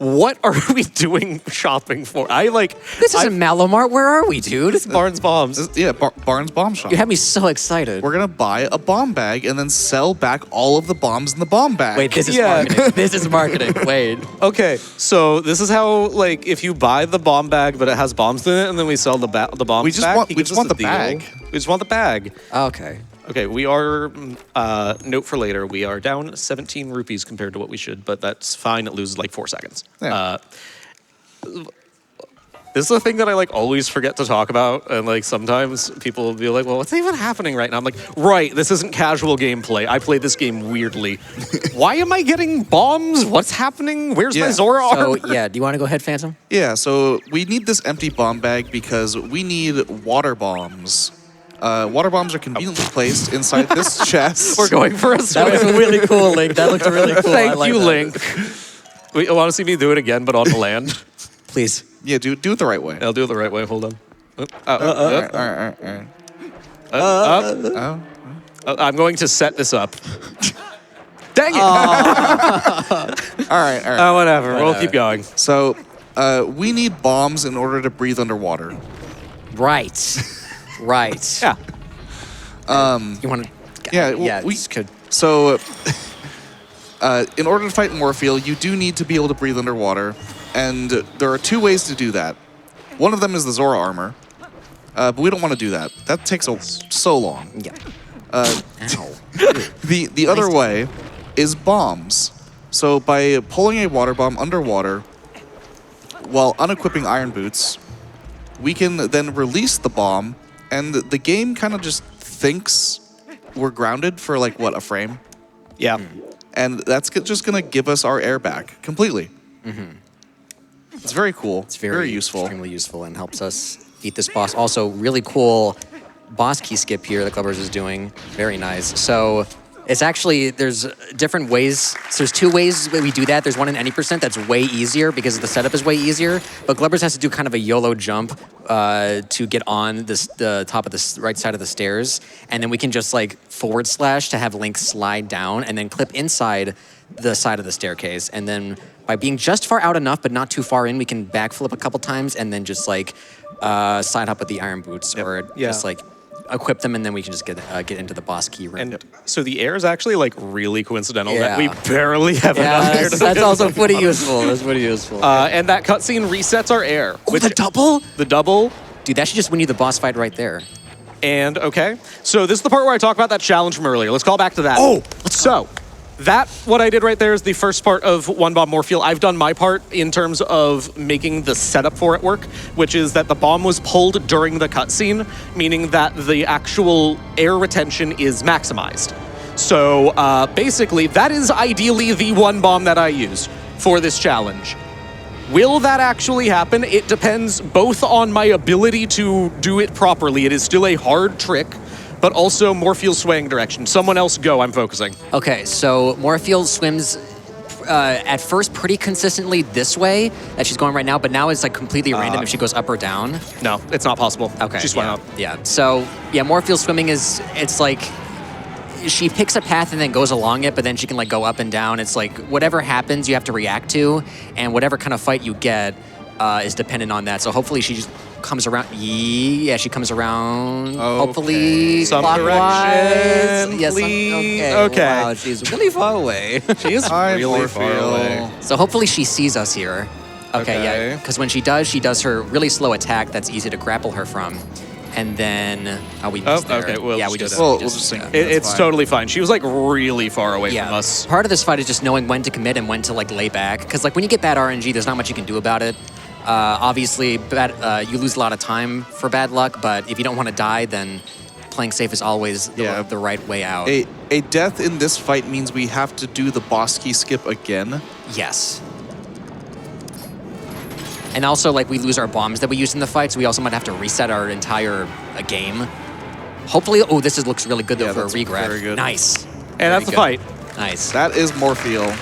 what are we doing shopping for? This isn't Malomart. Where are we, dude? Barnes Bombs. Yeah, Barnes Bomb Shop. You have me so excited. We're gonna buy a bomb bag and then sell back all of the bombs in the bomb bag. Wait, this is Yeah. marketing. This is marketing. Wait. Okay, so this is how, like, if you buy the bomb bag, but it has bombs in it, and then we sell the bombs We just back, want- he we gives just us want a the bag. deal. We just want the bag. Okay. Okay, we are, note for later, we are down 17 rupees compared to what we should, but that's fine. It loses like 4 seconds. Yeah. This is a thing that I like always forget to talk about, and like sometimes people will be like, well, what's even happening right now? I'm like, right, this isn't casual gameplay. I play this game weirdly. Why am I getting bombs? What's happening? Where's my Yeah. Zora So, armor? yeah, do you want to go ahead, Phantom? Yeah, so we need this empty bomb bag because we need water bombs. Water bombs are conveniently placed inside this chest. We're going for a That swim. was really cool, Link. That looked really cool. I Thank like you, that. Link. You want to see me do it again, but on the land? Please. Yeah, do it the right way. I'll do it the right way. Hold on. All right. I'm going to set this up. Dang it! All right. Whatever. We'll keep going. So, we need bombs in order to breathe underwater. Right. Right. Yeah. You want to? Yeah, well, Yeah. we- This could. So, in order to fight Morpheal, you do need to be able to breathe underwater, and there are 2 ways to do that. One of them is the Zora armor, but we don't want to do that. That takes so long. Yeah. Uh, Ow. The other way is bombs. So by pulling a water bomb underwater while unequipping iron boots, we can then release the bomb, and the game kind of just thinks we're grounded for like what, a frame? Yeah. And that's just gonna give us our air back completely. It's very cool. It's very useful. Extremely useful and helps us beat this boss. Also, really cool boss key skip here that Glubbers is doing. Very nice. So it's actually, there's different ways. So there's 2 ways that we do that. There's one in any percent that's way easier because the setup is way easier. But Glubbers has to do kind of a YOLO jump to get on the top of the right side of the stairs. And then we can just like / to have Link slide down and then clip inside the side of the staircase. And then by being just far out enough, but not too far in, we can backflip a couple times and then just like side hop with the iron boots or Yeah. just like equip them, and then we can just get into the boss key room. And so the air is actually like really coincidental Yeah. that we barely have enough yeah, air to that's also pretty useful. That's pretty useful. and that cutscene resets our air. The double? The double. Dude, that should just win you the boss fight right there. And okay, so this is the part where I talk about that challenge from earlier. Let's call back to that. Oh, so that what I did right there is the first part of One Bomb Morpheal. I've done my part in terms of making the setup for it work, which is that the bomb was pulled during the cutscene, meaning that the actual air retention is maximized. So basically, that is ideally the one bomb that I use for this challenge. Will that actually happen? It depends both on my ability to do it properly. It is still a hard trick, but also Morpheal's swaying direction. Someone else go, I'm focusing. Okay, so Morpheal swims at first pretty consistently this way that she's going right now, but now it's like completely random if she goes up or down. No, it's not possible. Okay. She swam yeah, up. Yeah. So yeah, Morpheal swimming it's like she picks a path and then goes along it, but then she can like go up and down. It's like whatever happens, you have to react to, and whatever kind of fight you get is dependent on that. So hopefully she just comes around. Yeah, she comes around. Hopefully Some clockwise. direction, Yes. please. Okay. Okay. Wow, she's really far away. She is Hi, really far Morpheal. away. So hopefully she sees us here. Okay, yeah. Okay. Because when she does her really slow attack that's easy to grapple her from. And then, we missed there. okay, we'll yeah, just we do just, that. We'll just sink it. It's fine. totally fine. She was like really far away yeah. from us. Part of this fight is just knowing when to commit and when to like lay back. Because like when you get bad RNG, there's not much you can do about it. Obviously, you lose a lot of time for bad luck, but if you don't want to die, then playing safe is always the right way out. A death in this fight means we have to do the boss key skip again. Yes. And also, like, we lose our bombs that we used in the fight, so we also might have to reset our entire game. Hopefully, this looks really good, though, Yeah, for a that's regrab. very good. Nice. And Very that's the good. fight. Nice. That is Morpheal.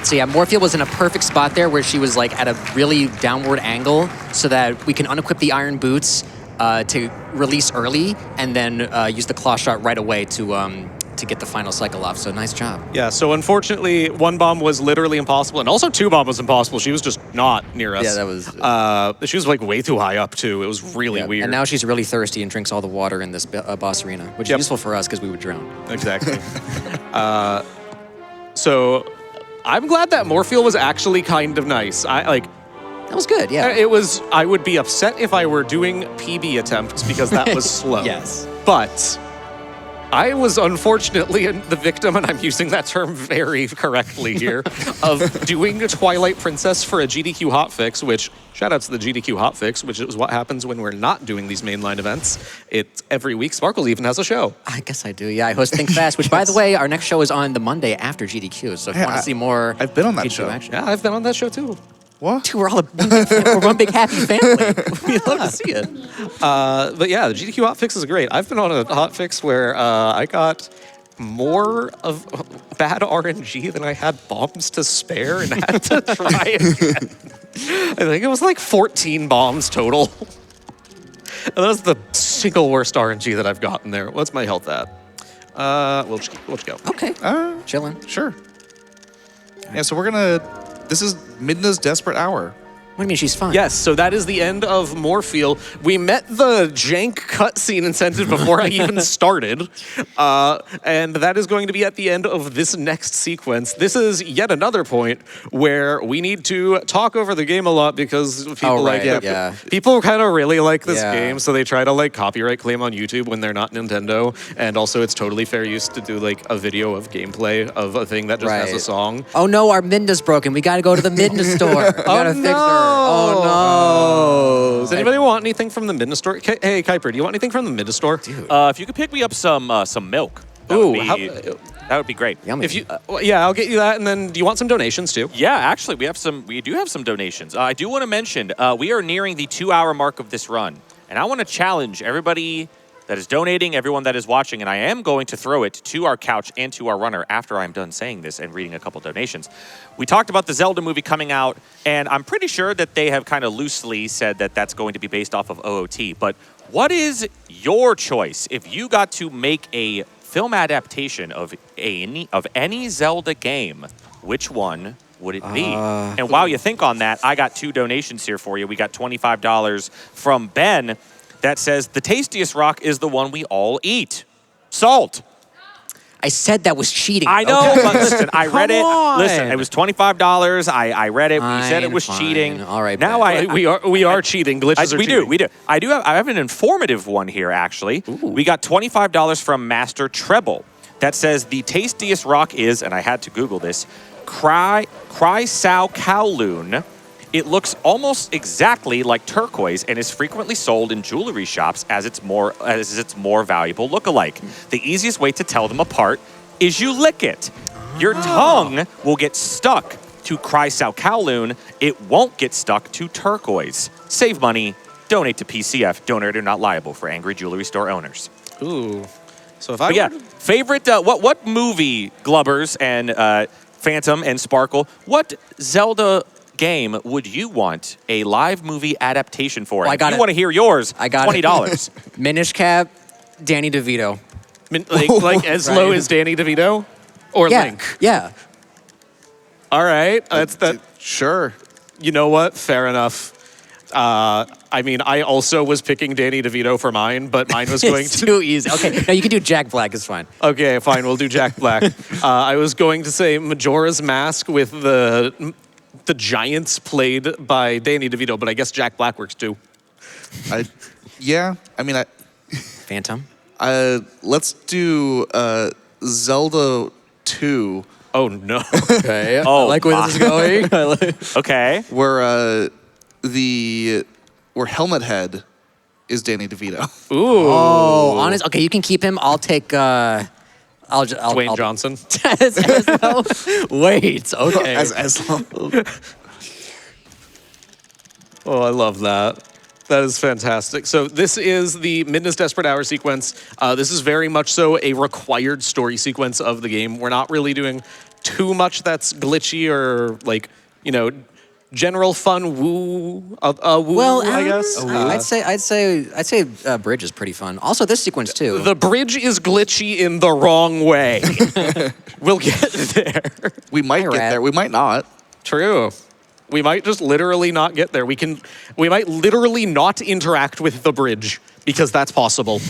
So yeah, Morpheal was in a perfect spot there where she was, like, at a really downward angle so that we can unequip the iron boots to release early and then use the claw shot right away to to get the final cycle off. So nice job. Yeah, so unfortunately, 1 bomb was literally impossible, and also 2 bomb was impossible. She was just not near us. Yeah, that was... she was like way too high up, too. It was really weird. And now she's really thirsty and drinks all the water in this boss arena, which is useful for us because we would drown. Exactly. So I'm glad that Morpheal was actually kind of nice. That was good, yeah. It was. I would be upset if I were doing PB attempts because that was slow. Yes. But I was unfortunately the victim, and I'm using that term very correctly here, of doing a Twilight Princess for a GDQ hotfix, which, shout out to the GDQ hotfix, which is what happens when we're not doing these mainline events. It's every week. Sparkle even has a show. I guess I do, yeah. I host Think Fast, which, by the way, our next show is on the Monday after GDQ. So if you want to see more... I've been on that GDQ show. action. Yeah, I've been on that show too. What? Dude, we're all we're one big happy family. We love to see it. But yeah, the GDQ hotfix is great. I've been on a hotfix where I got more of bad RNG than I had bombs to spare and had to try again. I think it was like 14 bombs total. And that was the single worst RNG that I've gotten there. What's my health at? We'll just go. Okay. Chilling. Sure. Yeah, so we're gonna... This is Midna's Desperate Hour. What do you mean she's fine? Yes, so that is the end of Morpheal. We met the jank cutscene incentive before I even started. And that is going to be at the end of this next sequence. This is yet another point where we need to talk over the game a lot because people people kind of really like this game, so they try to like copyright claim on YouTube when they're not Nintendo. And also it's totally fair use to do like a video of gameplay of a thing that just has a song. Oh no, our Midna's broken. We gotta go to the Midna store. We gotta fix her. Oh no! Does anybody want anything from the Midna store? Hey, Keiper, do you want anything from the Midna store? Dude. If you could pick me up some milk, that would be great. Yummy. If you, I'll get you that. And then, do you want some donations too? Yeah, actually, we do have some donations. I do want to mention we are nearing the 2-hour mark of this run, and I want to challenge everybody that is donating, everyone that is watching, and I am going to throw it to our couch and to our runner after I'm done saying this and reading a couple donations. We talked about the Zelda movie coming out, and I'm pretty sure that they have kind of loosely said that that's going to be based off of OOT, but what is your choice if you got to make a film adaptation of any Zelda game? Which one would it be? And while you think on that, I got 2 donations here for you. We got $25 from Ben that says, the tastiest rock is the one we all eat. Salt. I said that was cheating. I know, but listen, I read it. Listen, it was $25. I read it. We said it was cheating. All right. Now we are cheating. Glitches are cheating. We do. I have an informative one here, actually. Ooh. We got $25 from Master Treble that says the tastiest rock is, and I had to Google this, Sao Kowloon. It looks almost exactly like turquoise and is frequently sold in jewelry shops as its more valuable look-alike. The easiest way to tell them apart is you lick it. Your tongue will get stuck to Sao Kowloon. It won't get stuck to turquoise. Save money. Donate to PCF. Donator not liable for angry jewelry store owners. Ooh. So if favorite what movie, Glubbers and Phantom and Sparkle, what Zelda game would you want a live movie adaptation for? I got if you want to hear yours, I got $20. Minish Cap, Danny DeVito. Like as low as Danny DeVito? Or Link? Yeah. All right. That's that. Sure. You know what? Fair enough. I mean, I also was picking Danny DeVito for mine, but mine was going to... too easy. Okay, no, you can do Jack Black. It's fine. Okay, fine. We'll do Jack Black. I was going to say Majora's Mask with the giants played by Danny DeVito, but I guess Jack Black works too. Phantom? Let's do Zelda 2. Oh, no. Okay. I like where this is going. Okay. Where Helmet Head is Danny DeVito. Ooh. Oh, honest. Okay, you can keep him. I'll take... Dwayne Johnson. As Eslo? Wait, okay. As Eslo. Oh, I love that. That is fantastic. So this is the Midna's Desperate Hour sequence. This is very much so a required story sequence of the game. We're not really doing too much that's glitchy or like, general fun woo, woo, Well, I guess. I'd say bridge is pretty fun. Also, this sequence too. The bridge is glitchy in the wrong way. We'll get there. We might get there. We might not. True. We might just literally not get there. We might literally not interact with the bridge because that's possible.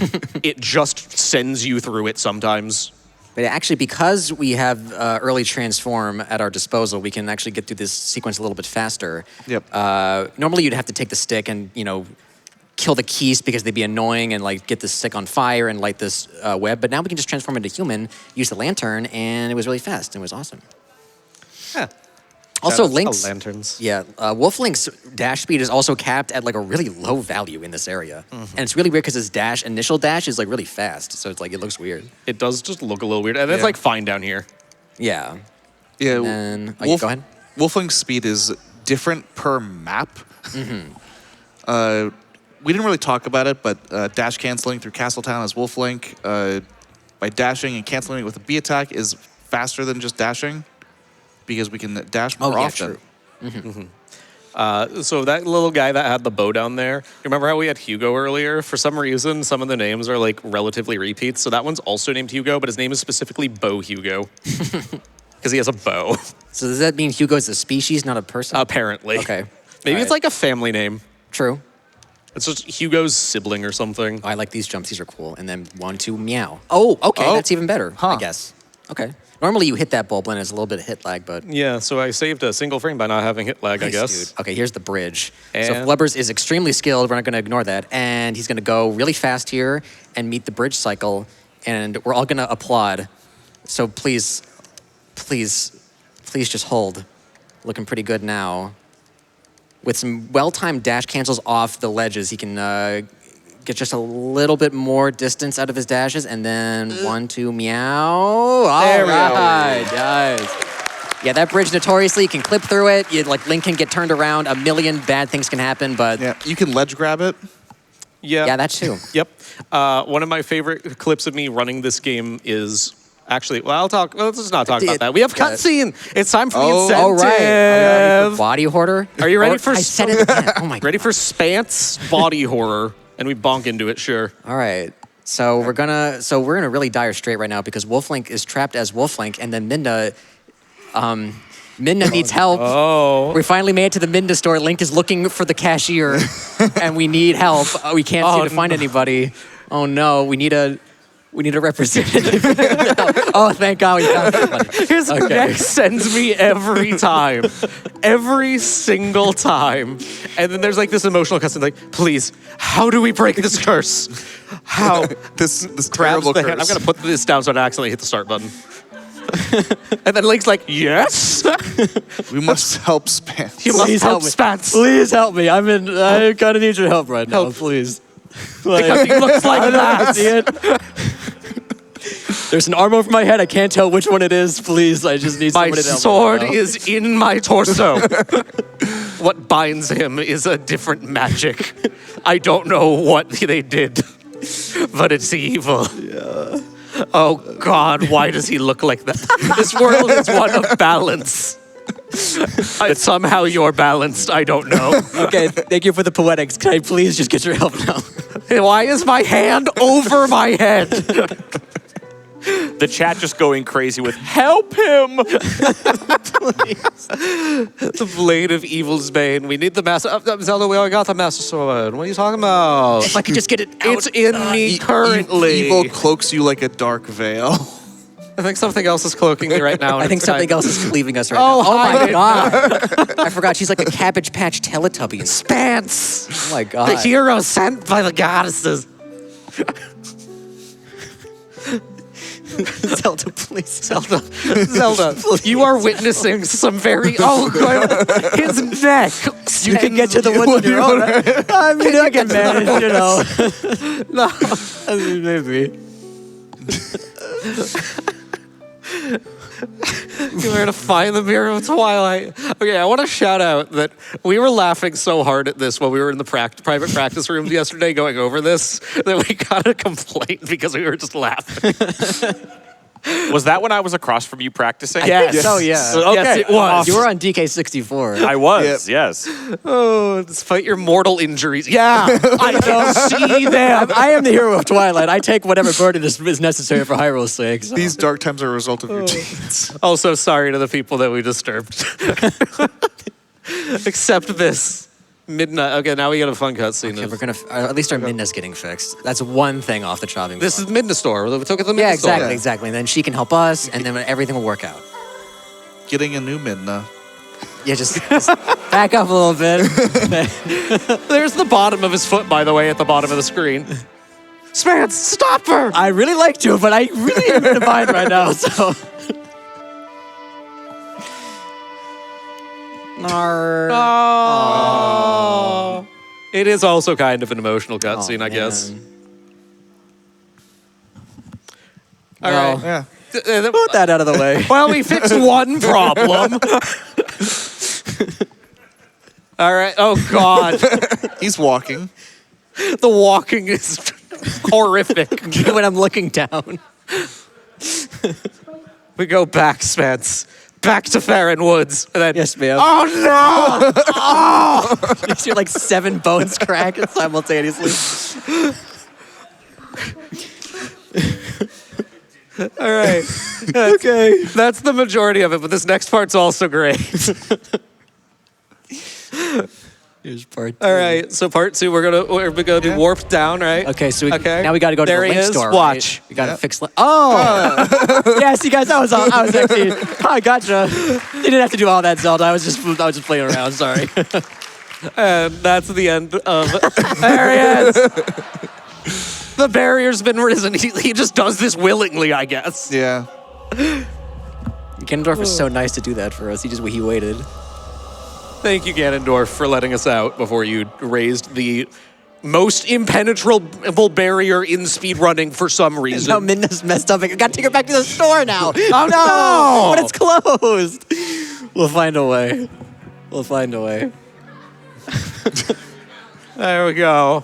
It just sends you through it sometimes. But actually, because we have early transform at our disposal, we can actually get through this sequence a little bit faster. Yep. Normally, you'd have to take the stick and kill the keys because they'd be annoying and like get the stick on fire and light this web. But now we can just transform into human, use the lantern, and it was really fast. And it was awesome. Yeah. Also, Shout out to Link's lanterns. Yeah, Wolf Link's dash speed is also capped at like a really low value in this area, and it's really weird because his initial dash is like really fast, so it's like it looks weird. It does just look a little weird, and it's like fine down here. Yeah. Yeah. And then, go ahead. Wolfling's speed is different per map. We didn't really talk about it, but dash canceling through Castletown as Wolflink by dashing and canceling it with a B attack is faster than just dashing because we can dash more often. True. So that little guy that had the bow down there, you remember how we had Hugo earlier? For some reason, some of the names are like relatively repeats. So that one's also named Hugo, but his name is specifically Bow Hugo because he has a bow. So does that mean Hugo is a species, not a person? Apparently. Okay. Maybe All it's right. like a family name. True. It's just Hugo's sibling or something. Oh, I like these jumps. These are cool. And then 1, 2, meow. Oh, okay. Oh. That's even better, I Huh. guess. Okay. Normally you hit that bulb and it's a little bit of hit lag, but... Yeah, so I saved a single frame by not having hit lag, I Nice, guess. dude. Okay, here's the bridge. So And- Glubbers is extremely skilled. We're not going to ignore that. And he's going to go really fast here and meet the bridge cycle. And we're all going to applaud. So please, please, please just hold. Looking pretty good now. With some well-timed dash cancels off the ledges, he can get just a little bit more distance out of his dashes. And then 1, 2, meow. All There we go. right, guys. Yeah, that bridge notoriously, you can clip through it. Like Link can get turned around. A million bad things can happen, but Yeah, you can ledge grab it. yeah, that too. Yep. One of my favorite clips of me running this game is actually, well, let's just not talk about that. We have Got it. cutscene. It's time for the incentive. Oh, right. Are you ready for body hoarder? Are you ready for I said it again. Oh my God. Ready for Spance body horror? And we bonk into it, sure. All right. So we're in a really dire strait right now because Wolflink is trapped as Wolflink, and then Minda needs help. Oh. We finally made it to the Minda store. Link is looking for the cashier, and we need help. We can't seem to find anybody. Oh no, we need a representative. Oh, thank God we found somebody. His neck sends me every time. Every single time. And then there's like this emotional cutscene like, please, how do we break this curse? How? This Grabs terrible the curse. hand. I'm going to put this down so I don't accidentally hit the start button. And then Link's like, yes? We must help Spance. You must Please help help me. Spance. Please help me. I kind of need your help right now, please. Because he looks like that. See it? There's an arm over my head. I can't tell which one it is. Please, I just need My somebody to help me sword right now. is in my torso. What binds him is a different magic. I don't know what they did, but it's evil. Yeah. Oh God, why does he look like that? This world is one of balance. Somehow you're balanced, I don't know. Okay, thank you for the poetics. Can I please just get your help now? Why is my hand over my head? The chat just going crazy with help him. The blade of evil's bane. We need the master. Zelda, we already got the master sword. What are you talking about? If I could just get it out. It's in me currently. Evil cloaks you like a dark veil. I think something else is cloaking me right now. I think something else is leaving us right Oh, now. Oh hi. my God. I forgot she's like a Cabbage Patch Teletubby. And Spance, oh my God. the hero sent by the goddesses. Zelda, please. Zelda, you are witnessing some very his neck. You can get to the woods on your own. Right? I mean, I can manage, you know. No. I mean, maybe. We're gonna find the mirror of Twilight. Okay, I want to shout out that we were laughing so hard at this while we were in the private practice rooms yesterday going over this that we got a complaint because we were just laughing. Was that when I was across from you practicing? Yes. Oh, yeah. Okay. Yes, it was. You were on DK64. I was, yes. Oh, despite your mortal injuries. Yeah, I can see them. I am the hero of Twilight. I take whatever burden is necessary for Hyrule's sake. So. These dark times are a result of your genes. Also, sorry to the people that we disturbed. Except this. Midnight. Okay, now we got a fun cutscene. Okay, we're gonna at least our Midna's getting fixed. That's one thing off the chopping block. This is Midna Store. We took it to the Midna yeah, Store. exactly. And then she can help us, and then everything will work out. Getting a new Midna. Yeah, just back up a little bit. There's the bottom of his foot, by the way, at the bottom of the screen. Spance, stop her! I really like to, but I really am in a bind right now, so. Oh. It is also kind of an emotional cutscene, I guess. All right. Yeah. Put that out of the way. Well, we fixed one problem. All right. Oh, God. He's walking. The walking is horrific. When I'm looking down. We go back, Spence. Back to Farron Woods. And then, Yes, ma'am. Oh, no! You see like 7 bones crack simultaneously. All right. Okay. That's the majority of it, but this next part's also great. Here's part 2. All right. So part 2, we're gonna be warped down, right? Okay, so Okay. now we got to go to There the he link is. store. Watch. Right? We got to fix. Oh, yeah. See, guys, I was actually. I gotcha. You didn't have to do all that, Zelda. I was just playing around. Sorry. And that's the end of. There he is. The barrier's been risen. He just does this willingly, I guess. Yeah. Ganondorf is so nice to do that for us. He waited. Thank you, Ganondorf, for letting us out before you raised the most impenetrable barrier in speedrunning for some reason. Now Midna's messed up. I gotta take her back to the store now. Oh no! But it's closed. We'll find a way. We'll find a way. There we go.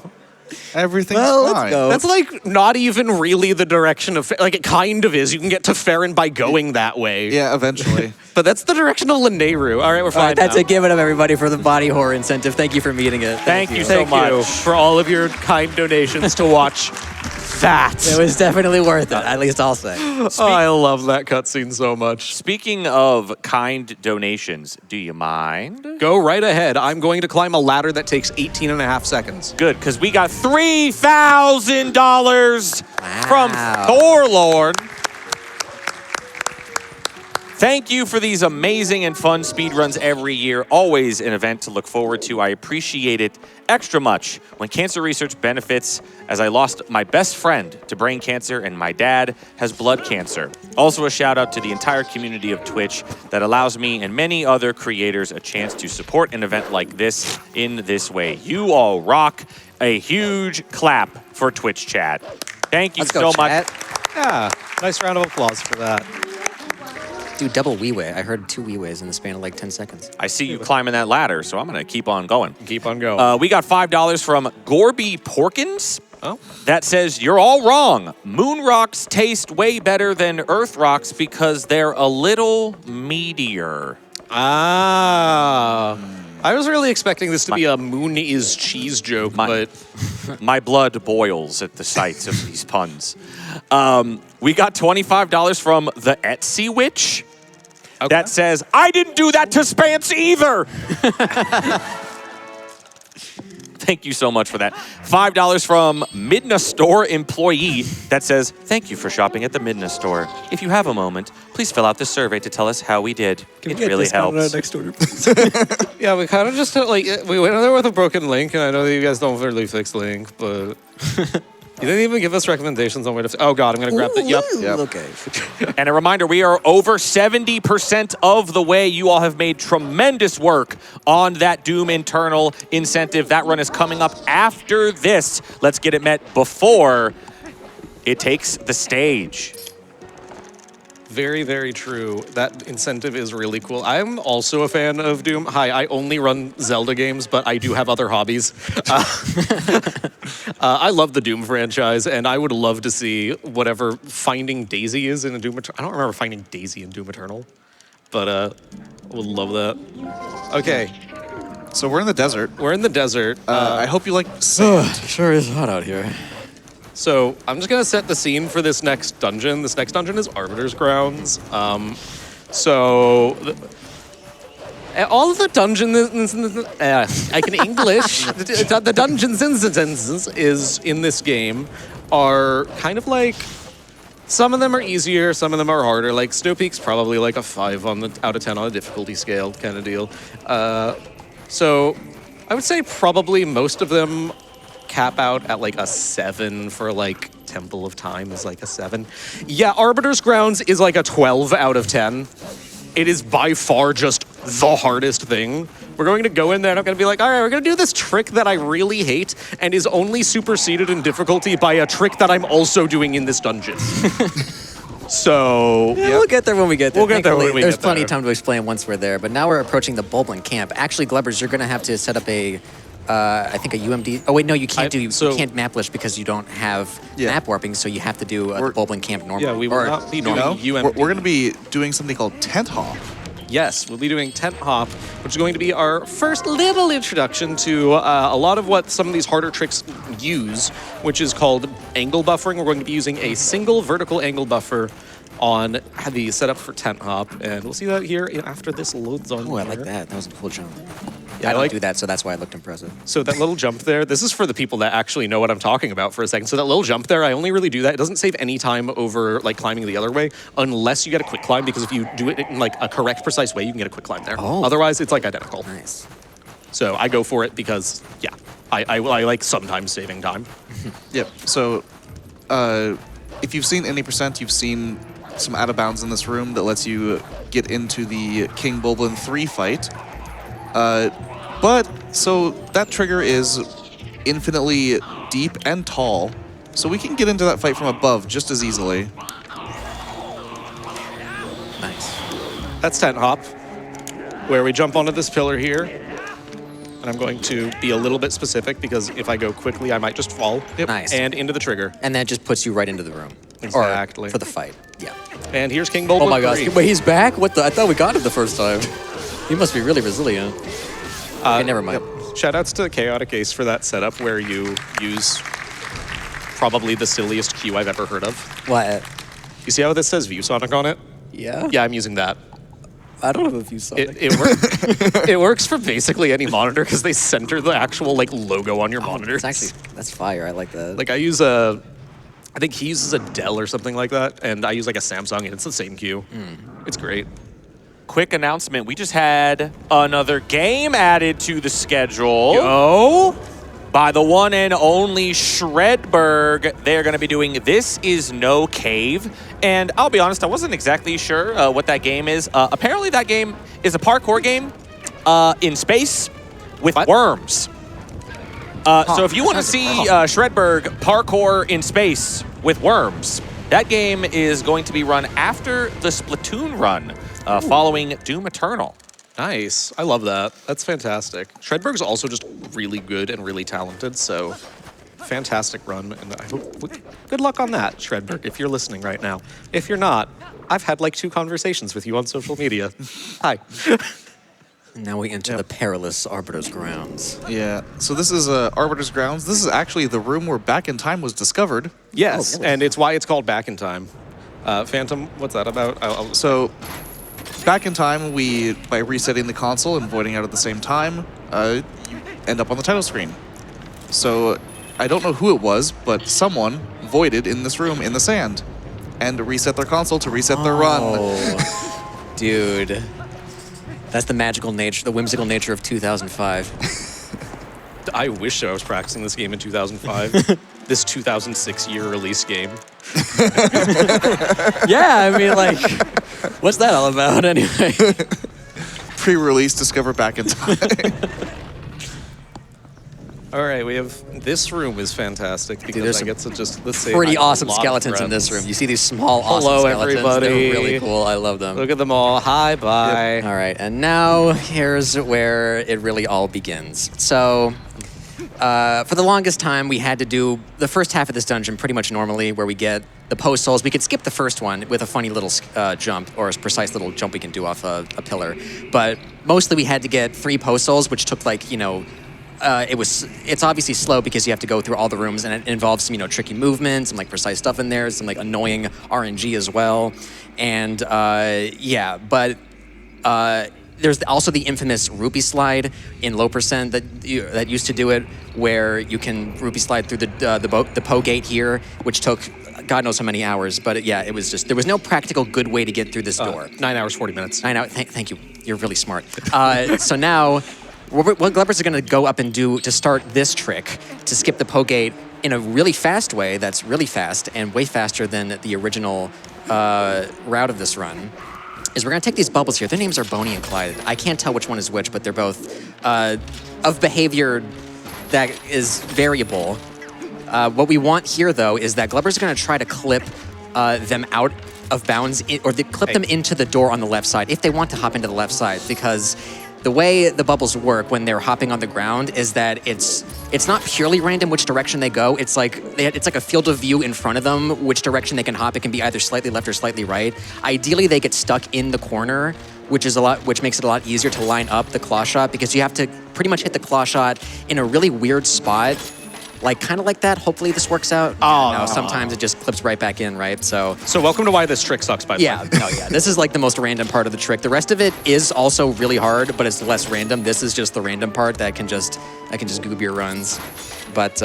Everything's Well, let's fine. go. That's like not even really the direction of, like it kind of is. You can get to Farron by going that way. Yeah, eventually. But that's the direction of Linneyru. All right, we're fine. All right, that's now. a give it up, everybody, for the body horror incentive. Thank you for meeting it. Thank you so Thank you much. for all of your kind donations to watch that. It was definitely worth it, at least I'll say. Oh, I love that cutscene so much. Speaking of kind donations, do you mind? Go right ahead. I'm going to climb a ladder that takes 18 and a half seconds. Good, because we got $3,000 from Wow. Thorlord. Thank you for these amazing and fun speedruns every year. Always an event to look forward to. I appreciate it extra much when cancer research benefits, as I lost my best friend to brain cancer and my dad has blood cancer. Also a shout out to the entire community of Twitch that allows me and many other creators a chance to support an event like this in this way. You all rock. A huge clap for Twitch chat. Thank you Let's go, so much. chat. Yeah, nice round of applause for that. Do double wee-way. I heard 2 wee-ways in the span of like 10 seconds. I see you climbing that ladder, so I'm going to keep on going. Keep on going. We got $5 from Gorby Porkins. Oh. That says, you're all wrong. Moon rocks taste way better than Earth rocks because they're a little meatier. I was really expecting this to be a moon is cheese joke, but My blood boils at the sight of these puns. We got $25 from the Etsy Witch. Okay. That says, I didn't do that to Spance either. Thank you so much for that. $5 from Midna Store employee that says, thank you for shopping at the Midna Store. If you have a moment, please fill out the survey to tell us how we did. It really helps. Next order, yeah, we kind of just like we went in there with a broken link, and I know that you guys don't really fix link, but you didn't even give us recommendations on where to. Oh God, I'm gonna grab the. Yep. Okay. And a reminder, we are over 70% of the way. You all have made tremendous work on that Doom internal incentive. That run is coming up after this. Let's get it met before it takes the stage. Very, very true. That incentive is really cool. I'm also a fan of Doom. Hi, I only run Zelda games, but I do have other hobbies. I love the Doom franchise, and I would love to see whatever Finding Daisy is in a Doom Eternal. I don't remember Finding Daisy in Doom Eternal, but I would love that. Okay, So we're in the desert. we're in the desert. I hope you like sand. Sure is hot out here. So I'm just gonna set the scene for this next dungeon. This next dungeon is Arbiter's Grounds. All of the dungeons, I can English. The dungeons instances is in this game are kind of like, some of them are easier, some of them are harder. Like Snow Peak's probably like a 5 out of 10 on a difficulty scale kind of deal. So I would say probably most of them cap out at like a 7 for like Temple of Time is like a 7. Yeah, Arbiter's Grounds is like a 12 out of 10. It is by far just the hardest thing. We're going to go in there and I'm going to be like, all right, we're going to do this trick that I really hate and is only superseded in difficulty by a trick that I'm also doing in this dungeon. So, Yeah, we'll get there when we get there. We'll get there when Thankfully, we There's get plenty there. of time to explain once we're there. But now we're approaching the Bulblin camp. Actually, Glubbers, you're going to have to set up a, I think a UMD. Oh wait, no, you can't you can't map list because you don't have map warping. So you have to do the Bulblin camp normally. Yeah, we will not be doing UMD. We're going to be doing something called tent hop. Yes, we'll be doing Tent Hop, which is going to be our first little introduction to a lot of what some of these harder tricks use, which is called angle buffering. We're going to be using a single vertical angle buffer on the setup for Tent Hop, and we'll see that here after this loads on. Oh, I like here. that. That was a cool jump. Yeah, I don't like- do that, so that's why it looked impressive. So that little jump there, this is for the people that actually know what I'm talking about for a second. So that little jump there, I only really do that. It doesn't save any time over like climbing the other way, unless you get a quick climb, because if you do it in like a correct, precise way, you can get a quick climb there. Oh. Otherwise, it's like identical. Nice. So I go for it because, yeah, I like sometimes saving time. Yep. So if you've seen any percent, you've seen some out of bounds in this room that lets you get into the King Bulblin 3 fight. But so that trigger is infinitely deep and tall, so we can get into that fight from above just as easily. Nice. That's Tent Hop, where we jump onto this pillar here. And I'm going to be a little bit specific because if I go quickly, I might just fall. Nice. And into the trigger. And that just puts you right into the room. Exactly. Or for the fight. Yeah. And here's King Bulblin. Oh my gosh. 3. Wait, he's back? What the? I thought we got him the first time. He must be really resilient. Okay, never mind. Shoutouts to Chaotic Ace for that setup where you use probably the silliest cue I've ever heard of. What? You see how this says ViewSonic on it? Yeah? Yeah, I'm using that. I don't have a view sonic. It works. It works for basically any monitor because they center the actual like logo on your monitor. It's actually, that's fire. I like that. Like I think he uses a Dell or something like that, and I use like a Samsung, and it's the same cue. It's great. Quick announcement. We just had another game added to the schedule. Oh, By the one and only Shredberg. They're going to be doing This Is No Cave. And I'll be honest, I wasn't exactly sure what that game is. Apparently that game is a parkour game in space with worms. So if you want to see Shredberg parkour in space with worms, that game is going to be run after the Splatoon run, following Doom Eternal. nice. I love that. That's fantastic. Shredberg's also just really good and really talented, so fantastic run. And I hope good luck on that, Shredberg, if you're listening right now. If you're not, I've had like 2 conversations with you on social media. Hi. Now we enter the perilous Arbiter's Grounds. Yeah. So this is Arbiter's Grounds. This is actually the room where Back in Time was discovered. Yes, Oh, really? and it's why it's called Back in Time. Phantom, what's that about? So Back in Time, by resetting the console and voiding out at the same time, you end up on the title screen. So I don't know who it was, but someone voided in this room in the sand and reset their console to reset their run. Oh, dude. That's the magical nature, the whimsical nature of 2005. I wish I was practicing this game in 2005. This 2006 year release game. Yeah, I mean, like, what's that all about anyway? Pre-release, discover Back in Time. All right, we have this room is fantastic because there's I some get to just let's say Pretty hi to a awesome lot of skeletons in this friends. room. You see these small, awesome Hello, skeletons. everybody. They're really cool. I love them. Look at them all. Hi, bye. All right, and now here's where it really all begins. So, for the longest time, we had to do the first half of this dungeon pretty much normally, where we get the post souls. We could skip the first one with a funny little jump, or a precise little jump we can do off a pillar. But mostly we had to get 3 post souls, which took like, it's obviously slow because you have to go through all the rooms, and it involves some, tricky movements, some like precise stuff in there, some like annoying RNG as well. And there's also the infamous rupee slide in low percent that used to do it, where you can rupee slide through the Poe gate here, which took God knows how many hours. But it was just, there was no practical good way to get through this door. 9 hours, 40 minutes. 9 hours. Thank you. You're really smart. So now, what Glubbers are going to go up and do to start this trick, to skip the Poe gate in a really fast way, that's really fast and way faster than the original route of this run, is we're going to take these bubbles here. Their names are Boney and Clyde. I can't tell which one is which, but they're both of behavior that is variable. What we want here, though, is that Glubbers are going to try to clip them out of bounds, or clip them into the door on the left side, if they want to hop into the left side, because the way the bubbles work when they're hopping on the ground is that it's not purely random which direction they go. It's like a field of view in front of them, which direction they can hop. It can be either slightly left or slightly right. Ideally, they get stuck in the corner, which makes it a lot easier to line up the claw shot, because you have to pretty much hit the claw shot in a really weird spot. Like, kind of like that. Hopefully this works out. No, sometimes it just clips right back in, right? So welcome to why this trick sucks, by the way. Yeah. This is like the most random part of the trick. The rest of it is also really hard, but it's less random. This is just the random part that can just goob your runs. But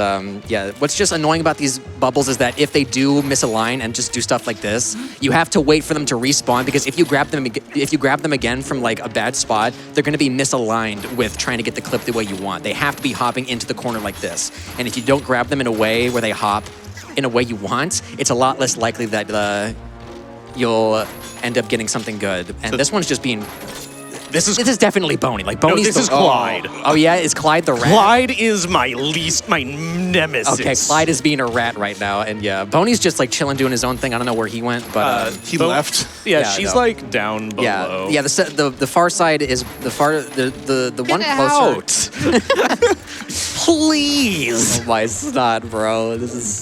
what's just annoying about these bubbles is that if they do misalign and just do stuff like this, you have to wait for them to respawn, because if you grab them again from like a bad spot, they're going to be misaligned with trying to get the clip the way you want. They have to be hopping into the corner like this. And if you don't grab them in a way where they hop in a way you want, it's a lot less likely that you'll end up getting something good. And this one's just being... This is definitely Boney. Like, Boney's this is Clyde. Oh yeah, is Clyde the rat? Clyde is my nemesis. Okay, Clyde is being a rat right now, and yeah, Boney's just like chilling, doing his own thing. I don't know where he went, but He left. Yeah, she's like down below. Yeah. The far side is the one closer. Please. Oh my snot, bro! This is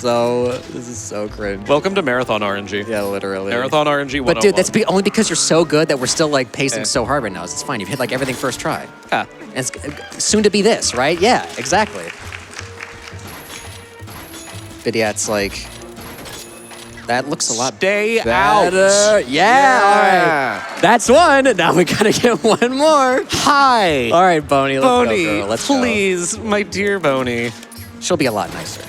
so cringe. Welcome to Marathon RNG. Yeah, literally. Marathon RNG 101. But dude, that's only because you're so good that we're still like pacing so hard right now. It's fine. You've hit like everything first try. Yeah. And it's soon to be this, right? Yeah, exactly. But yeah, it's like, that looks a lot Stay better. out. Yeah, all right. That's one. Now we gotta get one more. Hi. All right, Boney, let's Boney, go, girl. Let's go. please, my dear Boney. She'll be a lot nicer.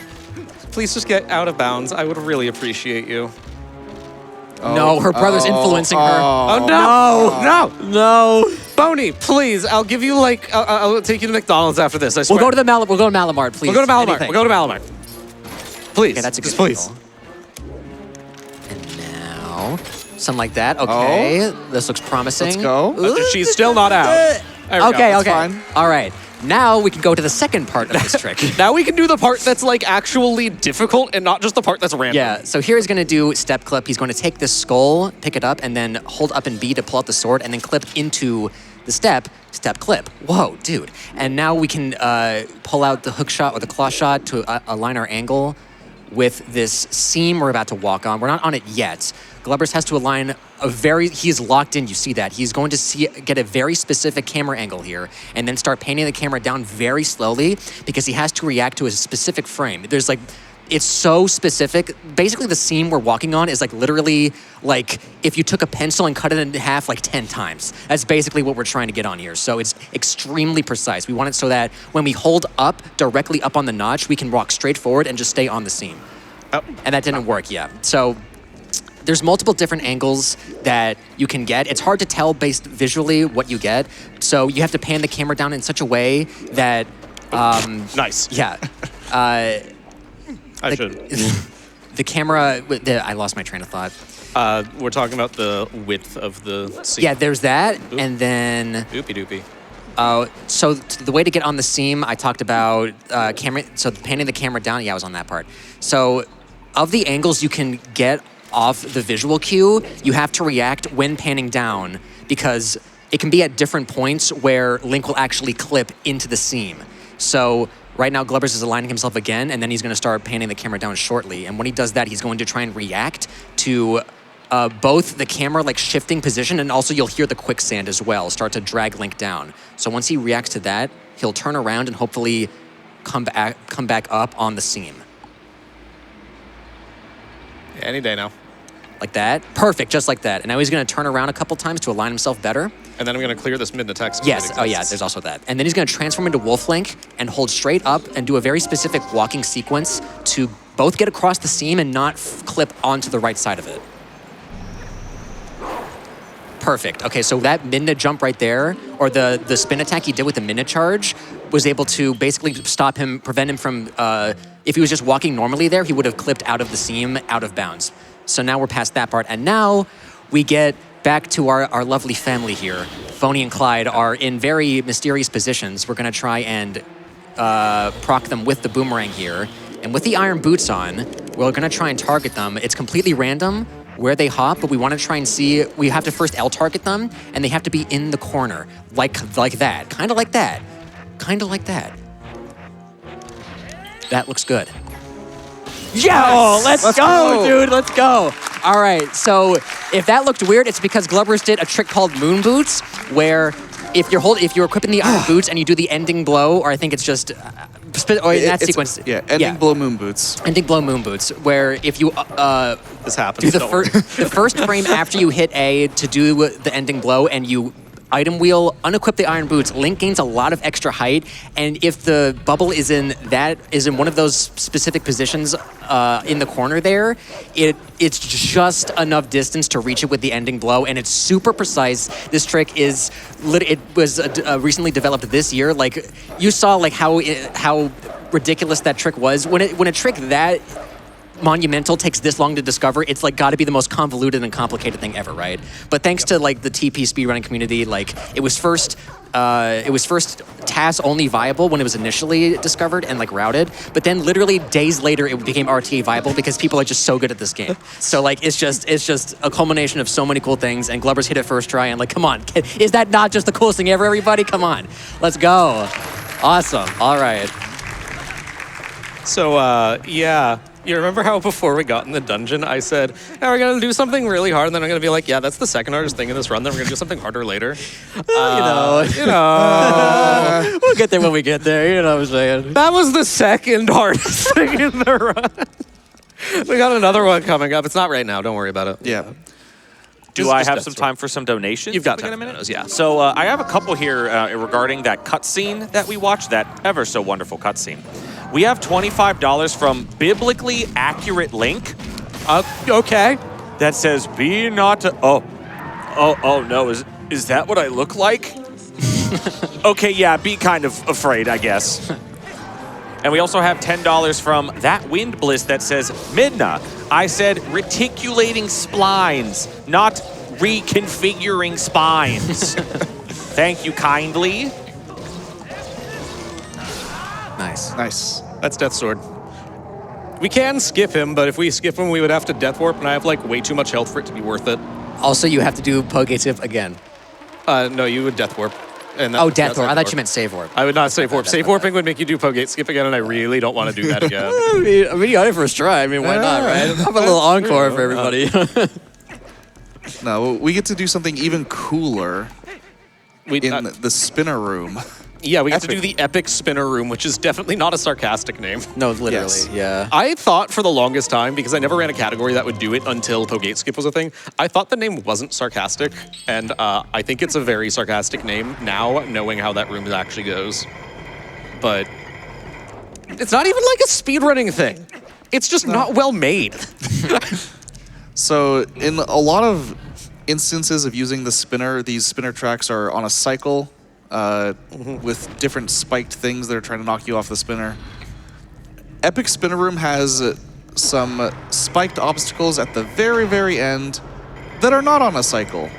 Please just get out of bounds. I would really appreciate you. No, her brother's influencing her. Oh, no. No. Boney, please. I'll give you I'll take you to McDonald's after this. I swear. We'll go to Malamart, please. We'll go to Malamart. Anything. We'll go to Malamart. Please. Okay, that's a good just please. deal. And now, something like that. Okay, this looks promising. Let's go. She's still not out. There we go. Okay, That's okay. fine. All right. Now we can go to the second part of this trick. Now we can do the part that's like actually difficult and not just the part that's random. Yeah, so here he's going to do step clip. He's going to take this skull, pick it up, and then hold up and B to pull out the sword, and then clip into the step clip. Whoa, dude. And now we can pull out the hook shot or the claw shot to align our angle with this seam we're about to walk on. We're not on it yet. Glubbers has to align he's locked in, you see that. He's going to get a very specific camera angle here and then start painting the camera down very slowly because he has to react to a specific frame. It's so specific. Basically, the seam we're walking on is like literally like if you took a pencil and cut it in half like 10 times. That's basically what we're trying to get on here. So it's extremely precise. We want it so that when we hold up, directly up on the notch, we can walk straight forward and just stay on the seam. Oh. And that didn't work yet. So there's multiple different angles that you can get. It's hard to tell based visually what you get. So you have to pan the camera down in such a way that... nice. Yeah. I should. The camera... I lost my train of thought. We're talking about the width of the scene. Yeah, there's that, and then... Doopy doopy. So the way to get on the seam, I talked about camera. So panning the camera down. Yeah, I was on that part. So of the angles you can get off the visual cue, you have to react when panning down because it can be at different points where Link will actually clip into the seam. So right now, Glubbers is aligning himself again, and then he's going to start panning the camera down shortly. And when he does that, he's going to try and react to both the camera like shifting position, and also you'll hear the quicksand as well start to drag Link down. So once he reacts to that, he'll turn around and hopefully come back up on the seam. Any day now. Like that. Perfect, just like that. And now he's going to turn around a couple times to align himself better. And then I'm going to clear this mid to text. Yes, oh yeah, there's also that. And then he's going to transform into Wolf Link and hold straight up and do a very specific walking sequence to both get across the seam and not clip onto the right side of it. Perfect. Okay, so that midna jump right there, or the spin attack he did with the midna charge, was able to basically stop him, prevent him from, if he was just walking normally there, he would have clipped out of the seam, out of bounds. So now we're past that part, and now we get back to our lovely family here. Phony and Clyde are in very mysterious positions. We're gonna try and proc them with the boomerang here. And with the iron boots on, we're gonna try and target them. It's completely random where they hop, but we wanna try and see, we have to first L-target them, and they have to be in the corner, like that, kinda like that, kinda like that. That looks good. Yes! Oh, let's go, dude, let's go. All right, so if that looked weird, it's because Glubbers did a trick called Moon Boots, where if you're equipping the iron boots and you do the ending blow, or I think it's just, or in that sequence. Yeah, ending blow Moon Boots. Ending blow Moon Boots, where if you this happens. do the first frame after you hit A to do the ending blow and you item wheel, unequip the iron boots, Link gains a lot of extra height, and if the bubble is in one of those specific positions in the corner there, it's just enough distance to reach it with the ending blow, and it's super precise. This trick was recently developed this year. Like you saw, like how ridiculous that trick was. When a trick that monumental takes this long to discover, it's like got to be the most convoluted and complicated thing ever, right? But thanks to like the TP speedrunning community, like it was first TAS only viable when it was initially discovered and like routed, but then literally days later it became RTA viable because people are just so good at this game. So like it's just a culmination of so many cool things, and Glubbers hit it first try, and like, come on, is that not just the coolest thing ever, everybody? Come on, let's go. Awesome. All right. So yeah. You remember how before we got in the dungeon, I said, hey, we're going to do something really hard, and then I'm going to be like, yeah, that's the second hardest thing in this run, then we're going to do something harder later. You know. We'll get there when we get there, you know what I'm saying? That was the second hardest thing in the run. We got another one coming up. It's not right now. Don't worry about it. Yeah. Do I have some time for some donations? You've got in a time minute. for those, yeah. So I have a couple here regarding that cutscene that we watched, that ever so wonderful cutscene. We have $25 from Biblically Accurate Link. Okay. That says, "Be not." Oh no! Is that what I look like? Okay, yeah. Be kind of afraid, I guess. And we also have $10 from That Wind Bliss that says, Midna, I said reticulating splines, not reconfiguring spines. Thank you kindly. Nice. Nice. That's Death Sword. We can skip him, but if we skip him, we would have to Death Warp, and I have like way too much health for it to be worth it. Also, you have to do Poke Tip again. No, you would Death Warp. And Oh, Death Warp. I thought you meant Save Warp. I would not Save Warp. Save Warping would make you do Pogate Skip again, and I really don't want to do that again. I mean, you got it first try. I mean, why not, right? Have a little encore for everybody. No, we get to do something even cooler in the spinner room. Yeah, we get to do the Epic Spinner Room, which is definitely not a sarcastic name. No, literally, Yes. yeah. I thought for the longest time, because I never ran a category that would do it until Pogate Skip was a thing, I thought the name wasn't sarcastic, and I think it's a very sarcastic name now, knowing how that room actually goes. But it's not even like a speedrunning thing. It's just not well made. So in a lot of instances of using the spinner, these spinner tracks are on a cycle with different spiked things that are trying to knock you off the spinner. Epic Spinner Room has some spiked obstacles at the very, very end that are not on a cycle.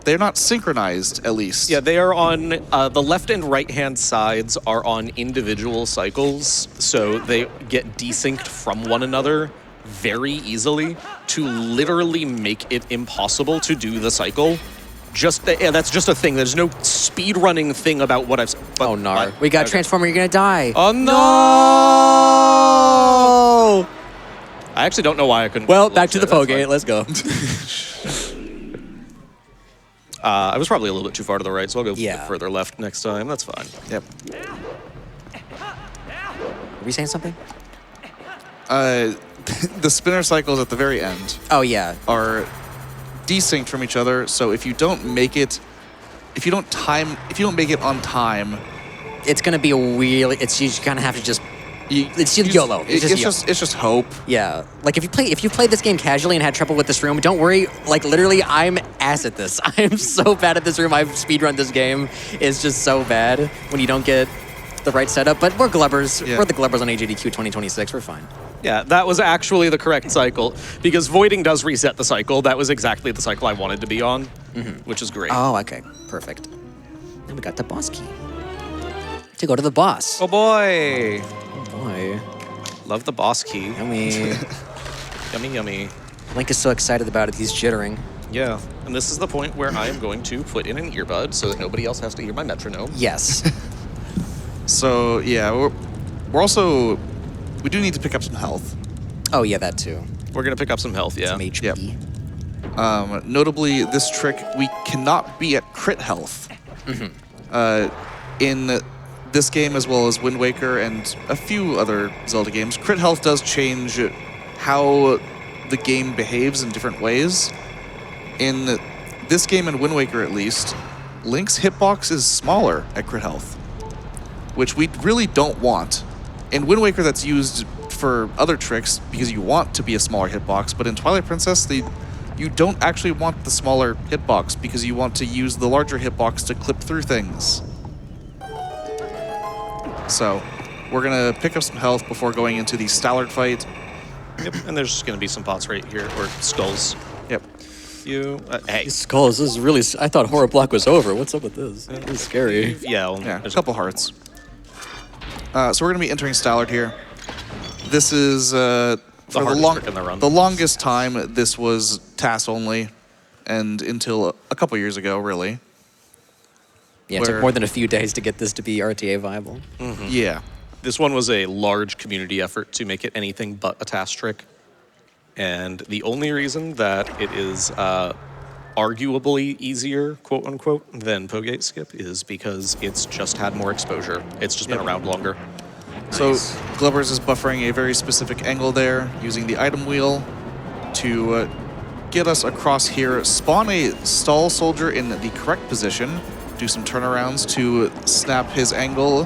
they're not synchronized, at least. Yeah, they are on the left and right hand sides are on individual cycles, so they get desynced from one another very easily to literally make it impossible to do the cycle. That's just a thing. There's no speed running thing about what I've. Oh no, we got Transformer. You're gonna die. Oh no! I actually don't know why I couldn't. Well, back to the Poke. Let's go. I was probably a little bit too far to the right, so I'll go a bit Yeah. further left next time. That's fine. Yep. Are we saying something? The spinner cycles at the very end Oh yeah. are desynced from each other. So if you don't make it, if you don't make it on time, It's gonna be a wheel. It's you kind of have to just. It's just YOLO. It's just hope. Yeah. Like if you played this game casually and had trouble with this room, don't worry. Like literally, I'm ass at this. I'm so bad at this room. I've speedrun this game. It's just so bad when you don't get the right setup. But we're Glubbers. Yeah. We're the Glubbers on AGDQ 2026. We're fine. Yeah, that was actually the correct cycle because voiding does reset the cycle. That was exactly the cycle I wanted to be on, which is great. Oh, okay. Perfect. And we got the boss key to go to the boss. Oh boy! Oh boy. Love the boss key. Yummy. Yummy, yummy. Link is so excited about it. He's jittering. Yeah, and this is the point where I am going to put in an earbud so that nobody else has to hear my metronome. Yes. So yeah, we're also, we do need to pick up some health. Oh yeah, that too. We're gonna pick up some health, yeah. Some HP. Yep. Notably, this trick, we cannot be at crit health. In this game, as well as Wind Waker and a few other Zelda games, crit health does change how the game behaves in different ways. In this game and Wind Waker, at least, Link's hitbox is smaller at crit health, which we really don't want. In Wind Waker, that's used for other tricks because you want to be a smaller hitbox, but in Twilight Princess, you don't actually want the smaller hitbox because you want to use the larger hitbox to clip through things. So, we're gonna pick up some health before going into the Stallard fight. Yep, and there's just gonna be some pots right here, or skulls. Yep. Hey. These skulls, this is really. I thought Horror Block was over. What's up with this? This is scary. Yeah, well, Yeah, a there's couple hearts. So we're gonna be entering Stallard here. This is for hardest trick in the run. the longest time. This was TAS only, and until a couple years ago, really. Yeah, it took Where- more than a few days to get this to be RTA viable. Yeah. This one was a large community effort to make it anything but a task trick. And the only reason that it is arguably easier, quote unquote, than Pogate Skip is because it's just had more exposure. It's just been around longer. So Glubbers is buffering a very specific angle there, using the item wheel to get us across here, spawn a stall soldier in the correct position, do some turnarounds to snap his angle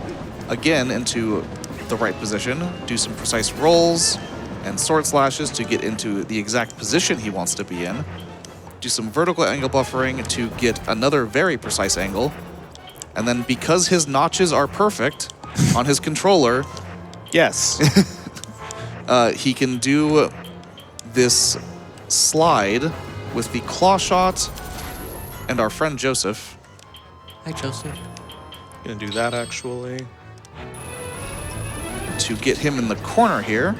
again into the right position, do some precise rolls and sword slashes to get into the exact position he wants to be in, do some vertical angle buffering to get another very precise angle, and then because his notches are perfect on his controller, Yes. he can do this slide with the claw shot and our friend Joseph. Hi, Joseph. Gonna do that actually. To get him in the corner here.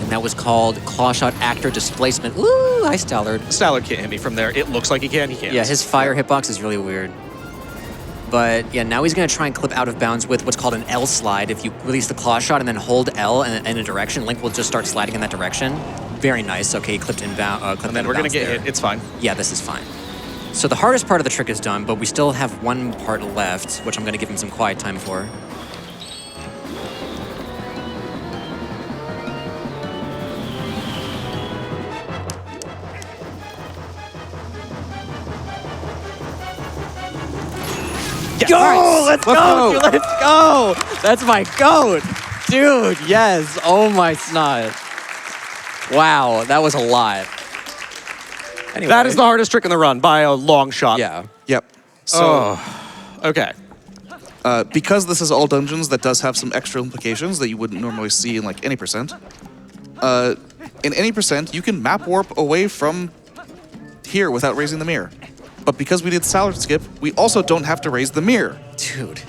And that was called Claw Shot Actor Displacement. Ooh, hi, Stallard. Stallard can't hit me from there. It looks like he can, he can't. Yeah, his fire hitbox is really weird. But yeah, now he's going to try and clip out of bounds with what's called an L slide. If you release the claw shot and then hold L in a direction, Link will just start sliding in that direction. Very nice. Okay, he clipped inbound. And then we're gonna get hit. It's fine. Yeah, this is fine. So the hardest part of the trick is done, but we still have one part left, which I'm going to give him some quiet time for. Yes. Go! Let's go! Dude, let's go! That's my goat! Dude, yes! Oh my snot. Wow, that was a lot. Anyway. That is the hardest trick in the run by a long shot. Yeah. Yep. So Okay. because this is all dungeons, that does have some extra implications that you wouldn't normally see in like any percent. in any percent, you can map warp away from here without raising the mirror. But because we did salad skip, we also don't have to raise the mirror. Dude.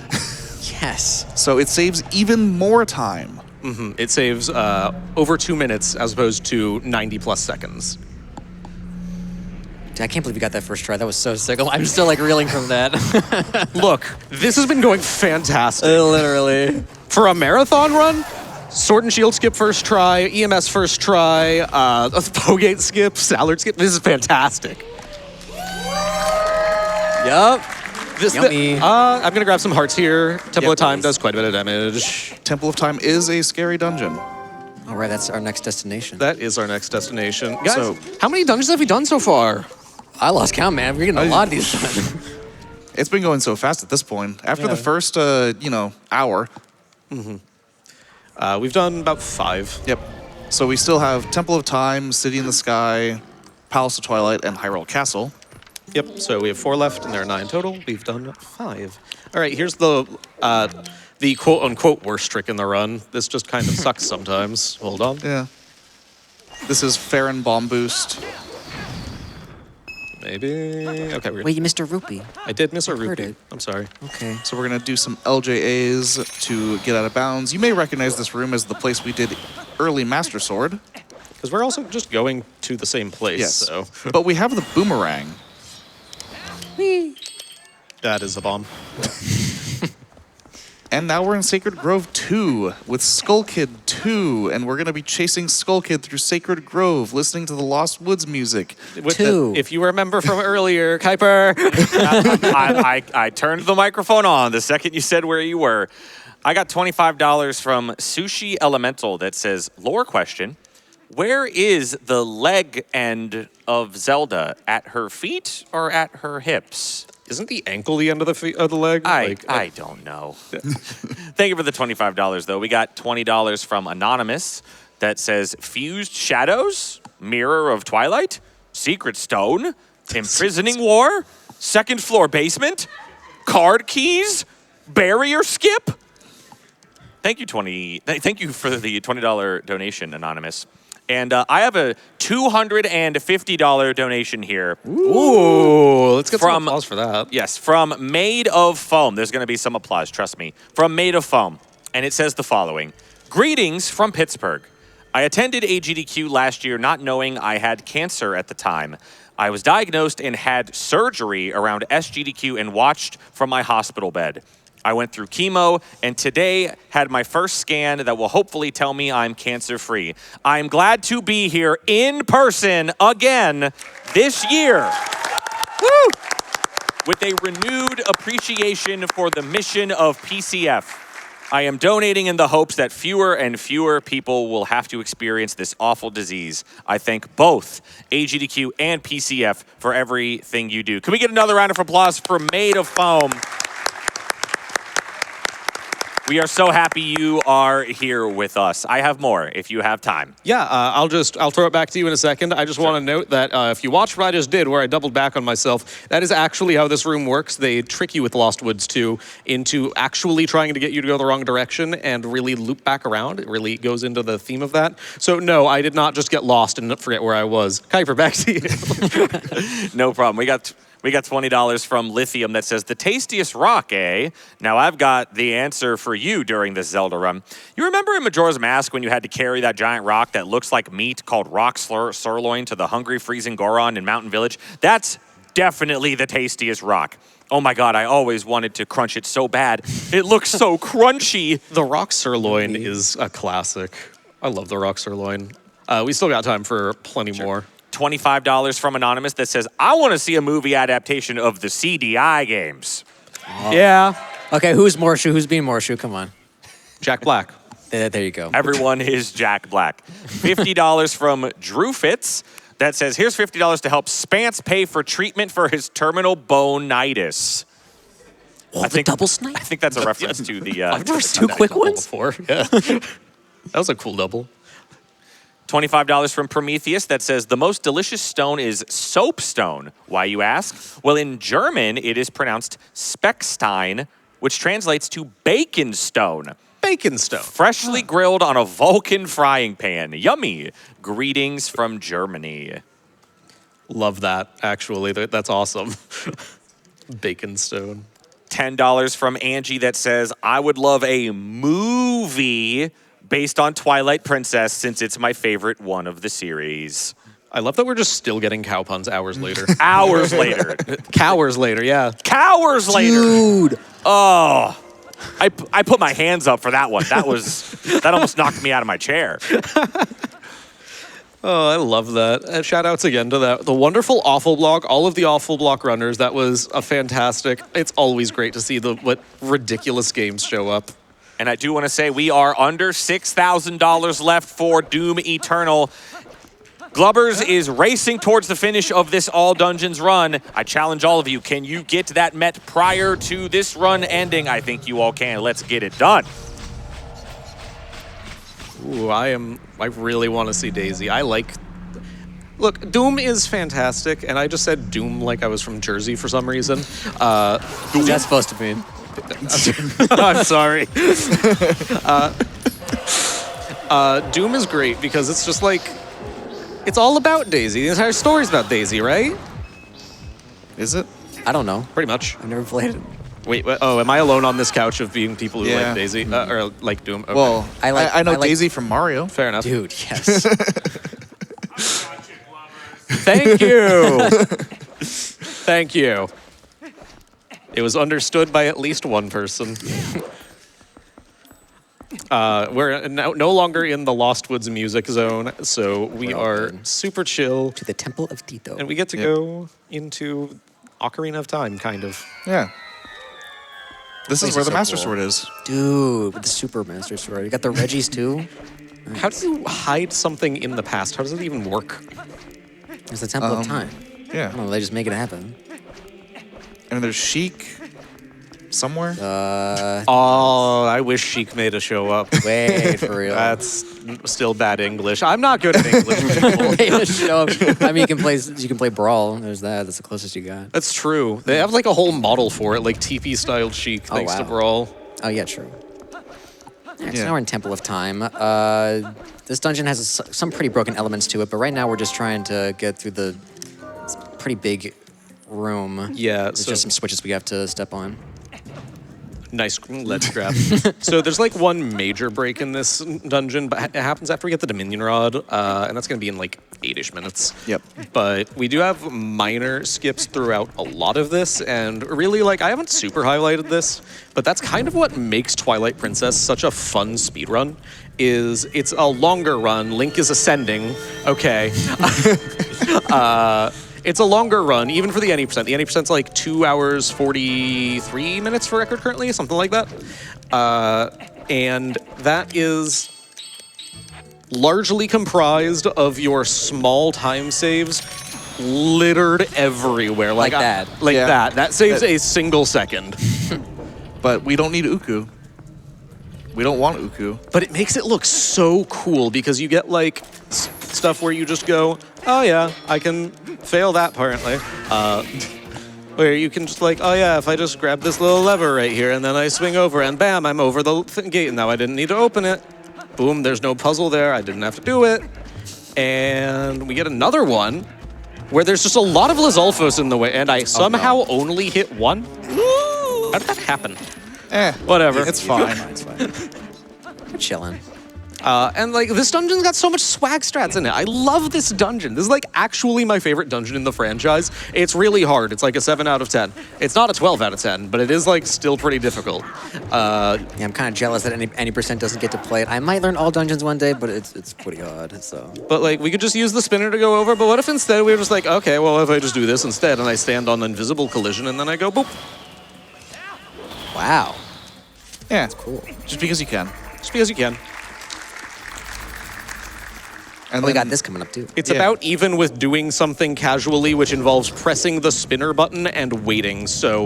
Yes. So it saves even more time. It saves over 2 minutes as opposed to 90 plus seconds. Dude, I can't believe you got that first try. That was so sick. I'm still like reeling from that. Look, this has been going fantastic. Literally. For a marathon run, Sword and Shield skip first try, EMS first try, Pogate skip, Salad skip. This is fantastic. Yup. This, Yummy. I'm gonna grab some hearts here. Temple Yeah, of Time please. does quite a bit of damage. Temple of Time is a scary dungeon. All right, that's our next destination. That is our next destination. Guys, So- how many dungeons have we done so far? I lost count, man. We're getting a lot of these done. It's been going so fast at this point. After the first, hour. We've done about 5. Yep. So we still have Temple of Time, City in the Sky, Palace of Twilight, and Hyrule Castle. Yep, so we have 4 left, and there are 9 total. We've done 5. All right, here's the quote-unquote worst trick in the run. This just kind of sucks sometimes. Hold on. Yeah. This is Farron Bomb Boost. Maybe. Okay, we're Wait, you missed a rupee. I did miss a heard rupee. it. I'm sorry. Okay. So we're going to do some LJAs to get out of bounds. You may recognize this room as the place we did early Master Sword. Because we're also just going to the same place, Yes. so But we have the boomerang. that is a bomb. And now we're in Sacred Grove 2 with Skull Kid 2. And we're going to be chasing Skull Kid through Sacred Grove, listening to the Lost Woods music. With 2. if you remember from earlier, Kuiper. I turned the microphone on the second you said where you were. I got $25 from Sushi Elemental that says, lore question, where is the leg end of Zelda? At her feet or at her hips? Isn't the ankle the end of the leg? I don't know. Thank you for the $25, though. We got $20 from Anonymous that says, Fused Shadows, Mirror of Twilight, Secret Stone, Imprisoning War, Second Floor Basement, Card Keys, Barrier Skip. Thank you, Thank you for the $20 donation, Anonymous. And I have a $250 donation here. Ooh, let's get some From- applause for that. Yes, from Made of Foam. There's going to be some applause, trust me. From Made of Foam. And it says the following. Greetings from Pittsburgh. I attended AGDQ last year not knowing I had cancer at the time. I was diagnosed and had surgery around SGDQ and watched from my hospital bed. I went through chemo and today had my first scan that will hopefully tell me I'm cancer-free. I'm glad to be here in person again this year. Woo! With a renewed appreciation for the mission of PCF. I am donating in the hopes that fewer and fewer people will have to experience this awful disease. I thank both AGDQ and PCF for everything you do. Can we get another round of applause for Made of Foam? We are so happy you are here with us. I have more if you have time. Yeah, I'll throw it back to you in a second. I just want to note that if you watched what I just did, where I doubled back on myself, that is actually how this room works. They trick you with Lost Woods 2 into actually trying to get you to go the wrong direction and really loop back around. It really goes into the theme of that. So no, I did not just get lost and forget where I was. Kuiper, back to you. No problem. We got $20 from Lithium that says, the tastiest rock, eh? Now I've got the answer for you during this Zelda run. You remember in Majora's Mask when you had to carry that giant rock that looks like meat called rock sirloin to the hungry freezing Goron in Mountain Village? That's definitely the tastiest rock. Oh my God, I always wanted to crunch it so bad. It looks so crunchy. The rock sirloin is a classic. I love the rock sirloin. We still got time for plenty more. $25 from Anonymous that says, I want to see a movie adaptation of the CDI games. Yeah. Okay, who's Morshu? Who's being Morshu? Come on. Jack Black. There you go. Everyone is Jack Black. $50 from Drew Fitz that says, here's $50 to help Spance pay for treatment for his terminal bonitis. Oh, the double snipe? I think that's a reference to the... There's two quick ones? Before. Yeah. That was a cool double. $25 from Prometheus that says, the most delicious stone is soapstone. Why, you ask? Well, in German, it is pronounced Speckstein, which translates to bacon stone. Bacon stone. Freshly grilled on a Vulcan frying pan. Yummy. Greetings from Germany. Love that, actually. That's awesome. Bacon stone. $10 from Angie that says, I would love a movie based on Twilight Princess since it's my favorite one of the series. I love that we're just still getting cow puns hours later. Hours later. Cowers later, yeah. Hours later. Dude. Oh, I put my hands up for that one. That almost knocked me out of my chair. Oh, I love that. Shout outs again to the wonderful Awful Block, all of the Awful Block runners. That was a fantastic. It's always great to see what ridiculous games show up. And I do want to say we are under $6,000 left for Doom Eternal. Glubbers is racing towards the finish of this All Dungeons run. I challenge all of you, can you get that met prior to this run ending? I think you all can. Let's get it done. Ooh, I really want to see Daisy. Look, Doom is fantastic, and I just said Doom like I was from Jersey for some reason. What's that supposed to mean? I'm sorry. Doom is great because it's just like, it's all about Daisy. The entire story's about Daisy, right? Is it? I don't know. Pretty much. I've never played it. Wait, oh, am I alone on this couch of being people who Yeah. like Daisy or like Doom? Okay. Well, I I know like- Daisy from Mario. fair enough. Dude, yes. Thank you. Thank you. It was understood by at least one person. We're no longer in the Lost Woods music zone, so we We're all are good. super chill, To the Temple of Tito. and we get to Yep. go into Ocarina of Time, kind of. Yeah. This Place is where is the so Master cool. Sword is. Dude, with the Super Master Sword. You got the Reggies too. How do you hide something in the past? How does it even work? It's the Temple of Time. I Yeah. don't know, they just make it happen. And there's Sheik somewhere. Oh, I wish Sheik made a show up. Wait, for real. That's still bad English. I'm not good at English, people. Wait, just show up. I mean, you can play Brawl. There's that. That's the closest you got. That's true. They have like a whole model for it, like TP-styled Sheik, Oh, thanks to wow. Brawl. Oh, yeah, true. Yeah, so Yeah. now we're in Temple of Time. This dungeon has some pretty broken elements to it, but right now we're just trying to get through the pretty big room. Yeah, There's so just some switches we have to step on. nice ledge grab. So there's like one major break in this dungeon, but it happens after we get the Dominion Rod, and that's going to be in like 8-ish minutes. Yep. But we do have minor skips throughout a lot of this, and really, like, I haven't super highlighted this, but that's kind of what makes Twilight Princess such a fun speedrun, is it's a longer run. Link is ascending. Okay. It's a longer run, even for the any percent. The any percent's like 2 hours, 43 minutes for record currently, something like that. And that is largely comprised of your small time saves littered everywhere. Like that. Like Yeah. that. That saves a single second. But we don't need Uku. We don't want Uku. But it makes it look so cool because you get like stuff where you just go, oh yeah, I can fail that apparently. Where you can just like, oh yeah, if I just grab this little lever right here and then I swing over and bam, I'm over the gate and now I didn't need to open it. Boom, there's no puzzle there. I didn't have to do it. And we get another one where there's just a lot of Lizalfos in the way and I somehow only hit one. How did that happen? Whatever. It's fine. It's fine. We're chilling. And like this dungeon's got so much swag strats in it. I love this dungeon. This is like actually my favorite dungeon in the franchise. It's really hard. It's like a 7 out of 10. It's not a 12 out of 10, but it is like still pretty difficult. Yeah, I'm kind of jealous that any percent doesn't get to play it. I might learn all dungeons one day, but it's pretty hard. So But like we could just use the spinner to go over. But what if instead we were just like, okay, well if I just do this instead and I stand on invisible collision and then I go boop. wow, Yeah. cool. Just because you can. Just because you can. And We then- got this coming up too. It's Yeah. about even with doing something casually, which involves pressing the spinner button and waiting. So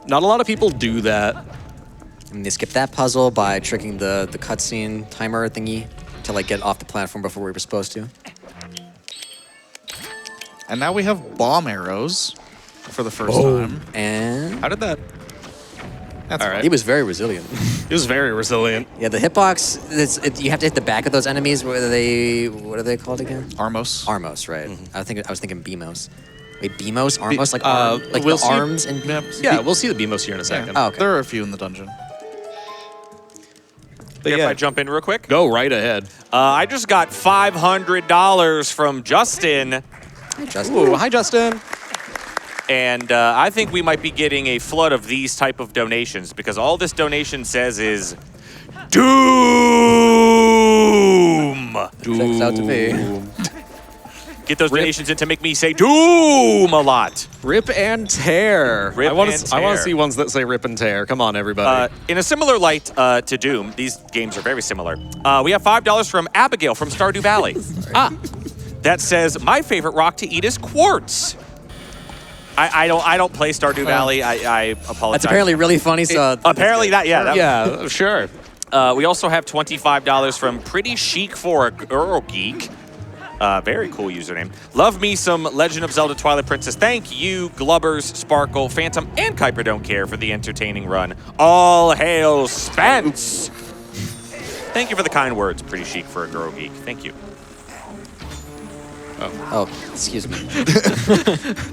not a lot of people do that. I mean, they skipped that puzzle by tricking the cutscene timer thingy to like get off the platform before we were supposed to. And now we have bomb arrows for the first time. And How did that? All right. He was very resilient. He was very resilient. Yeah, the hitbox, you have to hit the back of those enemies. What are they called again? Armos. Armos, right. I was thinking Beamos. Wait, Beamos? Armos? Like we'll the see- arms? And Yeah, we'll see the Beamos here in a second. Oh, okay. There are a few in the dungeon. But If yeah, I jump in real quick. go right ahead. I just got $500 from Justin, Hi, Justin. Ooh, hi, Justin. and I think we might be getting a flood of these type of donations because all this donation says is Doom. Checks out to me. Get those donations in to make me say Doom a lot. Rip and tear. Rip I want and to tear. see ones that say rip and tear. Come on, everybody. In a similar light to Doom, these games are very similar. We have $5 from Abigail from Stardew Valley. That says my favorite rock to eat is quartz. I don't play Stardew Valley. I apologize. That's apparently really funny, so... Apparently that yeah, sure. We also have $25 from Pretty Chic for a Girl Geek. Very cool username. Love me some Legend of Zelda Twilight Princess. Thank you, Glubbers, Sparkle, Phantom, and KeiperDontCare for the entertaining run. All hail Spence! Thank you for the kind words, Pretty Chic for a Girl Geek. Thank you. Oh, excuse me.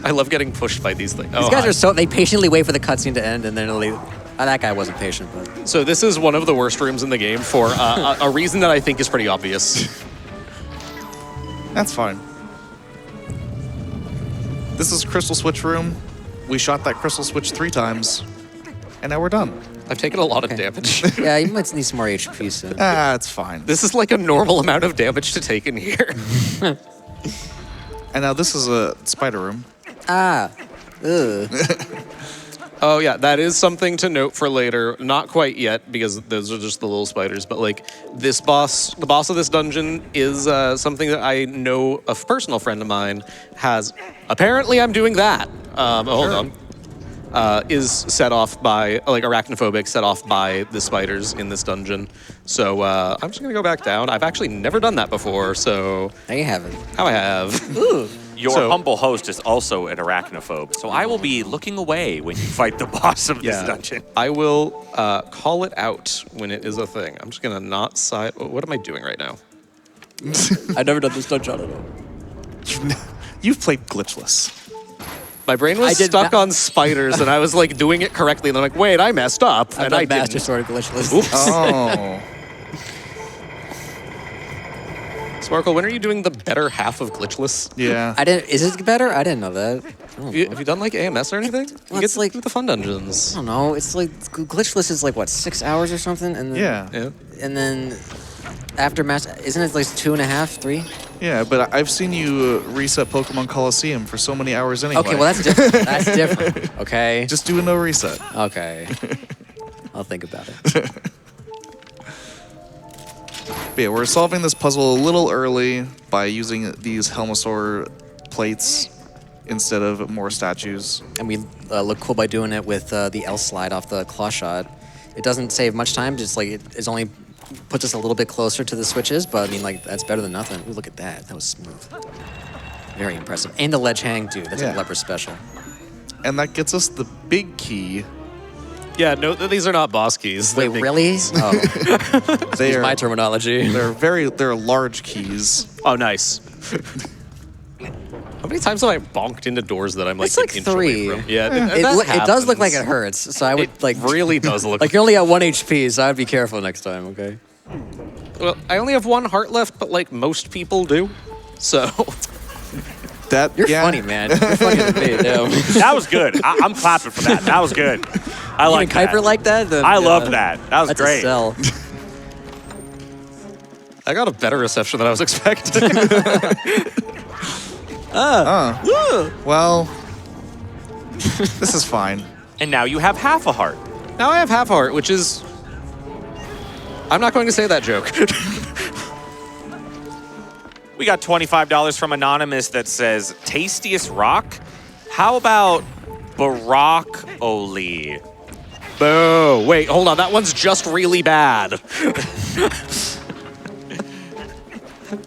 I love getting pushed by these things. These guys are so... They patiently wait for the cutscene to end, and then they'll leave. That guy wasn't patient, but... So this is one of the worst rooms in the game for a reason that I think is pretty obvious. That's fine. This is Crystal Switch room. We shot that Crystal Switch 3 times, and now we're done. I've taken a lot of damage. Yeah, you might need some more HP soon. It's fine. This is like a normal amount of damage to take in here. And now this is a spider room. Ugh. Oh yeah, that is something to note for later. Not quite yet, because those are just the little spiders, but like this boss, the boss of this dungeon is something that I know a personal friend of mine has. Apparently I'm doing that. Hold on. Is set off by, like arachnophobic, set off by the spiders in this dungeon. So I'm just gonna go back down. I've actually never done that before, so Now you have it. how I have. Your So- humble host is also an arachnophobe, so I will be looking away when you fight the boss of this dungeon. I will call it out when it is a thing. I'm just gonna not side. What am I doing right now? I've never done this dungeon at all. You've played glitchless. My brain I was did stuck ma- on spiders, and I was like doing it correctly, and I'm like, wait, I messed up, I've and I done Master didn't. Sword glitchless. Oh. Sparkle, when are you doing the better half of glitchless? Yeah. Is it better? I didn't know that. Have you done like AMS or anything? Well, You get it's like- to the fun dungeons. I don't know. It's like glitchless is like what, 6 hours or something, and then, Yeah. Yeah. and then after master, isn't it like 2.5, 3? Yeah, but I've seen you reset Pokemon Coliseum for so many hours anyway. Okay, well that's different. That's different. Okay. Just do a no reset. Okay. I'll think about it. But yeah, we're solving this puzzle a little early by using these Helmosaur plates instead of more statues. And we look cool by doing it with the L slide off the claw shot. It doesn't save much time. Just like it's only puts us a little bit closer to the switches, but I mean, like that's better than nothing. Ooh, look at that. That was smooth. Very impressive. And the ledge hang too. That's Yeah. a Glubbers special. And that gets us the big key. Yeah, no, these are not boss keys. Wait, really? Oh, They are my terminology. they're large keys. Oh, nice. How many times have I bonked into doors that I'm like, It's like an inch away 3. from? Yeah, It does look like it hurts, so I would It like really does look like you're only at 1 HP, so I'd be careful next time. Okay. Well, I only have 1 heart left, but like most people do. So You're funny, man. You're funnier than me. Damn. That was good. I'm clapping for that. That was good. I like Even Kuiper that. like that? Then, I yeah, love that. That was That's great. a sell. I got a better reception than I was expecting. Well, this is fine. And now you have half a heart. Now I have half heart, which is... I'm not going to say that joke. We got $25 from Anonymous that says, tastiest rock? How about Barack Oli? Boo. Wait, hold on. That one's just really bad.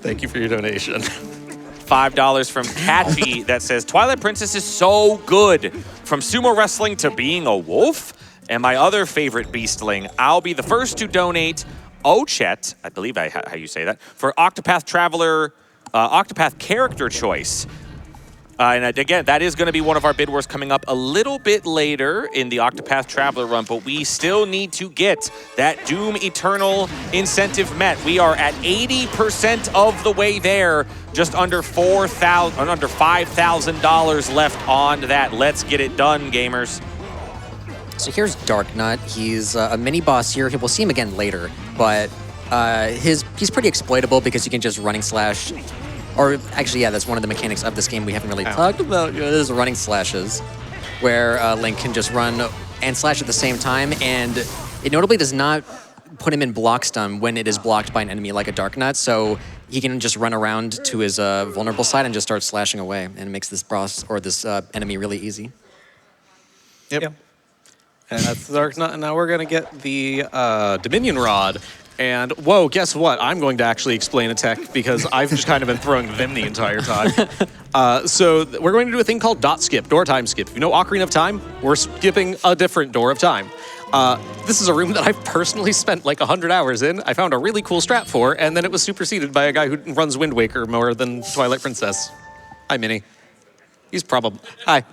Thank you for your donation. $5 from Catchy that says, Twilight Princess is so good. From sumo wrestling to being a wolf. And my other favorite beastling, I'll be the first to donate Ochet, I believe how you say that, for Octopath Traveler, Octopath character choice. And again, that is going to be one of our bid wars coming up a little bit later in the Octopath Traveler run, but we still need to get that Doom Eternal incentive met. We are at 80% of the way there, just under $5,000 left on that. Let's get it done, gamers. So here's Darknut. He's a mini boss here. We'll see him again later, but he's pretty exploitable because you can just running slash. Or actually, yeah, that's one of the mechanics of this game we haven't really talked about. There's running slashes, where Link can just run and slash at the same time, and it notably does not put him in block stun when it is blocked by an enemy like a Darknut, so he can just run around to his vulnerable side and just start slashing away, and it makes this boss or this enemy really easy. Yep. And that's the Darknut, and now we're gonna get the Dominion Rod. And whoa, guess what? I'm going to actually explain a tech because I've just kind of been throwing them the entire time. So we're going to do a thing called dot skip, door time skip. If you know Ocarina of Time, we're skipping a different door of time. This is a room that I've personally spent like 100 hours in. I found a really cool strat for, and then it was superseded by a guy who runs Wind Waker more than Twilight Princess. Hi, Minnie. He's probably... Hi.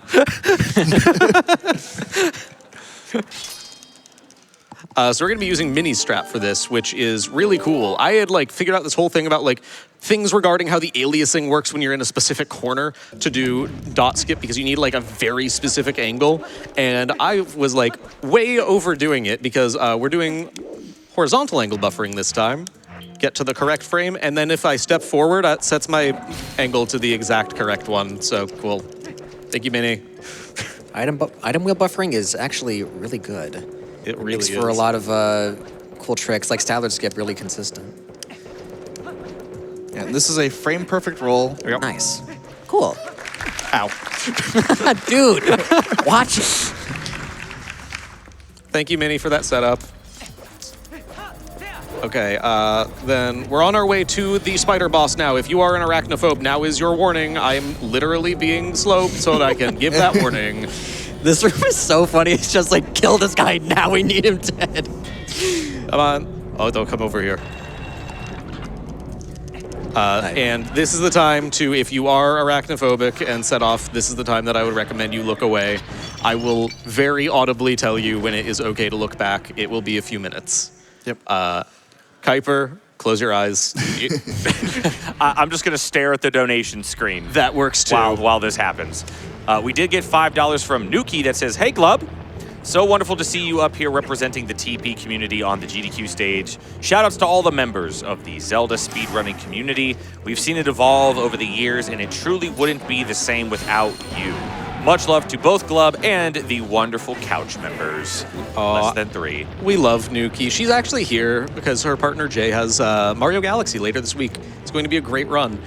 So we're going to be using Mini Strat for this, which is really cool. I had like figured out this whole thing about like things regarding how the aliasing works when you're in a specific corner to do dot skip because you need like a very specific angle. And I was like way overdoing it because we're doing horizontal angle buffering this time. Get to the correct frame, and then if I step forward, that sets my angle to the exact correct one. So cool. Thank you, Minnie. Item wheel buffering is actually really good. It really makes is. for a lot of cool tricks, like Staggered Skip, really consistent. Yeah, and this is a frame perfect roll. Nice. Cool. Ow. Dude, watch it. Thank you, Minnie, for that setup. Okay, then we're on our way to the spider boss now. If you are an arachnophobe, now is your warning. I'm literally being slow so that I can give that warning. This room is so funny. It's just like, kill this guy now. We need him dead. Come on. Oh, don't come over here. And this is the time to, if you are arachnophobic and set off, this is the time that I would recommend you look away. I will very audibly tell you when it is okay to look back. It will be a few minutes. Yep. Keiper, close your eyes. I'm just going to stare at the donation screen. That works too. While this happens. We did get $5 from Nuki that says, "Hey, Glub. So wonderful to see you up here representing the TP community on the GDQ stage. Shoutouts to all the members of the Zelda speedrunning community. We've seen it evolve over the years, and it truly wouldn't be the same without you. Much love to both Glub and the wonderful couch members." Less than 3. We love Nuki. She's actually here because her partner Jay has Mario Galaxy later this week. It's going to be a great run.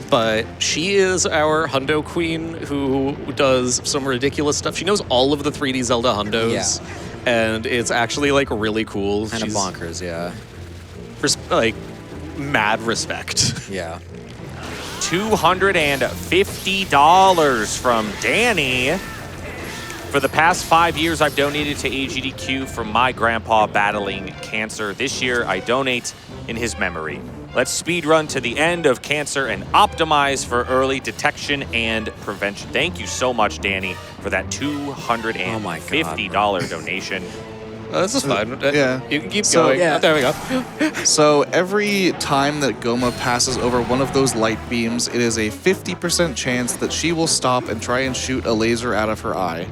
But she is our hundo queen who does some ridiculous stuff. She knows all of the 3D Zelda hundos. Yeah. And it's actually like really cool. Kind of bonkers, yeah. Like mad respect. Yeah. $250 from Danny. For the past 5 years, I've donated to AGDQ for my grandpa battling cancer. This year, I donate in his memory. Let's speedrun to the end of cancer and optimize for early detection and prevention. Thank you so much, Danny, for that $250 donation. This is fine. Yeah. You can keep So- going. Yeah. There we go. So every time that Goma passes over one of those light beams, it is a 50% chance that she will stop and try and shoot a laser out of her eye.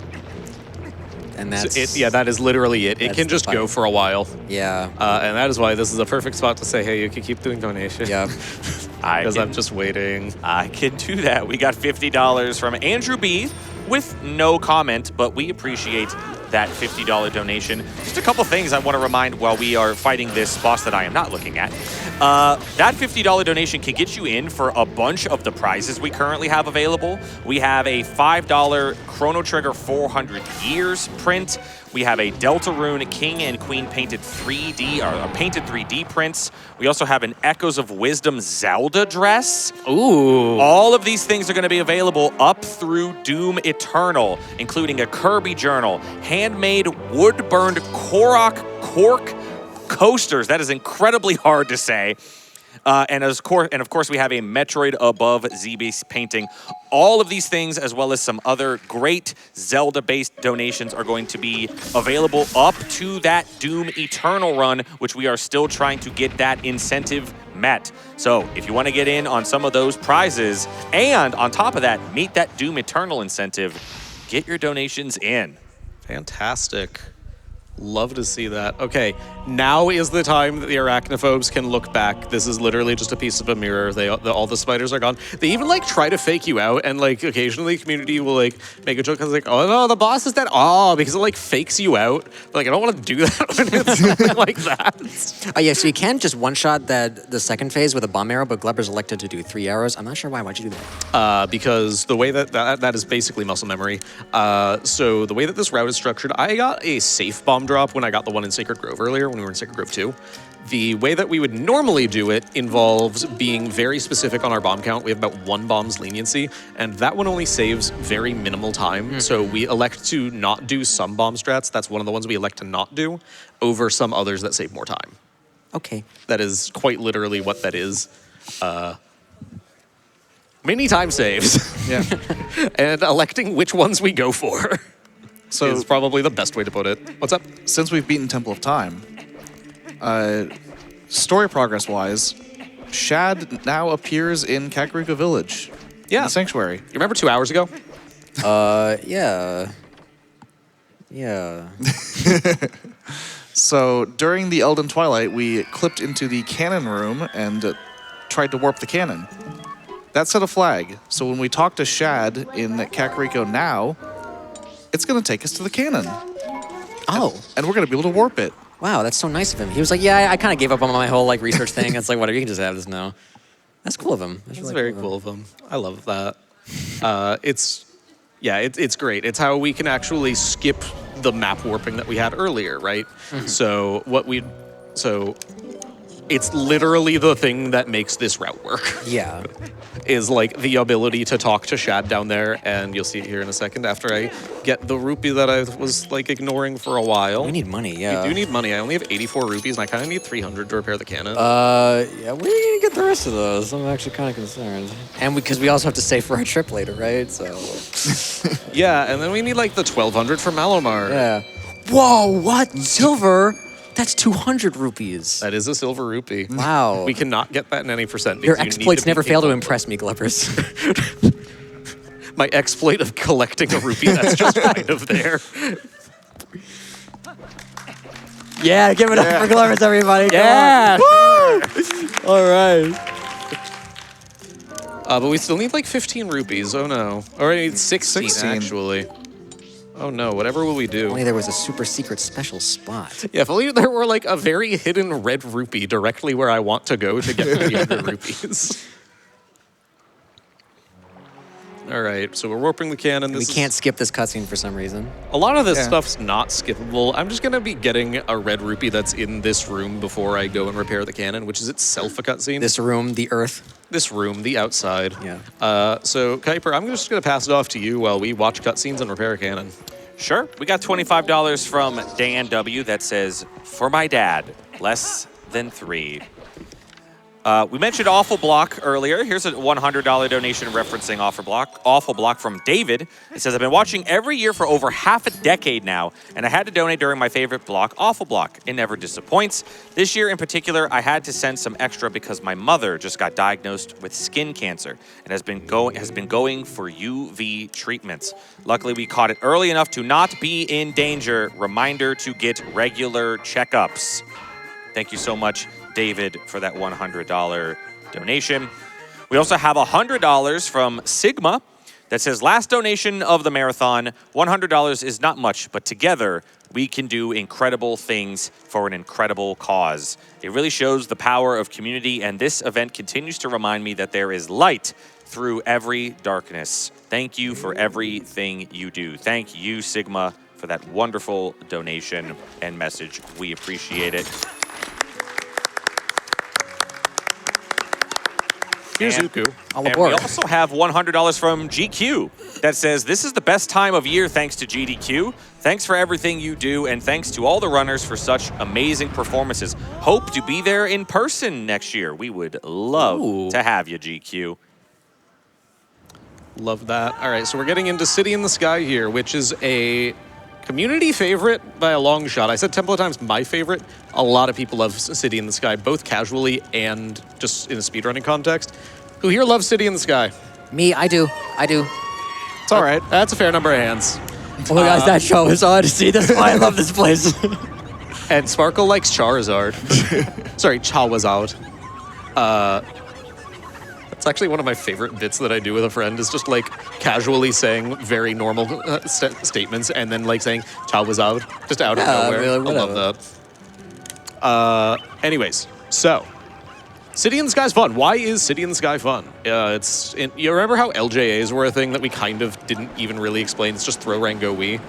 And that's... That is literally it. It That's can the just fight. go for a while. Yeah. And that is why this is a perfect spot to say, hey, you can keep doing donations. Yeah. Because I'm just waiting. I can do that. We got $50 from Andrew B. with no comment, but we appreciate that $50 donation. Just a couple things I want to remind while we are fighting this boss that I am not looking at. That $50 donation can get you in for a bunch of the prizes we currently have available. We have a $5 Chrono Trigger 400 Years print. We have a Deltarune King and Queen painted 3D, or painted 3D prints. We also have an Echoes of Wisdom Zelda dress. Ooh. All of these things are going to be available up through Doom Eternal, including a Kirby journal, handmade wood-burned Korok cork coasters. That is incredibly hard to say. And of course, we have a Metroid Above Z-Base painting. All of these things, as well as some other great Zelda-based donations, are going to be available up to that Doom Eternal run, which we are still trying to get that incentive met. So if you want to get in on some of those prizes, and on top of that, meet that Doom Eternal incentive, get your donations in. Fantastic. Love to see that. Okay, now is the time that the arachnophobes can look back. This is literally just a piece of a mirror. All the spiders are gone. They even like try to fake you out, and like occasionally the community will like make a joke because like, oh no, the boss is dead. Oh, because it like fakes you out. But, like I don't want to do that when it's something like that. Oh yeah, so you can just one-shot the second phase with a bomb arrow, but Glubbers elected to do 3 arrows. I'm not sure why. Why'd you do that? Because the way that is basically muscle memory. So the way that this route is structured, I got a safe bomb drop when I got the one in Sacred Grove earlier, when we were in Sacred Grove 2. The way that we would normally do it involves being very specific on our bomb count. We have about 1 bomb's leniency, and that one only saves very minimal time. So we elect to not do some bomb strats. That's one of the ones we elect to not do over some others that save more time. Okay. That is quite literally what that is. Many time saves. Yeah. And electing which ones we go for. So is probably the best way to put it. What's up? since we've beaten Temple of Time, story progress-wise, Shad now appears in Kakariko Village. Yeah. In the Sanctuary. You remember 2 hours ago? Yeah. Yeah. So during the Elden Twilight, we clipped into the cannon room and tried to warp the cannon. That set a flag. So when we talk to Shad in Kakariko now, it's going to take us to the cannon. Oh. And we're going to be able to warp it. Wow, that's so nice of him. He was like, yeah, I kind of gave up on my whole like research thing. It's like, whatever, you can just have this now. That's cool of him. That's It's really very cool of him. I love that. It's great. It's how we can actually skip the map warping that we had earlier, right? So it's literally the thing that makes this route work. Yeah. Is like the ability to talk to Shad down there, and you'll see it here in a second after I get the rupee that I was like ignoring for a while. We need money, yeah. We do need money. I only have 84 rupees, and I kind of need 300 to repair the cannon. Yeah, where are you gonna get the rest of those? I'm actually kind of concerned. And because we also have to save for our trip later, right? So. Yeah, and then we need like the 1200 for Malomar. Yeah. Whoa, what? Silver? That's 200 rupees. That is a silver rupee. Wow. We cannot get that in any percent. Your because you need exploits to be never fail to capable. impress me, Glubbers. My exploit of collecting a rupee that's just kind of there. Yeah, give it up for Glubbers, everybody. Yeah. All right. But we still need like 15 rupees. Oh no. Or I need 16 actually. Oh no, whatever will we do? Only there was a super secret special spot. Yeah, if only there were like a very hidden red rupee directly where I want to go to get the other rupees. All right, so we're warping the cannon. We can't skip this cutscene for some reason. A lot of this stuff's not skippable. I'm just gonna be getting a red rupee that's in this room before I go and repair the cannon, which is itself a cutscene. This room, the earth. This room, the outside. Yeah. So Kuiper, I'm just gonna pass it off to you while we watch cutscenes and repair a cannon. Sure. We got $25 from Dan W. that says, for my dad, less than 3. We mentioned Awful Block earlier. Here's a $100 donation referencing Awful Block from David. It says, I've been watching every year for over half a decade now, and I had to donate during my favorite block, Awful Block. It never disappoints. This year in particular, I had to send some extra because my mother just got diagnosed with skin cancer and has been going for UV treatments. Luckily, we caught it early enough to not be in danger. Reminder to get regular checkups. Thank you so much, David, for that $100 donation. We also have $100 from Sigma that says, last donation of the marathon, $100 is not much, but together we can do incredible things for an incredible cause. It really shows the power of community, and this event continues to remind me that there is light through every darkness. Thank you for everything you do. Thank you, Sigma, for that wonderful donation and message. We appreciate it. Here's And- Zuku. All And aboard. we also have $100 from GQ that says, this is the best time of year thanks to GDQ. Thanks for everything you do, and thanks to all the runners for such amazing performances. Hope to be there in person next year. We would love Ooh. to have you, GQ. Love that. All right, so we're getting into City in the Sky here, which is a community favorite by a long shot. I said Temple of Time's my favorite. A lot of people love City in the Sky, both casually and just in a speedrunning context. Who here loves City in the Sky? Me, I do. It's all right. That's a fair number of hands. Oh my gosh, that show is on to see. That's why I love this place. And Sparkle likes Charizard. Sorry, Charizard. That's actually one of my favorite bits that I do with a friend is just like casually saying very normal statements and then like saying Charizard just out of nowhere. really, I love that. Anyways, so City in the Sky's fun. Why is City in the Sky fun? You remember how LJAs were a thing that we kind of didn't even really explain? It's just throw, rank, go, Wii.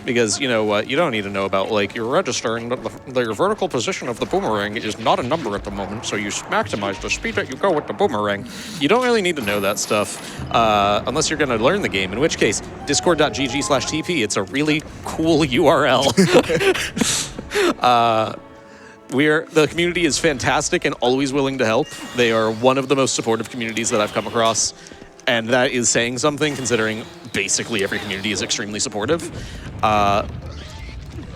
Because you know what? You don't need to know about like you're registering your vertical position of the boomerang is not a number at the moment, so you maximize the speed that you go with the boomerang. You don't really need to know that stuff unless you're going to learn the game. In which case, discord.gg/TP. It's a really cool URL. The community is fantastic and always willing to help. They are one of the most supportive communities that I've come across, and that is saying something considering basically every community is extremely supportive. But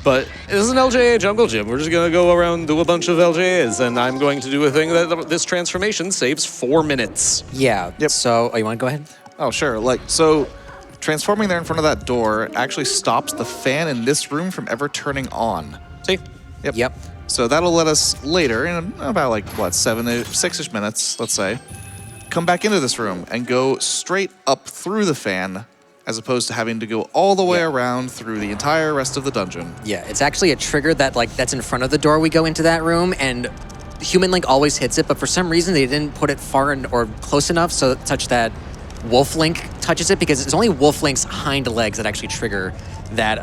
this is an LJA jungle gym. We're just gonna go around and do a bunch of LJAs, and I'm going to do a thing that this transformation saves 4 minutes. Yeah. Yep. So, you want to go ahead? Oh, sure. So transforming there in front of that door actually stops the fan in this room from ever turning on. See? Yep. So that'll let us later, in about like, what, 6-ish minutes, let's say, come back into this room and go straight up through the fan as opposed to having to go all the way around through the entire rest of the dungeon. Yeah, it's actually a trigger that's in front of the door we go into that room, and Human Link always hits it, but for some reason they didn't put it far or close enough such that Wolf Link touches it, because it's only Wolf Link's hind legs that actually trigger that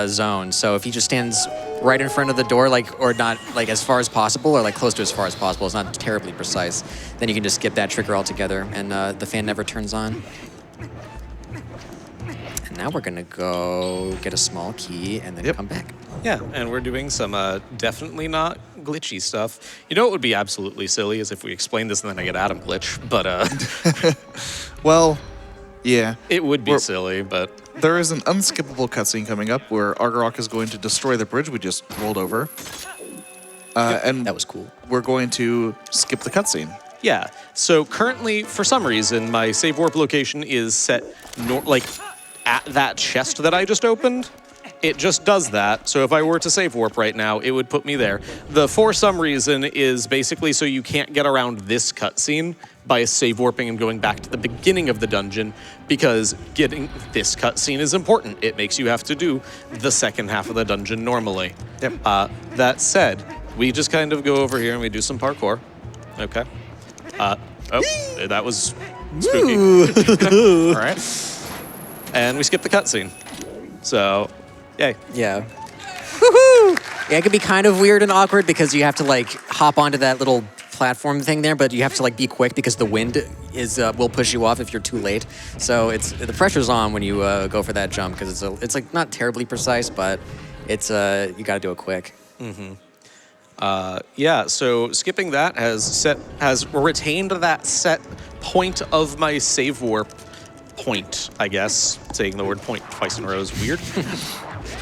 zone. So if he just stands right in front of the door, or not as far as possible, or close to as far as possible, it's not terribly precise, then you can just skip that trigger altogether, and the fan never turns on. And now we're gonna go get a small key and then come back. Yeah, and we're doing some definitely not glitchy stuff. You know what would be absolutely silly is if we explain this and then I get Adam glitch, but Well, yeah. it would be silly, but There is an unskippable cutscene coming up where Argarok is going to destroy the bridge we just rolled over. And That was cool. we're going to skip the cutscene. yeah. So currently, for some reason, my save warp location is set at that chest that I just opened. It just does that. So if I were to save warp right now, it would put me there. The for some reason is basically so you can't get around this cutscene by save warping and going back to the beginning of the dungeon, because getting this cutscene is important. It makes you have to do the second half of the dungeon normally. Yep. That said, we just kind of go over here and we do some parkour. Okay. That was spooky. All right. And we skip the cutscene. So, yay. Yeah. Woohoo! Yeah, it can be kind of weird and awkward because you have to hop onto that little platform thing there, but you have to be quick because the wind will push you off if you're too late. So the pressure's on when you go for that jump, because it's not terribly precise, but it's you got to do it quick. Yeah, so skipping that has retained that set point of my save warp point, I guess. Saying the word point twice in a row is weird.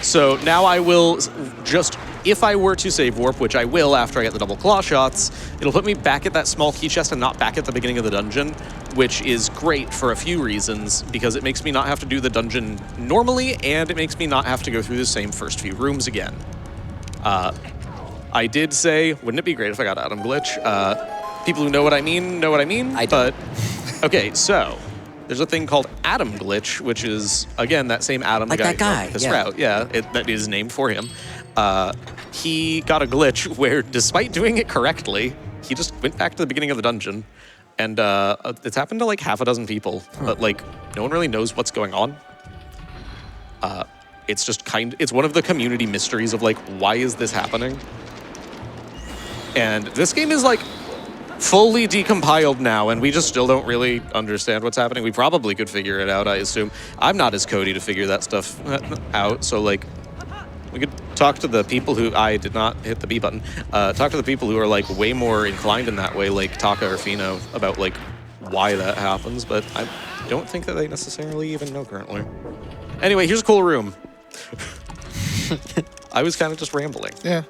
So now I will just, if I were to save warp, which I will after I get the double claw shots, it'll put me back at that small key chest and not back at the beginning of the dungeon, which is great for a few reasons, because it makes me not have to do the dungeon normally, and it makes me not have to go through the same first few rooms again. I did say, wouldn't it be great if I got Adam glitch? People who know what I mean know what I mean. I don't. But okay, so there's a thing called Adam glitch, which is again that same Adam, Like the guy that guy, who this yeah. route. Yeah, that is named for him. He got a glitch where, despite doing it correctly, he just went back to the beginning of the dungeon, and it's happened to half a dozen people, but no one really knows what's going on. it's just it's one of the community mysteries of like, why is this happening? And this game is like fully decompiled now, and we just still don't really understand what's happening. We probably could figure it out, I assume. I'm not as Cody to figure that stuff out, so like, we could talk to the people who, I did not hit the B button, talk to the people who are like way more inclined in that way, like Taka or Fino, about like why that happens, but I don't think that they necessarily even know currently. Anyway, here's a cool room. I was kind of just rambling. Yeah.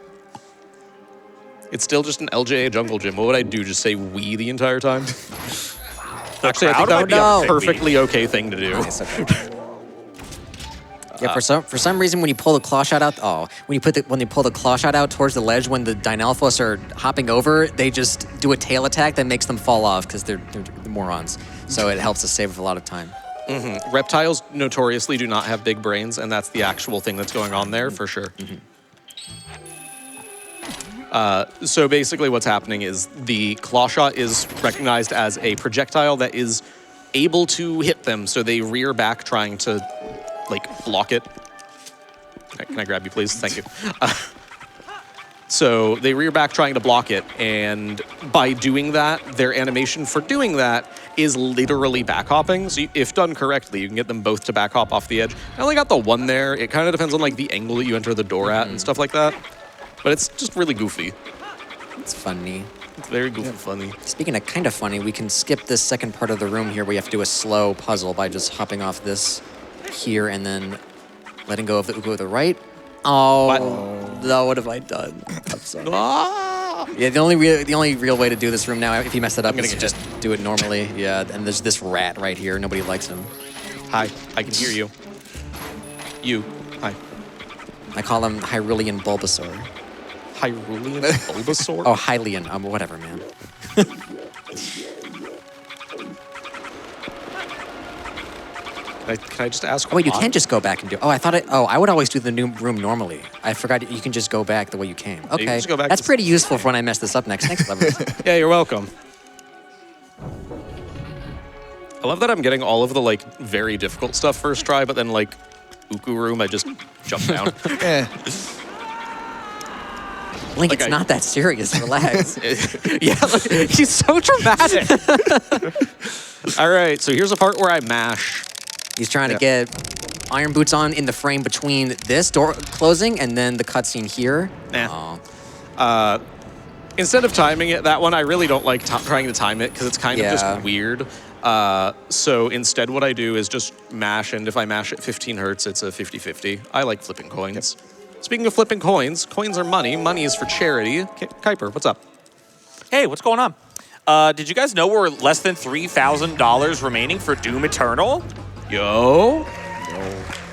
It's still just an LJA jungle gym. What would I do? Just say "we" the entire time? Actually, I think that would be a perfectly okay thing to do. Nice, okay. Yeah, for some reason, when you pull the claw shot out, when you pull the claw shot out towards the ledge, when the Dynalphos are hopping over, they just do a tail attack that makes them fall off because they're morons. So it helps us save a lot of time. Mm-hmm. Reptiles notoriously do not have big brains, and that's the actual thing that's going on there for sure. Mm-hmm. So basically what's happening is the claw shot is recognized as a projectile that is able to hit them, so they rear back trying to, like, block it. Can I grab you, please? Thank you. So they rear back trying to block it, and by doing that, their animation for doing that is literally back hopping. So if done correctly, you can get them both to back hop off the edge. I only got the one there. It kind of depends on, like, the angle that you enter the door at and stuff like that. But it's just really goofy. It's funny. It's very goofy funny. Speaking of kind of funny, we can skip this second part of the room here where you have to do a slow puzzle by just hopping off this here and then letting go of the Uku to the right. Oh, no, what have I done? I'm sorry. Yeah, the only real way to do this room now, if you mess it up, is to just do it normally. Yeah, and there's this rat right here. Nobody likes him. Hi, I can hear you. Hi. I call him Hyrulean Bulbasaur. Hyrulean Bulbasaur? Oh, Hylian. Whatever, man. Can I just ask? Oh, wait, you can just go back and do. Oh, I thought it. Oh, I would always do the new room normally. I forgot you can just go back the way you came. Okay, just go back that's pretty useful for when I mess this up next. Thanks, Glubbers. Yeah, you're welcome. I love that I'm getting all of the like very difficult stuff first try, but then like Uku room, I just jump down. Link, it's not that serious. Relax. Yeah, like, he's so dramatic. All right, so here's a part where I mash. He's trying to get Iron Boots on in the frame between this door closing and then the cutscene here. Instead of timing it, that one, I really don't like trying to time it because it's kind of just weird. So instead what I do is just mash, and if I mash at 15 hertz, it's a 50-50. I like flipping coins. Speaking of flipping coins, coins are money. Money is for charity. Keiper, what's up? Hey, what's going on? Did you guys know we're less than $3,000 remaining for Doom Eternal? Yo.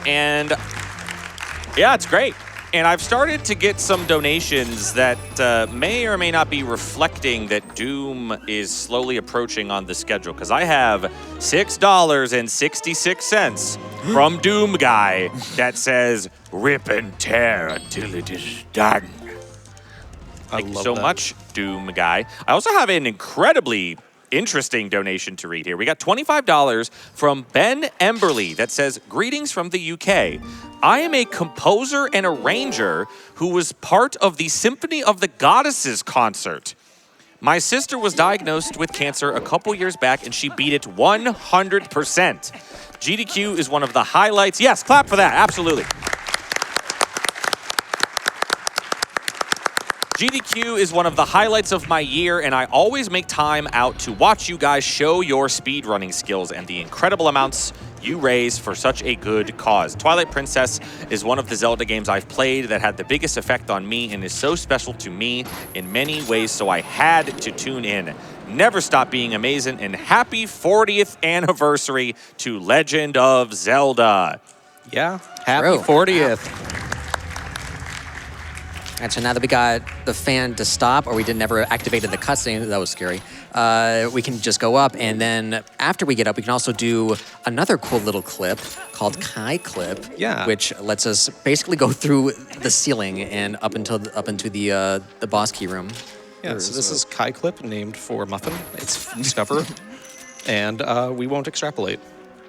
And yeah, it's great. And I've started to get some donations that may or may not be reflecting that Doom is slowly approaching on the schedule. Because I have $6.66 from Doom Guy that says, "Rip and tear until it is done." Thank you so much, Doom Guy. I also have an incredibly interesting donation to read here. We got $25 from Ben Emberley that says, "Greetings from the UK. I am a composer and arranger who was part of the Symphony of the Goddesses concert. My sister was diagnosed with cancer a couple years back and she beat it 100%. GDQ is one of the highlights." Yes, clap for that, absolutely. GDQ is one of the highlights of my year, and I always make time out to watch you guys show your speedrunning skills and the incredible amounts you raise for such a good cause. Twilight Princess is one of the Zelda games I've played that had the biggest effect on me and is so special to me in many ways, so I had to tune in. Never stop being amazing, and happy 40th anniversary to Legend of Zelda." Yeah, happy 40th. And so now that we got the fan to stop, or we never activated the cutscene, that was scary, we can just go up, and then after we get up, we can also do another cool little clip called Kai Clip, which lets us basically go through the ceiling and up into the boss key room. Yeah, so this is Kai Clip, named for Muffin. It's Discover, and we won't extrapolate.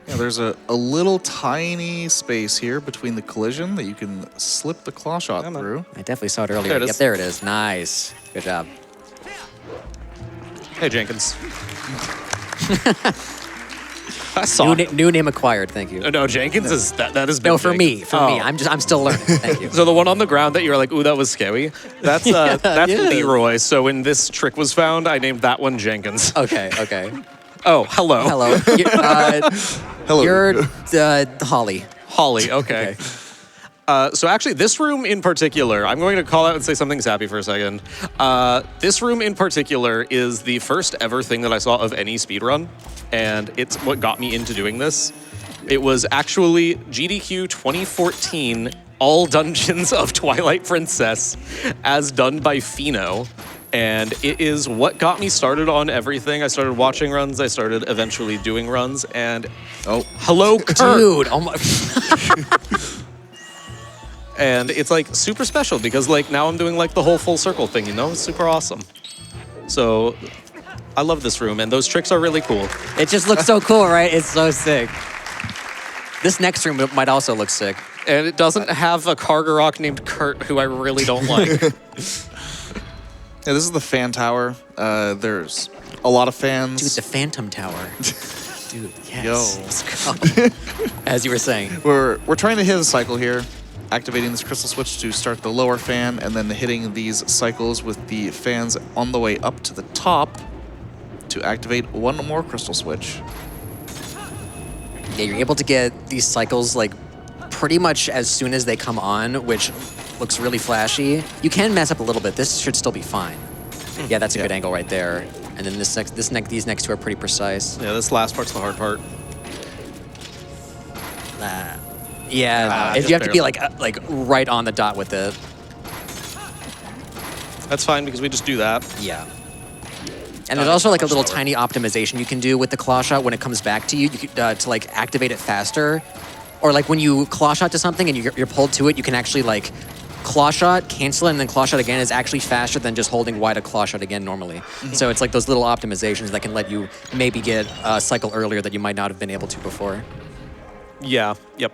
Yeah, there's a little tiny space here between the collision that you can slip the claw shot through. I definitely saw it earlier. There it is. Yep, there it is. Nice. Good job. Hey, Jenkins. I saw it. New name acquired. Thank you. No, Jenkins is that is big No, for me. Jenkins. For me. Oh. I'm still learning. Thank you. So the one on the ground that you were like, ooh, that was scary. That's that's yeah. Leroy. So when this trick was found, I named that one Jenkins. Okay. Okay. Oh, hello. Hello. Hello. You're Holly. Holly, okay. So actually, this room in particular, I'm going to call out and say something sappy for a second. This room in particular is the first ever thing that I saw of any speedrun, and it's what got me into doing this. It was actually GDQ 2014 All Dungeons of Twilight Princess, as done by Fino. And it is what got me started on everything. I started watching runs, I started eventually doing runs, and hello, Kurt. Dude. Oh my. And it's like super special because like now I'm doing like the whole full circle thing, you know? It's super awesome. So I love this room and those tricks are really cool. It just looks so cool, right? It's so sick. This next room might also look sick. And it doesn't have a Kargarok named Kurt who I really don't like. Yeah, this is the fan tower. There's a lot of fans. Dude, the Phantom Tower. Dude, yes. Yo. Let's go. As you were saying. We're trying to hit a cycle here, activating this crystal switch to start the lower fan, and then hitting these cycles with the fans on the way up to the top to activate one more crystal switch. Yeah, you're able to get these cycles like pretty much as soon as they come on, which looks really flashy. You can mess up a little bit. This should still be fine. Yeah, that's a good angle right there. And then these next two are pretty precise. Yeah, this last part's the hard part. Yeah, just you have to be barely. like right on the dot with it. That's fine because we just do that. Yeah. And there's also like a little tiny optimization you can do with the claw shot when it comes back to you, to like activate it faster. Or like when you claw shot to something and you're pulled to it, you can actually like claw shot, cancel it, and then claw shot again is actually faster than just holding Y to claw shot again normally. So it's like those little optimizations that can let you maybe get a cycle earlier that you might not have been able to before. Yeah, yep.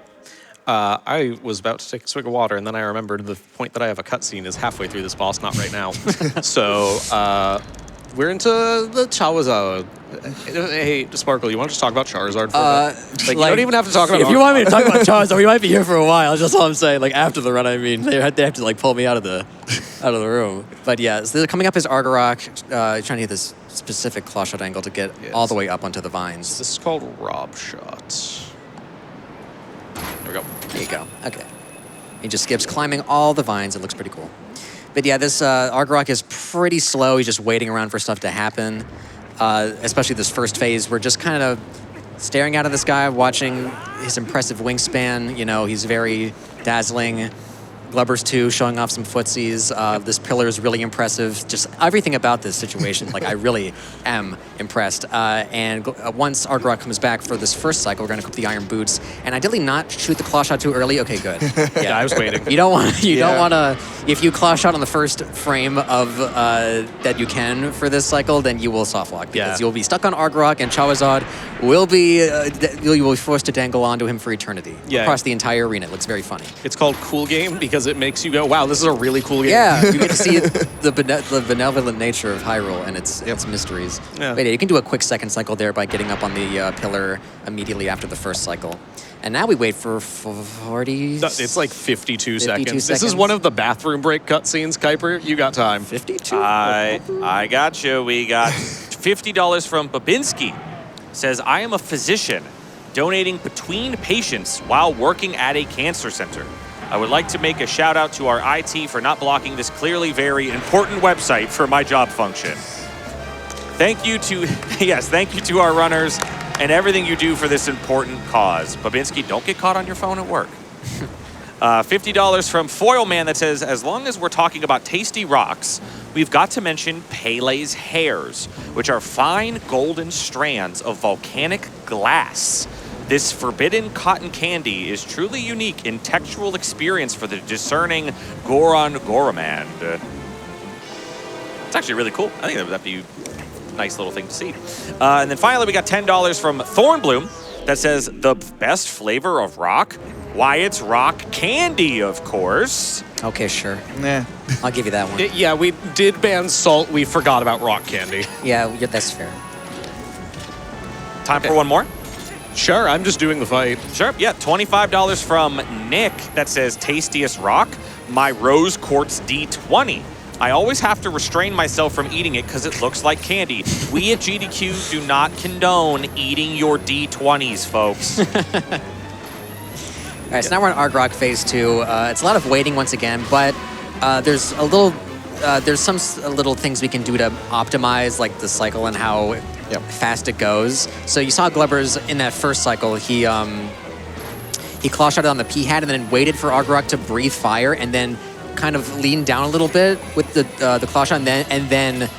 I was about to take a swig of water and then I remembered the point that I have a cutscene is halfway through this boss, not right now. So we're into the Charizard. Hey, Sparkle, you want to just talk about Charizard for a bit? Like, you don't even have to talk about If you want me to talk about Charizard, we might be here for a while. That's all I'm saying. Like after the run, I mean, they have to like pull me out of the room. But yeah, so they're coming up as Argarok, trying to hit this specific claw shot angle to get all the way up onto the vines. This is called Rob Shot. There we go. There you go. Okay. He just skips climbing all the vines. It looks pretty cool. But yeah, this Argarok is pretty slow. He's just waiting around for stuff to happen. Especially this first phase, we're just kind of staring out of the sky, watching his impressive wingspan. You know, he's very dazzling. Glubbers too, showing off some footsies. This pillar is really impressive. Just everything about this situation, like I really am impressed. And once Argarok comes back for this first cycle, we're gonna equip the iron boots. And ideally not shoot the claw shot too early. Okay, good. Yeah, I was waiting. You don't want to. If you claw shot on the first frame of that you can for this cycle, then you will soft lock because you'll be stuck on Argarok, and Charizard will be you will be forced to dangle onto him for eternity across the entire arena. It looks very funny. It's called Cool Game because it makes you go, wow, this is a really cool game. Yeah, you get to see the benevolent nature of Hyrule and its mysteries. Yeah. But yeah, you can do a quick second cycle there by getting up on the pillar immediately after the first cycle. And now we wait for 40... It's like 52 seconds. 52 This is seconds. one of the bathroom break cutscenes, Keiper. You got time. 52? I got you. We got $50 from Babinski. Says, I am a physician donating between patients while working at a cancer center. I would like to make a shout out to our IT for not blocking this clearly very important website for my job function. Thank you to our runners and everything you do for this important cause. Babinski, don't get caught on your phone at work. $50 from Foil Man that says, as long as we're talking about tasty rocks, we've got to mention Pele's hairs, which are fine golden strands of volcanic glass. This forbidden cotton candy is truly unique in textual experience for the discerning Goron Goromand. It's actually really cool. I think that'd be a nice little thing to see. And then finally, we got $10 from Thornbloom that says the best flavor of rock? Why, it's rock candy, of course. Okay, sure. Nah. I'll give you that one. Yeah, we did ban salt. We forgot about rock candy. Yeah, that's fair. Time for one more? Sure, I'm just doing the fight. Sure, yeah, $25 from Nick that says tastiest rock, my rose quartz D20. I always have to restrain myself from eating it because it looks like candy. We at GDQ do not condone eating your D20s, folks. All right, so now we're on Arg Rock Phase 2. It's a lot of waiting once again, but there's a little, there's some little things we can do to optimize like the cycle and how fast it goes. So you saw Glubbers in that first cycle. He claw shot it on the P-hat and then waited for Arg Rock to breathe fire and then kind of lean down a little bit with the claw shot and then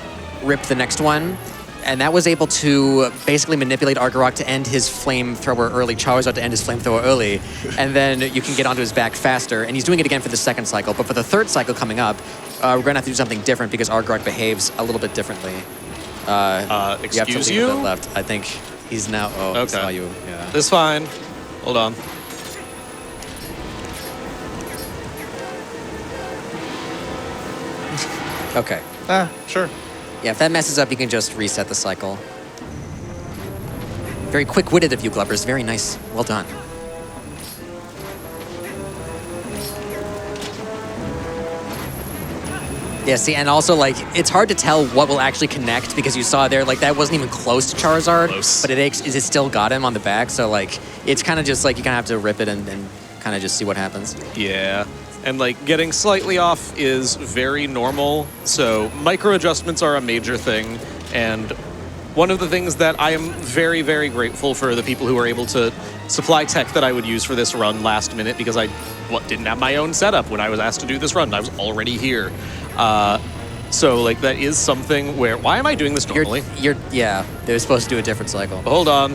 rip the next one. And that was able to basically manipulate Argarok to end his flamethrower early, Charizard to end his flamethrower early, and then you can get onto his back faster. And he's doing it again for the second cycle, but for the third cycle coming up, we're gonna have to do something different because Argarok behaves a little bit differently. Excuse you? you? Have to leave a bit left. I think he's now. Oh, Okay. I saw you. Yeah. This is fine. Hold on. Okay. Sure. Yeah, if that messes up, you can just reset the cycle. Very quick-witted of you, Glubbers. Very nice. Well done. Yeah, see, and also, like, it's hard to tell what will actually connect because you saw there, like, that wasn't even close to Charizard, but it still got him on the back, so, like, it's kind of just, like, you kind of have to rip it and kind of just see what happens. Yeah. And like getting slightly off is very normal. So micro adjustments are a major thing. And one of the things that I am very, very grateful for the people who were able to supply tech that I would use for this run last minute because I didn't have my own setup when I was asked to do this run. I was already here. So like that is something where, why am I doing this normally? Yeah, they were supposed to do a different cycle. Hold on.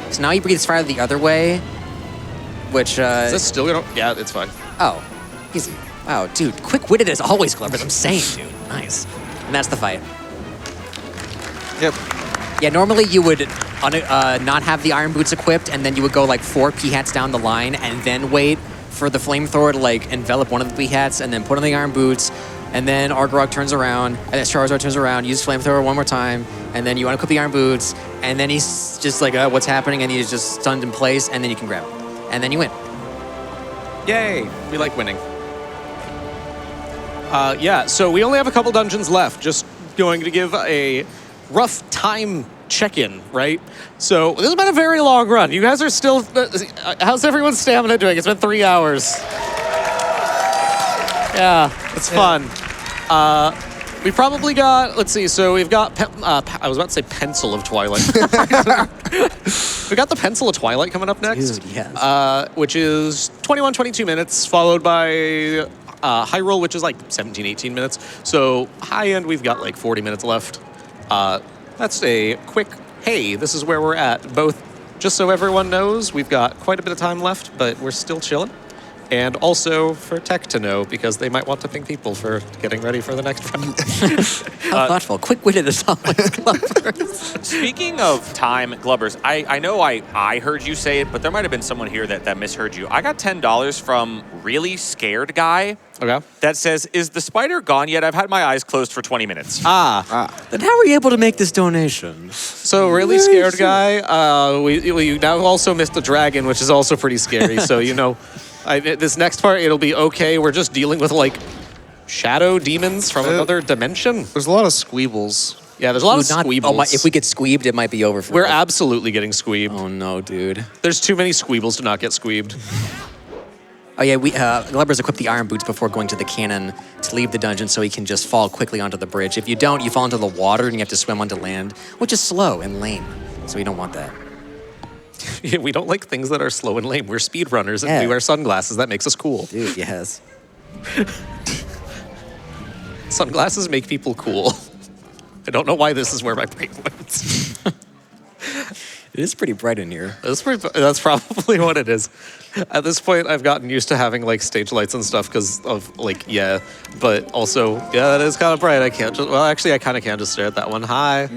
So now he breathes fire the other way, which... Is this still gonna... Yeah, it's fine. Oh, easy. Wow, dude, quick-witted as always, Glubbers. I'm saying, dude. Nice. And that's the fight. Yep. Yeah, normally you would not have the Iron Boots equipped, and then you would go like 4 P-hats down the line, and then wait for the Flamethrower to like envelop one of the P-hats, and then put on the Iron Boots, and then Argarok turns around, and then Charizard turns around, use Flamethrower one more time, and then you unequip the Iron Boots, and then he's just like, what's happening? And he's just stunned in place, and then you can grab him. And then you win. Yay! We like winning. Yeah, so we only have a couple dungeons left. Just going to give a rough time check-in, right? So this has been a very long run. You guys are still... how's everyone's stamina doing? It's been 3 hours. Yeah, it's fun. We probably got, let's see, so we've got, I was about to say Pencil of Twilight. We got the Pencil of Twilight coming up next. Dude, yes. Which is 21, 22 minutes, followed by High Roll, which is like 17, 18 minutes. So high end, we've got like 40 minutes left. That's a quick, hey, this is where we're at. Both, just so everyone knows, we've got quite a bit of time left, but we're still chilling. And also for tech to know, because they might want to thank people for getting ready for the next round. How thoughtful. Quick-witted as always, Glubbers. Speaking of time, Glubbers, I know I heard you say it, but there might have been someone here that misheard you. I got $10 from Really Scared Guy Okay. that says, is the spider gone yet? I've had my eyes closed for 20 minutes. Then how were you able to make this donation? So really scared guy, we now also missed the dragon, which is also pretty scary. So, you know, this next part, it'll be okay. We're just dealing with, like, shadow demons from another dimension. There's a lot of squeebles. Yeah, there's a lot of squeebles. If we get squeebed, it might be over for We're us. absolutely getting squeebed. Oh, no, dude. There's too many squeebles to not get squeebed. Oh, yeah, Glubbers equipped the Iron Boots before going to the cannon to leave the dungeon so he can just fall quickly onto the bridge. If you don't, you fall into the water and you have to swim onto land, which is slow and lame. So we don't want that. Yeah, we don't like things that are slow and lame. We're speedrunners and we wear sunglasses. That makes us cool. Dude, yes. Sunglasses make people cool. I don't know why this is where my brain went. It is pretty bright in here. That's probably what it is. At this point, I've gotten used to having like stage lights and stuff because of like, but also, that is kind of bright. I can't just, well, actually, I kind of can just stare at that one. Hi.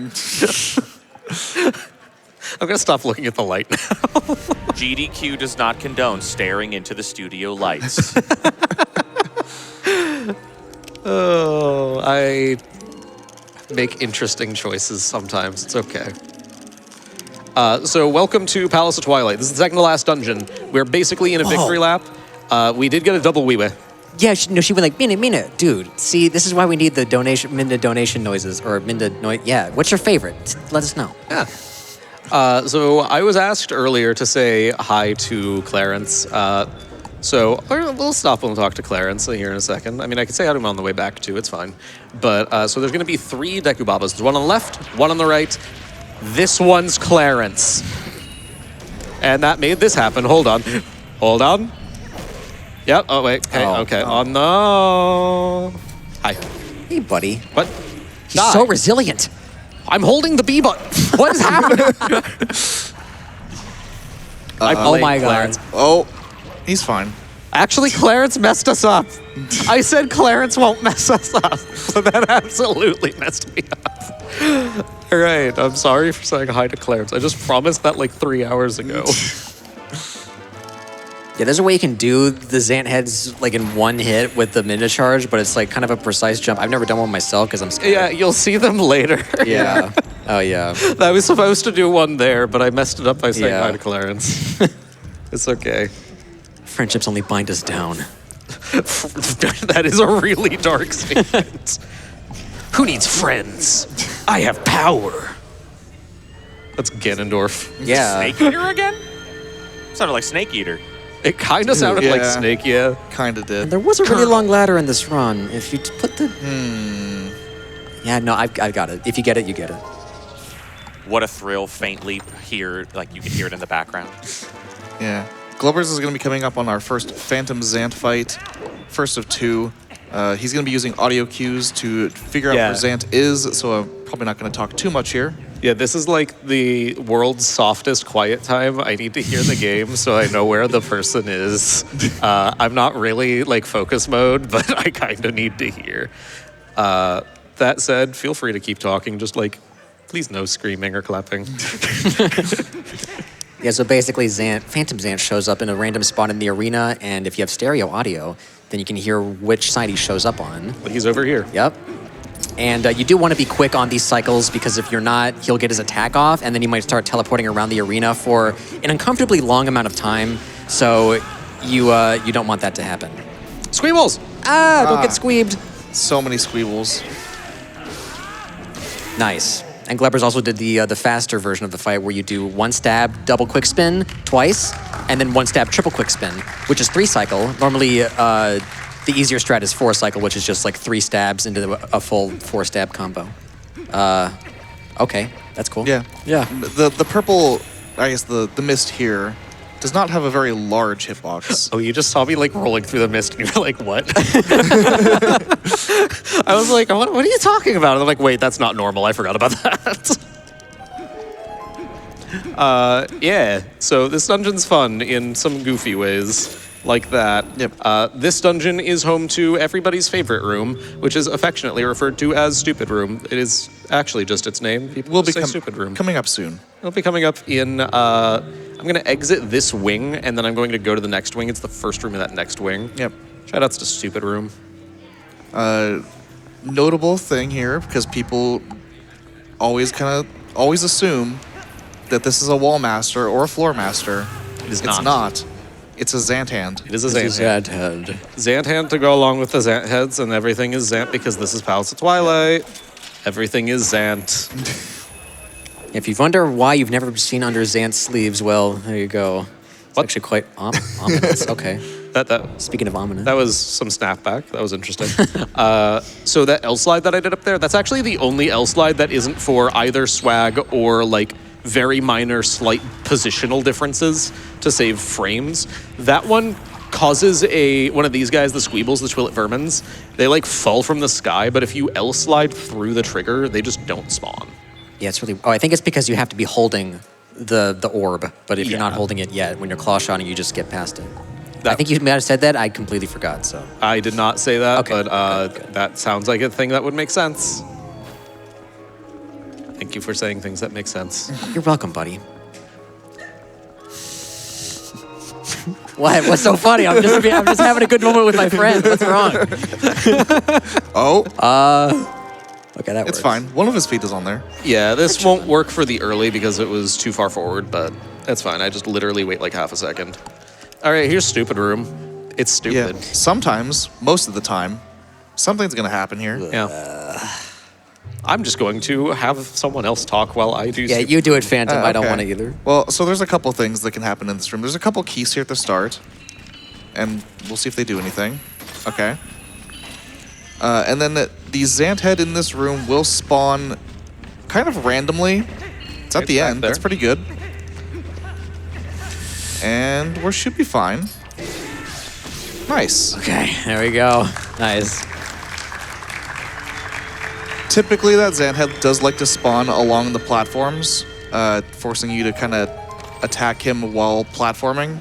I'm gonna stop looking at the light now. GDQ does not condone staring into the studio lights. Oh, I make interesting choices sometimes. It's okay. So welcome to Palace of Twilight. This is the second to last dungeon. We're basically in a victory lap. We did get a double wee-wee. Yeah, she went like, Mina, dude. See, this is why we need the Minda donation noises, or Minda noise. Yeah, what's your favorite? Let us know. Yeah. So I was asked earlier to say hi to Clarence. So we'll stop and talk to Clarence here in a second. I mean, I could say hi to him on the way back too. It's fine. But so there's going to be 3 Dekubabas. There's one on the left, one on the right. This one's Clarence. And that made this happen. Hold on. Hold on. Yep. Oh, wait. Okay. Okay. Oh, no. Hi. Hey, buddy. What? He's so resilient. I'm holding the B button. What is happening? Oh my God. Oh, he's fine. Actually, Clarence messed us up. I said Clarence won't mess us up, but that absolutely messed me up. All right, I'm sorry for saying hi to Clarence. I just promised that like 3 hours ago. Yeah, there's a way you can do the Zant heads like in one hit with the Minda charge, but it's like kind of a precise jump. I've never done one myself because I'm scared. Yeah, you'll see them later. Yeah. Oh, yeah. I was supposed to do one there, but I messed it up by saying Yeah. hi to Clarence. It's okay. Friendships only bind us down. That is a really dark statement. Who needs friends? I have power. That's Ganondorf. Yeah. Snake Eater again? Sounded like Snake Eater. It kind of sounded like Yeah. Snake, yeah. Kinda did. There was a really long ladder in this run. If you put the... Yeah, no, I've got it. If you get it, you get it. What a thrill, faint leap here. Like you can hear it in the background. Yeah. Glubbers is going to be coming up on our first Phantom Zant fight. First of 2. He's going to be using audio cues to figure out Yeah. where Zant is, so I'm probably not going to talk too much here. Yeah, this is like the world's softest quiet time. I need to hear the game so I know where the person is. I'm not really like focus mode, but I kind of need to hear. That said, feel free to keep talking. Just like, please no screaming or clapping. Yeah, so basically Phantom Zant shows up in a random spot in the arena, and if you have stereo audio, then you can hear which side he shows up on. He's over here. Yep. And you do want to be quick on these cycles because if you're not, he'll get his attack off, and then he might start teleporting around the arena for an uncomfortably long amount of time. So you don't want that to happen. Squeebles! Don't get squeebed. So many squeebles. Nice. And Glubbers also did the faster version of the fight where you do 1 stab, double quick spin twice, and then 1 stab, triple quick spin, which is 3 cycle. Normally, the easier strat is 4 cycle, which is just like 3 stabs into a full 4 stab combo. Okay, that's cool. Yeah. Yeah. The purple, I guess the mist here, does not have a very large hitbox. Oh, you just saw me like rolling through the mist and you were like, what? I was like, what are you talking about? And I'm like, wait, that's not normal. I forgot about that. Yeah, so this dungeon's fun in some goofy ways like that. Yep. This dungeon is home to everybody's favorite room, which is affectionately referred to as Stupid Room. It is actually just its name. People Will just be say Stupid Room. coming up soon. It'll be coming up in, I'm going to exit this wing, and then I'm going to go to the next wing. It's the first room of that next wing. Yep. Shoutouts to Stupid Room. Notable thing here, because people always assume that this is a wall master or a floor master. It is It's not. It's a Zant hand. It is a Zant hand. Zant hand to go along with the Zant heads, and everything is Zant because this is Palace of Twilight. Everything is Zant. If you wonder why you've never seen under Zant's sleeves, well, there you go. It's What? actually quite ominous. Okay. That Speaking of ominous. that was some snapback. That was interesting. So that L slide that I did up there, that's actually the only L slide that isn't for either swag or like very minor slight positional differences to save frames. That one causes one of these guys, the Squeebles, the Twillet Vermins, they like fall from the sky, but if you L slide through the trigger, they just don't spawn. Yeah, it's really... Oh, I think it's because you have to be holding the orb, but if you're not Yeah. holding it yet, when you're claw shotting, you just get past it. I That- think you might have said that. I completely forgot, so... I did not say that, Okay, but good. that sounds like a thing that would make sense. Thank you for saying things that make sense. You're welcome, buddy. What? What's so funny? I'm just having a good moment with my friend. What's wrong? Oh, Okay, that works. it's fine. One of his feet is on there. Yeah, this won't work for the early because it was too far forward, but that's fine. I just literally wait like half a second. All right, here's stupid room. It's Yeah. stupid. Sometimes, most of the time, something's gonna happen here. Yeah. I'm just going to have someone else talk while I do. Yeah, you do it, Phantom. I don't Okay. want to either. Well, so there's a couple things that can happen in this room. There's a couple keys here at the start, and we'll see if they do anything. Okay. And then the Zant head in this room will spawn kind of randomly. It's at It's the back end. there. That's pretty good. And we should be fine. Nice. Okay, there we go. Nice. Typically, that Zant head does like to spawn along the platforms, forcing you to kind of attack him while platforming.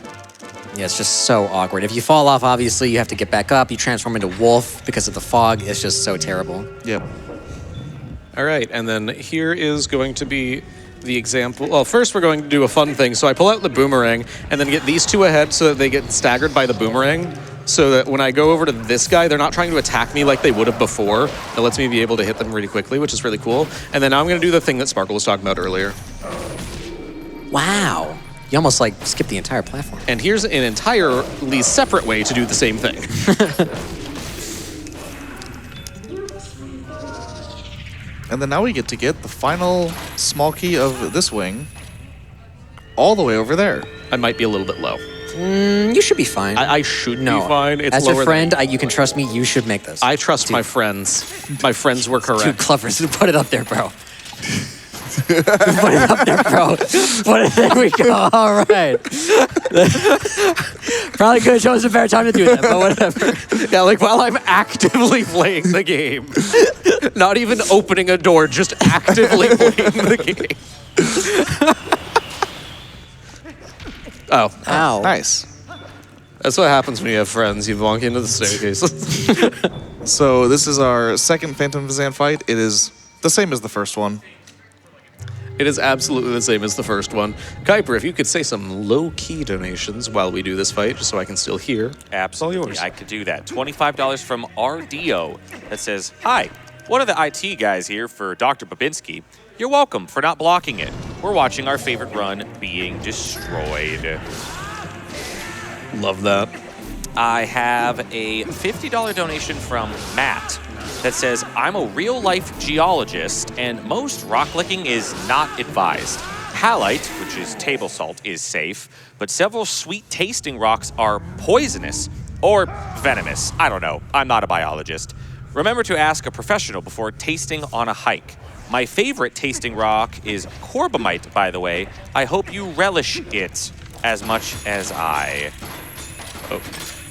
Yeah, it's just so awkward. If you fall off, obviously, you have to get back up. You transform into wolf because of the fog. It's just so terrible. Yep. All right, and then here is going to be the example. Well, first we're going to do a fun thing. So I pull out the boomerang and then get these two ahead so that they get staggered by the boomerang. So that when I go over to this guy, they're not trying to attack me like they would have before. It lets me be able to hit them really quickly, which is really cool. And then now I'm going to do the thing that Sparkle was talking about earlier. Wow. You almost like skipped the entire platform. And here's an entirely separate way to do the same thing. And then now we get to get the final small key of this wing all the way over there. I might be a little bit low. You should be fine. I should no. be fine. It's As lower your than- friend, you can trust me. You should make this. I trust my friends. My friends were Too correct. clever. Put it up there, bro. Put it up there, bro. There we go. All right. Probably could have chosen a better time to do that, but whatever. Yeah, like while I'm actively playing the game. Not even opening a door, just actively playing the game. Oh, Ow. Nice. that's what happens when you have friends. You bonk into the staircase. So this is our second Phantom Zant fight. It is the same as the first one. It is absolutely the same as the first one. Kuiper, if you could say some low-key donations while we do this fight, just so I can still hear. Absolutely, yours. I could do that. $25 from RDO that says, "Hi, one of the IT guys here for Dr. Babinski. You're welcome for not blocking it. We're watching our favorite run being destroyed." Love that. I have a $50 donation from Matt that says, "I'm a real-life geologist, and most rock licking is not advised. Halite, which is table salt, is safe, but several sweet-tasting rocks are poisonous or venomous. I don't know. I'm not a biologist. Remember to ask a professional before tasting on a hike. My favorite tasting rock is corbamite, by the way. I hope you relish it as much as I." Oh.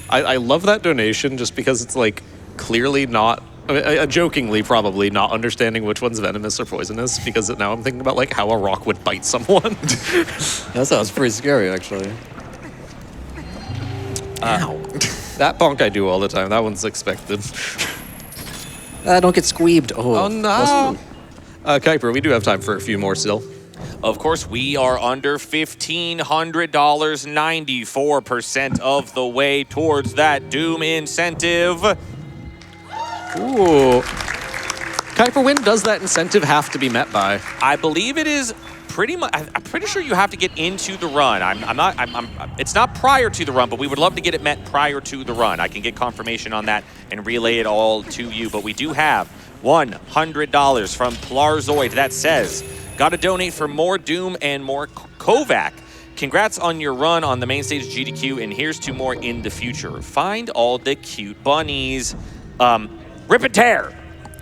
I love that donation just because it's like clearly not, jokingly probably, not understanding which one's venomous or poisonous, because now I'm thinking about like how a rock would bite someone. That sounds pretty scary, actually. Ow. That bonk I do all the time. That one's expected. Don't get squeebed. Oh no! Kuiper, we do have time for a few more still. Of course, we are under $1,500, 94% of the way towards that Doom incentive. Ooh. Kuiper, when does that incentive have to be met by? I believe it is pretty much. I'm pretty sure you have to get into the run. It's not prior to the run, but we would love to get it met prior to the run. I can get confirmation on that and relay it all to you. But we do have $100 from Plarzoid that says, "Gotta donate for more Doom and more Kovac. Congrats on your run on the main stage GDQ, and here's to more in the future. Find all the cute bunnies." Rip and tear.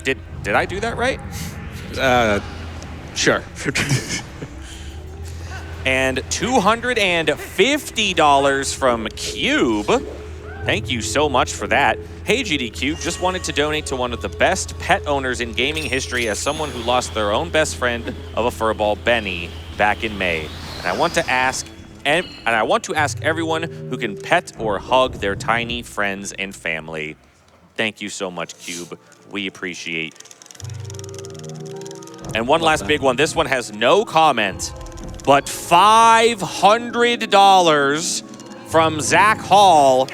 Did I do that right? Sure. And $250 from Cube. Thank you so much for that. Hey, GDQ, just wanted to donate to one of the best pet owners in gaming history as someone who lost their own best friend of a furball, Benny, back in May. And I want to ask everyone who can pet or hug their tiny friends and family. Thank you so much, Cube. We appreciate. And one last big one. This one has no comment, but $500 from Zach Hall.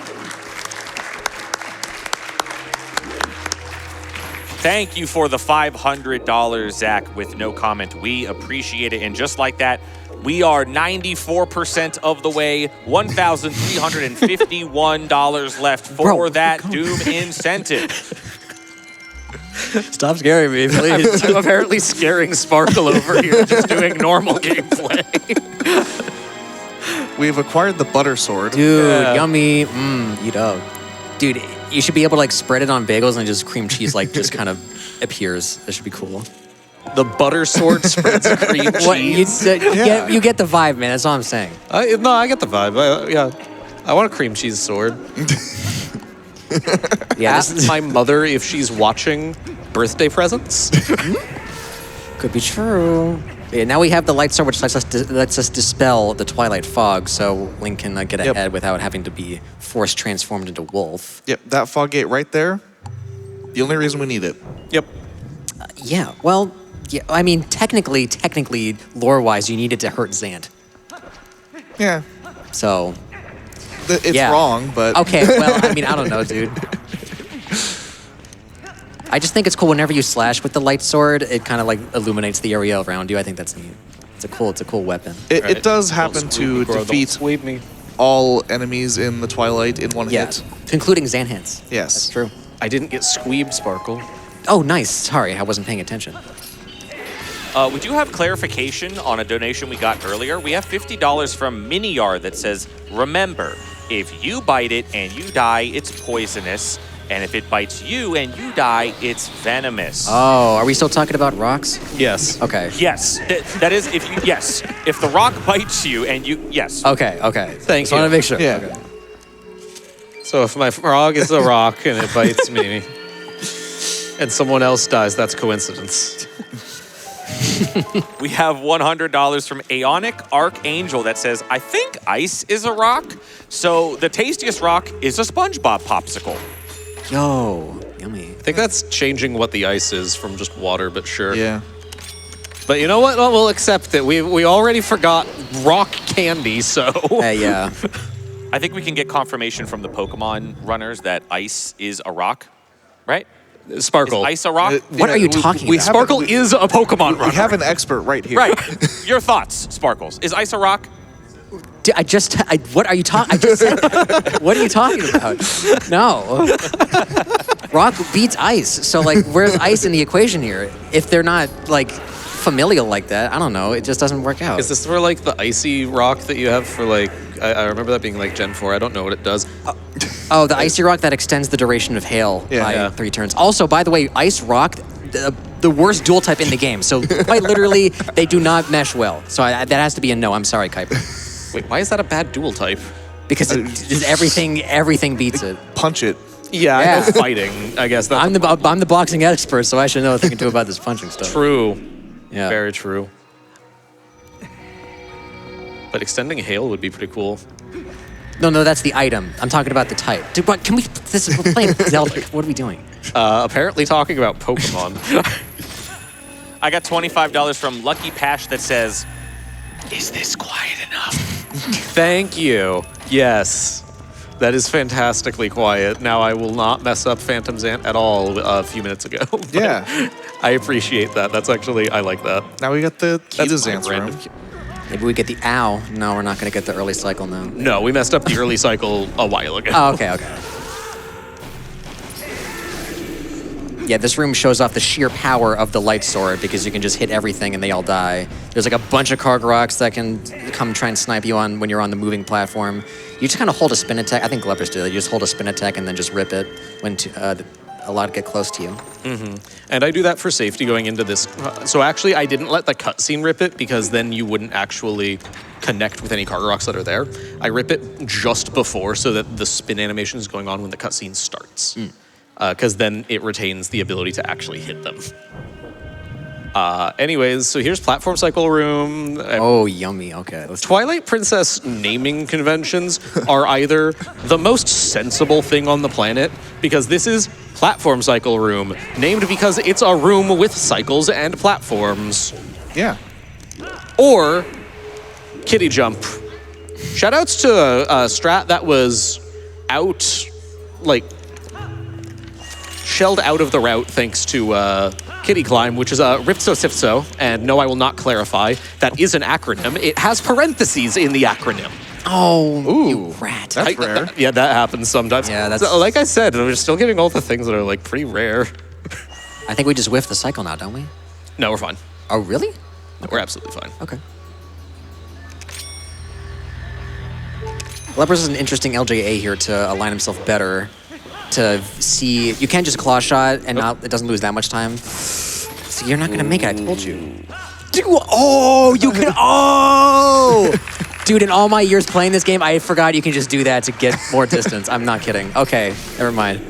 Thank you for the $500, Zach, with no comment. We appreciate it. And just like that, we are 94% of the way, $1,351 left for that Doom incentive. Stop scaring me, please. I'm apparently scaring Sparkle over here, just doing normal gameplay. We've acquired the butter sword. Dude, yummy. Eat up. Dude, you should be able to like spread it on bagels and just cream cheese like just kind of appears. That should be cool. The butter sword spreads cream cheese. You get the vibe, man. That's all I'm saying. No, I get the vibe. I want a cream cheese sword. Yeah, Ask my mother if she's watching birthday presents. could be true. Yeah, now we have the light sword, which lets us dispel the Twilight fog, so Link can get ahead without having to be force transformed into wolf. Yep, that fog gate right there. The only reason we need it. Yep. Yeah, well, yeah. I mean, technically, lore-wise, you need it to hurt Zant. Yeah, So, it's yeah. wrong, but Okay, well, I mean, I don't know, dude. I just think it's cool whenever you slash with the light sword, it kind of like illuminates the area around you. I think that's neat. It's a cool weapon. it does happen to defeat me. all enemies in the Twilight in one Yeah, hit. including Zanhans. Yes. That's true. I didn't get squeebed, Sparkle. Oh, nice. Sorry, I wasn't paying attention. We do have clarification on a donation we got earlier. We have $50 from Miniyar that says, remember, if you bite it and you die, it's poisonous. And if it bites you and you die, it's venomous. Oh, are we still talking about rocks? Yes. Okay. Yes, that is if you, yes. If the rock bites you and you, yes. Okay. Thank Just want to you. make sure. Yeah. Okay. So if my frog is a rock and it bites me, and someone else dies, that's coincidence. We have $100 from Aeonic Archangel that says, I think ice is a rock. So the tastiest rock is a SpongeBob popsicle. Yo, yummy. I think that's changing what the ice is from just water, but sure. Yeah. But you know what? Well, we'll accept it. We already forgot rock candy, so. Yeah. I think we can get confirmation from the Pokemon runners that ice is a rock, right? Sparkle. Is ice a rock? What are you talking about? Sparkle is a Pokemon runner. We have an expert right here. Right. Your thoughts, Sparkles. Is ice a rock? What are you talking? I just said. What are you talking about? No. Rock beats ice. So like, where's ice in the equation here? If they're not like familial like that, I don't know. It just doesn't work out. Is this for like the icy rock that you have for like, I remember that being like Gen 4. I don't know what it does. Oh, the icy rock that extends the duration of hail by 3 turns. Also, by the way, ice rock, the worst dual type in the game. So quite literally, they do not mesh well. So that has to be a no. I'm sorry, Keiper. Wait, why is that a bad dual type? Because everything beats it. Punch it. Yeah, I Yeah. know fighting, I guess. That's I'm the boxing expert, so I should know what they can do about this punching stuff. true. Yeah. Very true. But extending hail would be pretty cool. No, that's the item. I'm talking about the type. Dude, what? Can we? We're playing Zelda. What are we doing? Apparently talking about Pokemon. I got $25 from Lucky Pash that says, is this quiet enough? Thank you. Yes. That is fantastically quiet. Now I will not mess up Phantom Zant at all a few minutes ago. But Yeah. I appreciate that. That's actually, I like that. Now we got the key to That's my Xanth's random room. Maybe we get the ow. No, we're not going to get the early cycle now. No, we messed up the early cycle a while ago. Oh, okay. Yeah, this room shows off the sheer power of the light sword because you can just hit everything and they all die. There's like a bunch of Karg rocks that can come try and snipe you on when you're on the moving platform. You just kind of hold a spin attack. I think Glubbers do that. You just hold a spin attack and then just rip it when a lot get close to you. And I do that for safety going into this. So actually, I didn't let the cutscene rip it because then you wouldn't actually connect with any Karg rocks that are there. I rip it just before so that the spin animation is going on when the cutscene starts. Because then it retains the ability to actually hit them. Anyways, so here's Platform Cycle Room. Oh, yummy. Okay. Twilight Princess naming conventions are either the most sensible thing on the planet, because this is Platform Cycle Room, named because it's a room with cycles and platforms, Yeah. or Kitty Jump, Shoutouts to a strat that was out, like, shelled out of the route thanks to Kitty Climb, which is Ripso Sifso. And no, I will not clarify. That is an acronym. It has parentheses in the acronym. Oh, you rat. That's rare. Yeah, that happens sometimes. Yeah, that's- So, like I said, we're still getting all the things that are like pretty rare. I think we just whiffed the cycle now, don't we? No, we're fine. Oh, really? No, we're absolutely fine. Okay. Glubbers is an interesting LJA here to align himself better. To see, you can't just claw shot and not, it doesn't lose that much time. So you're not gonna make it, I told you. Dude, oh, you can, oh! Dude, in all my years playing this game, I forgot you can just do that to get more distance. I'm not kidding. Okay, never mind.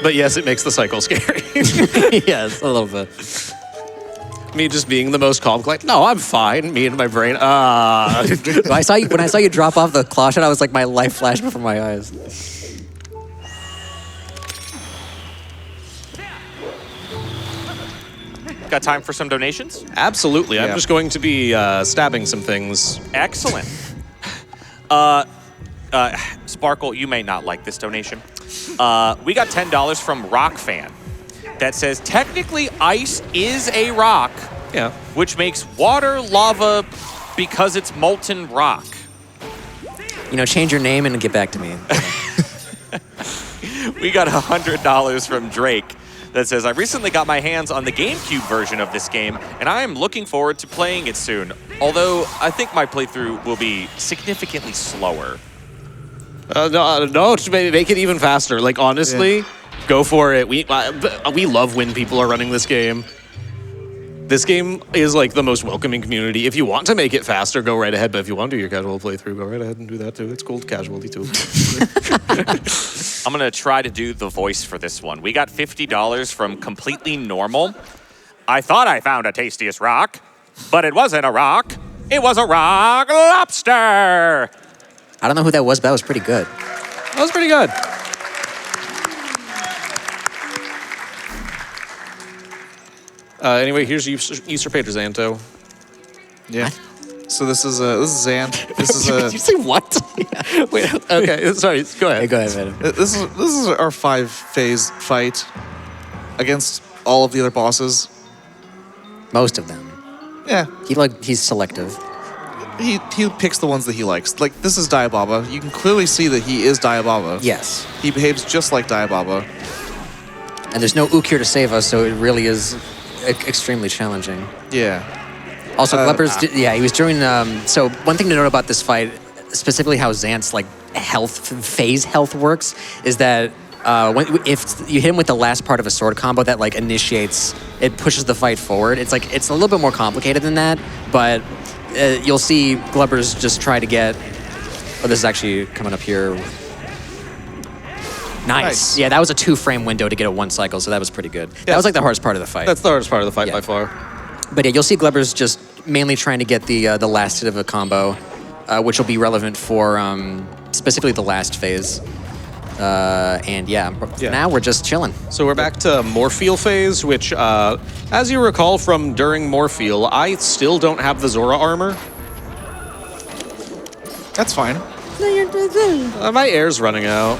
But yes, it makes the cycle scary. Yes, a little bit. Me just being the most calm, like, no, I'm fine. Me and my brain, When I saw you drop off the claw shot, I was like, my life flashed before my eyes. Got time for some donations? Absolutely. I'm Yeah. just going to be stabbing some things. Excellent. Sparkle, you may not like this donation. We got $10 from Rock Fan that says, technically ice is a rock, Yeah. which makes water lava because it's molten rock. You know, change your name and get back to me. We got $100 from Drake that says, I recently got my hands on the GameCube version of this game, and I am looking forward to playing it soon. Although, I think my playthrough will be significantly slower. No, to make it even faster. Like, honestly, go for it. We love when people are running this game. This game is like the most welcoming community. If you want to make it faster, go right ahead. But if you want to do your casual playthrough, go right ahead and do that too. It's called casualty too. I'm going to try to do the voice for this one. We got $50 from Completely Normal. I thought I found a tastiest rock, but it wasn't a rock. It was a rock lobster. I don't know who that was, but that was pretty good. That was pretty good. Anyway, here's Usurpator Xanto. Yeah. So this is Zant. This is Did you say what? Wait. Okay. Sorry. Go ahead. Hey, go ahead, man. this is our 5-phase fight against all of the other bosses. Most of them. Yeah, He's selective. he picks the ones that he likes. Like this is Diababa. You can clearly see that he is Diababa. Yes. He behaves just like Diababa. And there's no Ook here to save us, so it really is extremely challenging. Yeah. Also, Glubbers, he was doing. So one thing to note about this fight, specifically how Xant's like phase health works, is that if you hit him with the last part of a sword combo that like initiates, it pushes the fight forward. It's a little bit more complicated than that, but you'll see Glubbers just try to get. Oh, this is actually coming up here. Nice. Yeah, that was a 2-frame window to get a 1 cycle, so that was pretty good. That was like the hardest part of the fight. That's the hardest part of the fight by far. But yeah, you'll see Glubbers just mainly trying to get the last hit of a combo, which will be relevant for specifically the last phase. And now we're just chilling. So we're back to Morpheal phase, which, as you recall from during Morpheal, I still don't have the Zora armor. That's fine. My air's running out.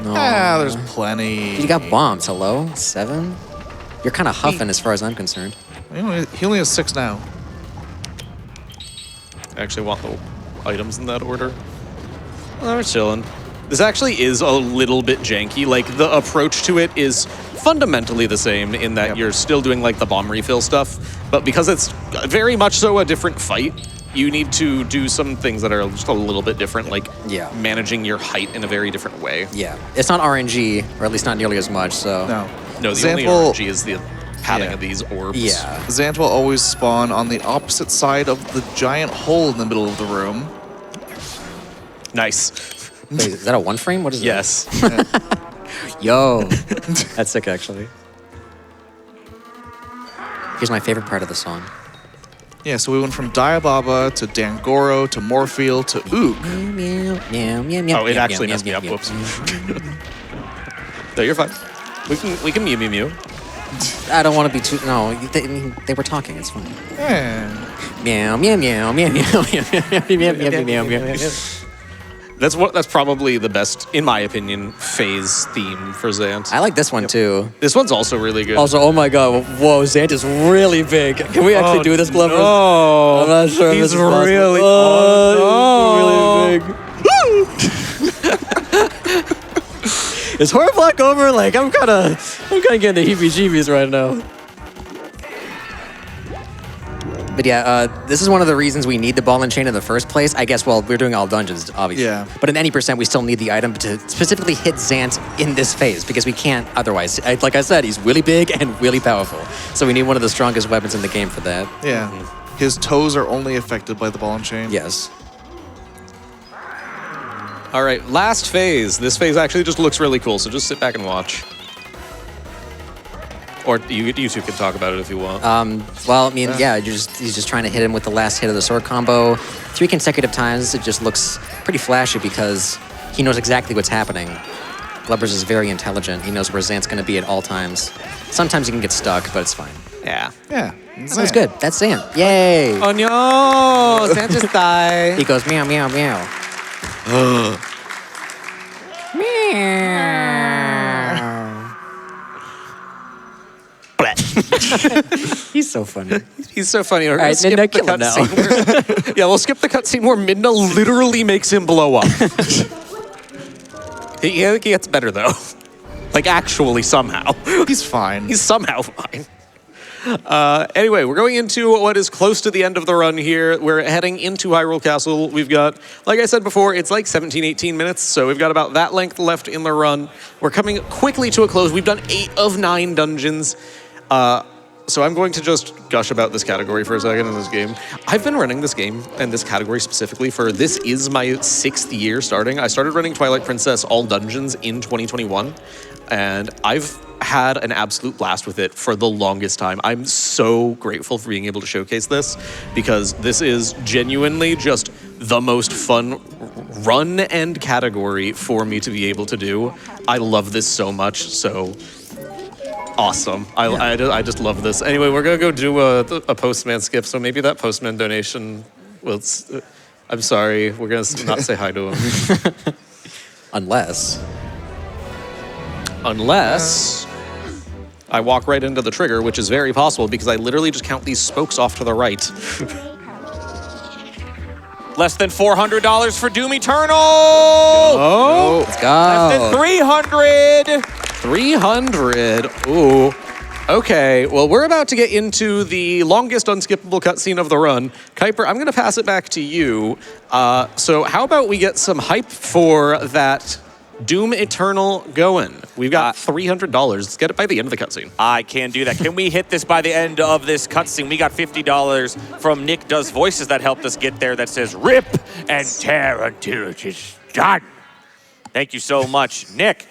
No. There's plenty. You got bombs. Hello? 7? You're kind of huffing as far as I'm concerned. He only has 6 now. I actually want the items in that order. Oh, we're chilling. This actually is a little bit janky. Like, the approach to it is fundamentally the same in that you're still doing, like, the bomb refill stuff. But because it's very much so a different fight, you need to do some things that are just a little bit different, like managing your height in a very different way. Yeah. It's not RNG, or at least not nearly as much, so... No, the only RNG is the padding of these orbs. Yeah. Xant will always spawn on the opposite side of the giant hole in the middle of the room. Nice. Wait, is that a 1-frame? What is Yes. that? Yo. That's sick, actually. Here's my favorite part of the song. Yeah, so we went from Diababa to Dangoro to Morpheal to Ook. Oh, it actually messed me up. Whoops. No, you're fine. We can Mew Mew Mew. I don't want to be too. No, they were talking. It's fine. Yeah. Meow meow meow meow meow meow meow meow meow meow. That's probably the best, in my opinion, phase theme for Zant. I like this one too. This one's also really good. Also, oh my god, whoa, Zant is really big. Can we actually do this, Glubbers? No. I'm not sure. He's if this is possible. really. Oh, he's really big. Is Horriblock over? Like, I'm kind of getting the heebie-jeebies right now. But yeah, this is one of the reasons we need the ball and chain in the first place. I guess, well, we're doing all dungeons, obviously. Yeah. But in any percent, we still need the item to specifically hit Zant in this phase because we can't otherwise. Like I said, he's really big and really powerful. So we need one of the strongest weapons in the game for that. Yeah. His toes are only affected by the ball and chain. Yes. All right, last phase. This phase actually just looks really cool, so just sit back and watch. Or you two can talk about it if you want. Well, I mean, yeah, he's just trying to hit him with the last hit of the sword combo. 3 consecutive times. It just looks pretty flashy because he knows exactly what's happening. Glubbers is very intelligent. He knows where Zant's going to be at all times. Sometimes he can get stuck, but it's fine. Yeah. Yeah. That was good. That's Zant. Yay! Oh no! Zant just died. He goes meow, meow, meow. Meow. He's so funny. He's so funny. We're All gonna right, skip then the kill him now. cutscene. Yeah, we'll skip the cutscene where Midna literally makes him blow up. He gets better though. Like actually somehow. He's fine. He's somehow fine. Anyway, we're going into what is close to the end of the run here. We're heading into Hyrule Castle. We've got, like I said before, it's like 17, 18 minutes, so we've got about that length left in the run. We're coming quickly to a close. We've done 8 of 9 dungeons. So I'm going to just gush about this category for a second in this game. I've been running this game and this category specifically for, this is my 6th year starting. I started running Twilight Princess all dungeons in 2021, and I've had an absolute blast with it for the longest time. I'm so grateful for being able to showcase this because this is genuinely just the most fun run and category for me to be able to do. I love this so much, so awesome. I just love this. Anyway, we're gonna go do a Postman skip, so maybe that Postman donation will, I'm sorry, we're gonna not say hi to him. Unless I walk right into the trigger, which is very possible because I literally just count these spokes off to the right. Less than $400 for Doom Eternal. Oh, let's go. Less than 300. 300. Ooh. Okay, well, we're about to get into the longest unskippable cutscene of the run. Keiper, I'm going to pass it back to you. So how about we get some hype for that Doom Eternal going? We've got $300. Let's get it by the end of the cutscene. I can do that. Can we hit this by the end of this cutscene? We got $50 from Nick Does Voices that helped us get there that says, rip and tear until it is done. Thank you so much, Nick.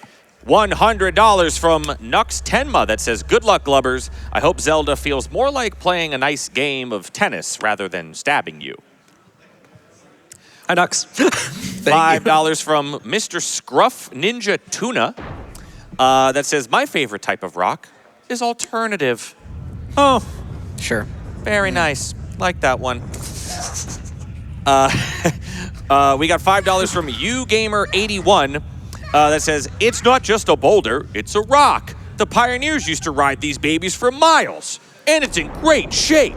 $100 from Nux Tenma that says, good luck, Glubbers. I hope Zelda feels more like playing a nice game of tennis rather than stabbing you. Hi, Nux. $5 from Mr. Scruff Ninja Tuna that says, my favorite type of rock is alternative. Oh, Sure. very nice. Like that one. We got $5 from YouGamer81 that says, it's not just a boulder, it's a rock. The pioneers used to ride these babies for miles, and it's in great shape.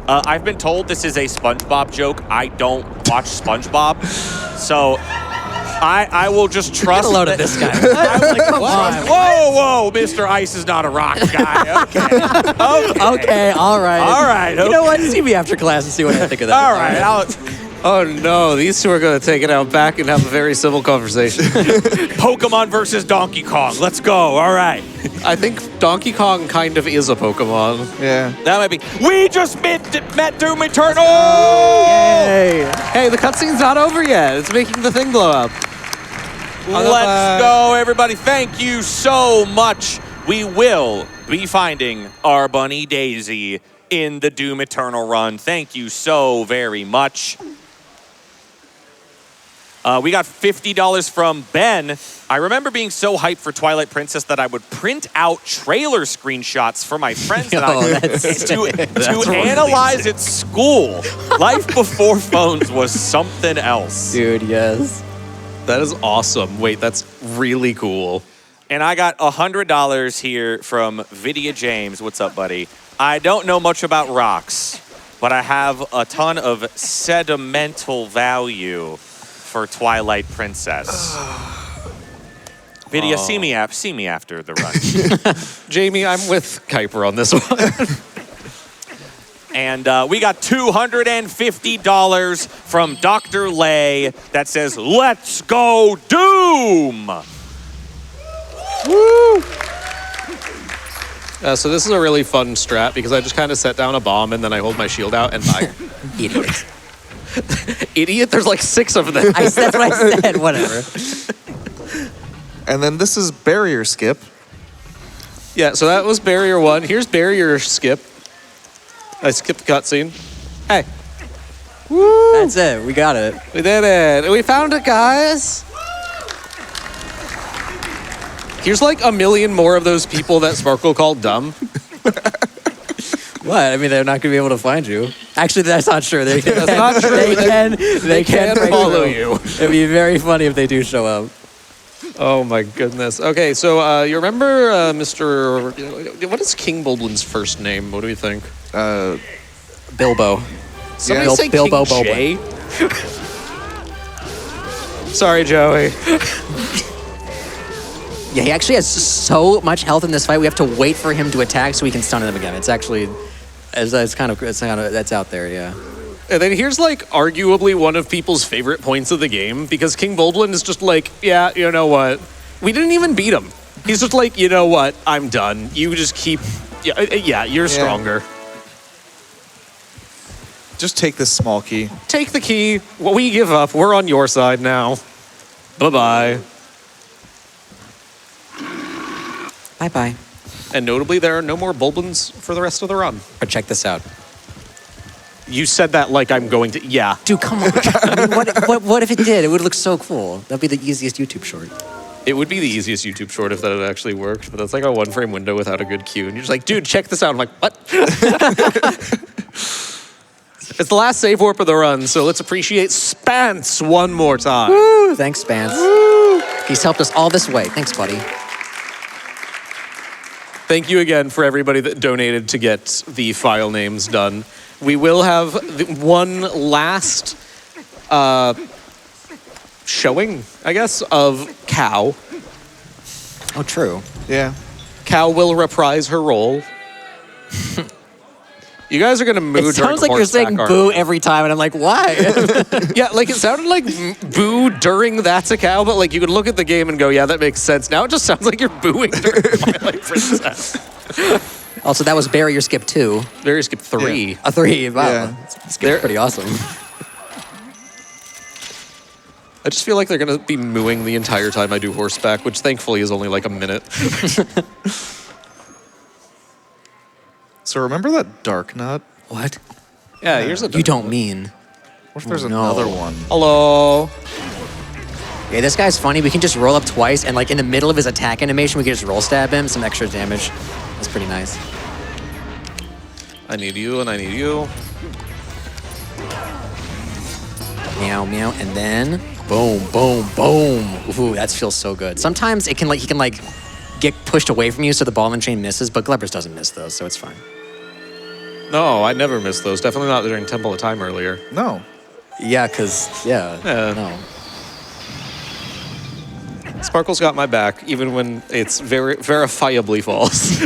I've been told this is a SpongeBob joke. I don't watch SpongeBob, so I will just trust. Get a load of this guy. I'm like, come on. Whoa, Mr. Ice is not a rock guy. Okay. Okay, all right. All right. You know what? See me after class and see what I think of that. All right. Oh no, these two are going to take it out back and have a very civil conversation. Pokemon versus Donkey Kong. Let's go. All right. I think Donkey Kong kind of is a Pokemon. Yeah. That might be. We just met Doom Eternal. Hey. Hey, the cutscene's not over yet. It's making the thing blow up. Let's go, everybody. Thank you so much. We will be finding our bunny Daisy in the Doom Eternal run. Thank you so very much. We got $50 from Ben. I remember being so hyped for Twilight Princess that I would print out trailer screenshots for my friends and I to analyze at school. Life before phones was something else. Dude, yes. That is awesome. Wait, that's really cool. And I got $100 here from Vidya James. What's up, buddy? I don't know much about rocks, but I have a ton of sentimental value for Twilight Princess. Vidya, see me after the run. Jamie, I'm with Keiper on this one. And we got $250 from Dr. Lay that says, "Let's go Doom!" Woo! So this is a really fun strat because I just kind of set down a bomb and then I hold my shield out and I... Idiot. Idiot? There's like 6 of them. That's what I said, whatever. And then this is barrier skip. Yeah, so that was barrier 1. Here's barrier skip. I skipped the cutscene. Hey. Woo! That's it, we got it. We did it. We found it, guys. Here's like a million more of those people that Sparkle called dumb. What? I mean, they're not going to be able to find you. Actually, that's not true. That's not true. They can break follow through. you. It'd be very funny if they do show up. Oh my goodness. Okay, so you remember Mr. What is King Bulblin's first name? What do we think? Bilbo. Somebody Yeah. say Bilbo King Boba. Jay? Sorry, Joey. Yeah, he actually has so much health in this fight. We have to wait for him to attack so we can stun him again. It's actually, that's out there, yeah. And then here's like arguably one of people's favorite points of the game because King Bulblin is just like, yeah, you know what? We didn't even beat him. He's just like, you know what? I'm done. You just keep, yeah, you're stronger. Just take this small key. Take the key. Well, we give up. We're on your side now. Bye-bye. Bye-bye. And notably, there are no more Bulblins for the rest of the run. But check this out. You said that like I'm going to, yeah. Dude, come on. I mean, what if it did? It would look so cool. That'd be the easiest YouTube short. It would be the easiest YouTube short if that had actually worked, but that's like a 1-frame window without a good cue. And you're just like, dude, check this out. I'm like, what? It's the last save warp of the run, so let's appreciate Spance one more time. Woo! Thanks, Spance. Woo! He's helped us all this way. Thanks, buddy. Thank you again for everybody that donated to get the file names done. We will have one last showing, I guess, of Cow. Oh, true. Yeah. Cow will reprise her role. You guys are going to moo It during sounds like you're saying horseback boo art. every time, and I'm like, why? Yeah, like it sounded like boo during That's a Cow, but like you could look at the game and go, yeah, that makes sense. Now it just sounds like you're booing during Twilight Princess. Also, that was barrier skip 2. Barrier skip 3. A 3. Wow. Yeah. Skip's pretty awesome. I just feel like they're going to be mooing the entire time I do horseback, which thankfully is only like a minute. So remember that dark nut? What? Yeah, here's a... You don't mean. What if there's no. another one? Hello. Yeah, this guy's funny. We can just roll up twice, and like in the middle of his attack animation, we can just roll stab him, some extra damage. That's pretty nice. I need you and I need you. Meow, meow, and then boom, boom, boom. Ooh, that feels so good. Sometimes he can get pushed away from you so the ball and chain misses, but Glubbers doesn't miss those, so it's fine. No, I never missed those. Definitely not during Temple of Time earlier. No. Yeah, because, no. Sparkle's got my back, even when it's verifiably false.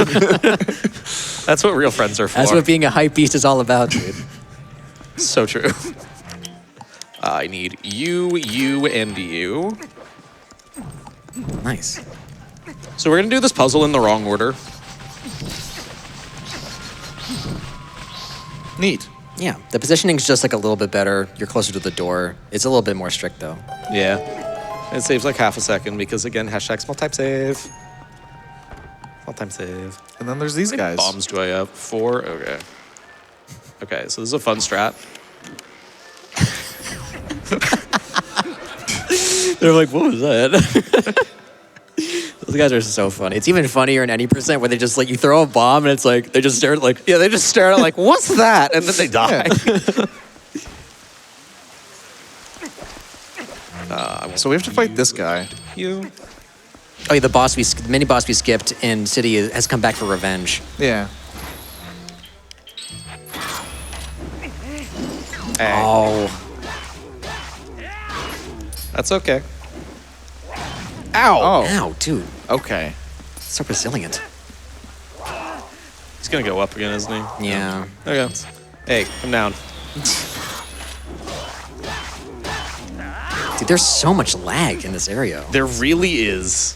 That's what real friends are for. That's what being a hype beast is all about, dude. So true. I need you, you, and you. Nice. So we're going to do this puzzle in the wrong order. Neat. Yeah, the positioning's just like a little bit better. You're closer to the door. It's a little bit more strict, though. Yeah. It saves like half a second because, again, hashtag small type save. Small time save. And then there's these guys. Bombs do I have? 4? Okay. Okay, so this is a fun strat. They're like, what was that? Those guys are so funny. It's even funnier in any percent where they just like you throw a bomb and it's like they just stare at like Yeah, they just stare at it like, what's that? And then they die. So we have to fight this guy. You. oh yeah, the mini boss we skipped in City has come back for revenge. Yeah. Oh, That's okay. Ow. ow, dude, Okay. so resilient. He's gonna go up again, isn't he? Yeah. Okay. Hey, come down. Dude, there's so much lag in this area. There really is.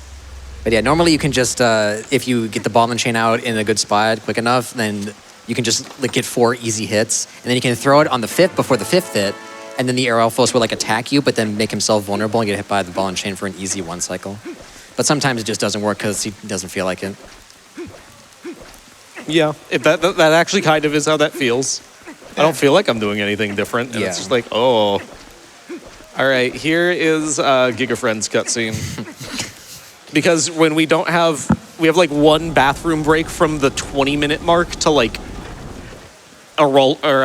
But yeah, normally you can just, if you get the ball and chain out in a good spot quick enough, then you can just like get 4 easy hits. And then you can throw it on the 5th before the 5th hit. And then the air elfos will like attack you, but then make himself vulnerable and get hit by the ball and chain for an easy 1 cycle. But sometimes it just doesn't work because he doesn't feel like it. Yeah, that actually kind of is how that feels. I don't feel like I'm doing anything different. And it's Yeah. just like, oh. All right, here is Giga Friends cutscene. Because when we don't have, we have like 1 bathroom break from the 20-minute mark to like a roll or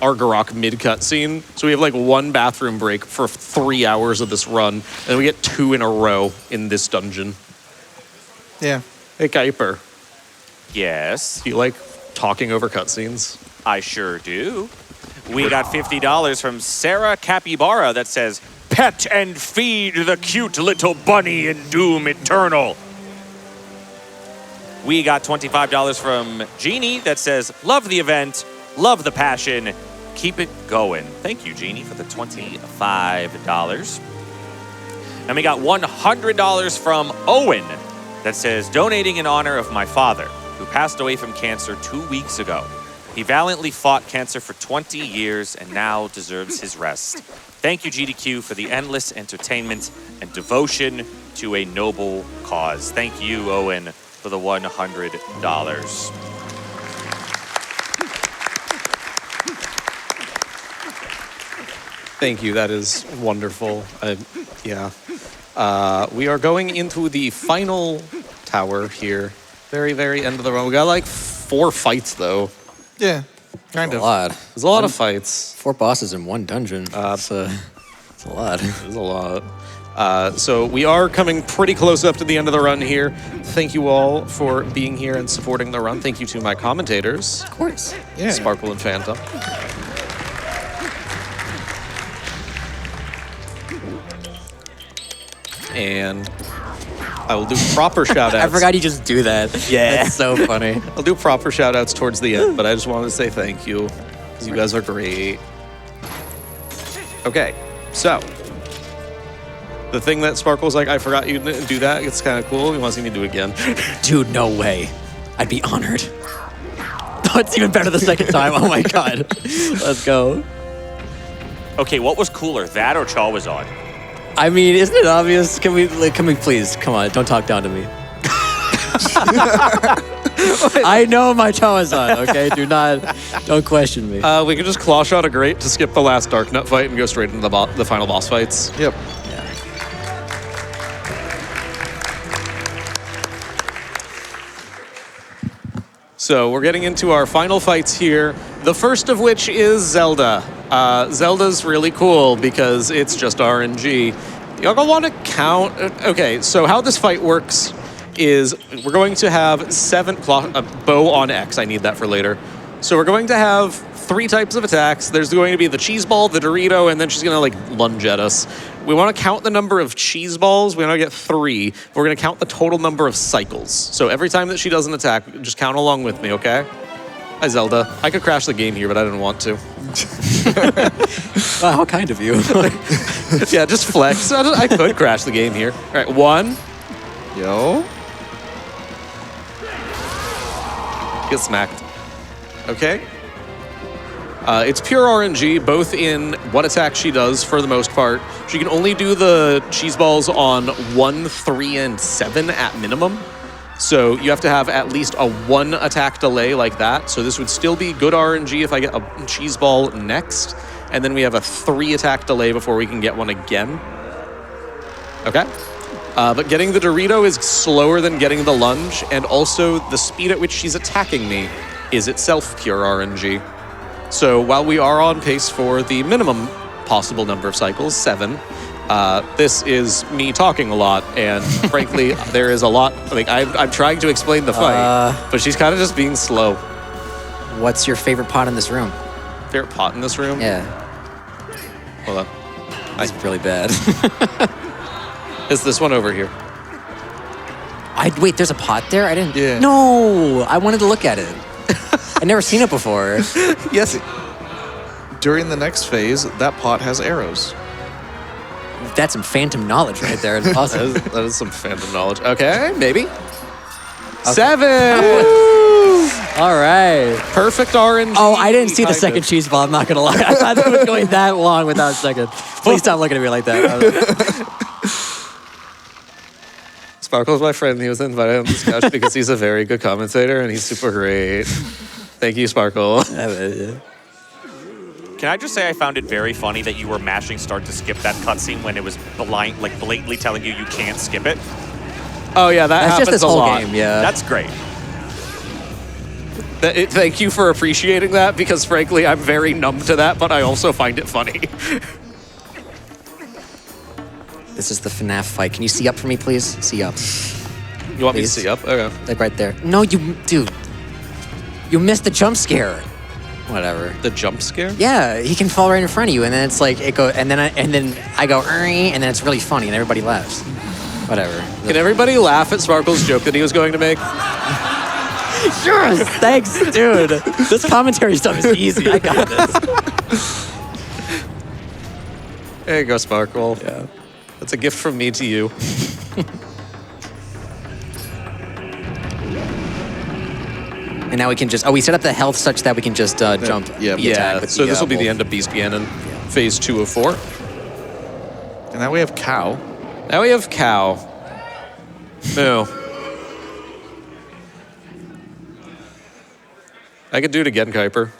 Argarok mid cutscene. So we have like 1 bathroom break for 3 hours of this run, and we get 2 in a row in this dungeon. Yeah. Hey, Kuiper, Yes, do you like talking over cutscenes? I sure do. We got $50 from Sarah Capybara that says, "Pet and feed the cute little bunny in Doom Eternal." We got $25 from Jeannie that says, "Love the event, love the passion, keep it going." Thank you, Jeannie, for the $25. And we got $100 from Owen that says, "Donating in honor of my father, who passed away from cancer 2 weeks ago. He valiantly fought cancer for 20 years and now deserves his rest. Thank you, GDQ, for the endless entertainment and devotion to a noble cause." Thank you, Owen, for the $100. Thank you. That is wonderful. Yeah. We are going into the final tower here. Very, very end of the run. We got like 4 fights, though. Yeah. Kind A of. lot. There's a lot of fights. 4 bosses in 1 dungeon. That's a lot. There's a lot. So we are coming pretty close up to the end of the run here. Thank you all for being here and supporting the run. Thank you to my commentators, Of course. Yeah. Sparkle and Phantom. And I will do proper shout outs. I forgot you just do that. Yeah. That's so funny. I'll do proper shout outs towards the end, but I just wanted to say thank you because you guys are great. Okay, so the thing that Sparkle's like, I forgot you didn't do that. It's kind of cool. He wants me to do it again. Dude, no way. I'd be honored. Oh, it's even better the second time. Oh my god. Let's go. Okay, what was cooler, that or Chawazon? I mean, isn't it obvious? Can we please, come on, don't talk down to me. I know my Chawazon, okay? Don't question me. We could just claw shot a grate to skip the last Dark Nut fight and go straight into the final boss fights. Yep. So we're getting into our final fights here. The first of which is Zelda. Zelda's really cool because it's just RNG. You're gonna want to count. Okay, so how this fight works is we're going to have a bow on X. I need that for later. So we're going to have 3 types of attacks. There's going to be the cheese ball, the Dorito, and then she's gonna like lunge at us. We want to count the number of cheese balls. We want to get 3. We're going to count the total number of cycles. So every time that she does an attack, just count along with me, okay? Hi, Zelda. I could crash the game here, but I didn't want to. Wow, how kind of you. Yeah, just flex. I could crash the game here. All right, 1. Yo. Get smacked. Okay. It's pure RNG, both in what attack she does for the most part. She can only do the cheese balls on 1, 3, and 7 at minimum. So you have to have at least a 1 attack delay like that. So this would still be good RNG if I get a cheese ball next. And then we have a 3 attack delay before we can get one again. Okay. But getting the Dorito is slower than getting the lunge, and also the speed at which she's attacking me is itself pure RNG. So while we are on pace for the minimum possible number of cycles, 7, this is me talking a lot, and frankly, there is a lot. Like I'm trying to explain the fight, but she's kind of just being slow. What's your favorite pot in this room? Favorite pot in this room? Yeah. Hold on. It's really bad. It's this one over here. Wait, there's a pot there? I didn't. Yeah. No, I wanted to look at it. I'd never seen it before. Yes. During the next phase, that pot has arrows. That's some phantom knowledge right there. It's awesome. That is some phantom knowledge. Okay, maybe. 7! All right. Perfect RNG. Oh, I didn't see the kind second of. cheese ball. I'm not gonna lie. I thought it was going that long without a second. Please stop looking at me like that. Sparkle's my friend. He was invited on this couch because he's a very good commentator and he's super great. Thank you, Sparkle. Can I just say I found it very funny that you were mashing start to skip that cutscene when it was blatantly telling you can't skip it? Oh yeah, that That's happens just this a whole lot. game. Yeah. That's great. Thank you for appreciating that because frankly, I'm very numb to that, but I also find it funny. This is the FNAF fight. Can you see up for me, please? See up. You want me to Please? see up? Okay. Like right there. No, dude. You missed the jump scare. Whatever. The jump scare? Yeah, he can fall right in front of you, and then it's like it go, and then I go, and then it's really funny, and everybody laughs. Whatever. Can everybody laugh at Sparkle's joke that he was going to make? Sure. Thanks, dude. This commentary stuff is easy. I got this. There you go, Sparkle. Yeah. That's a gift from me to you. And now we can just we set up the health such that we can just jump. yeah. the attack with So the, this will be the bolt. end of Beast Ganon, phase 2 of 4. And now we have cow. Now we have Cow. No. I could do it again, Kuiper.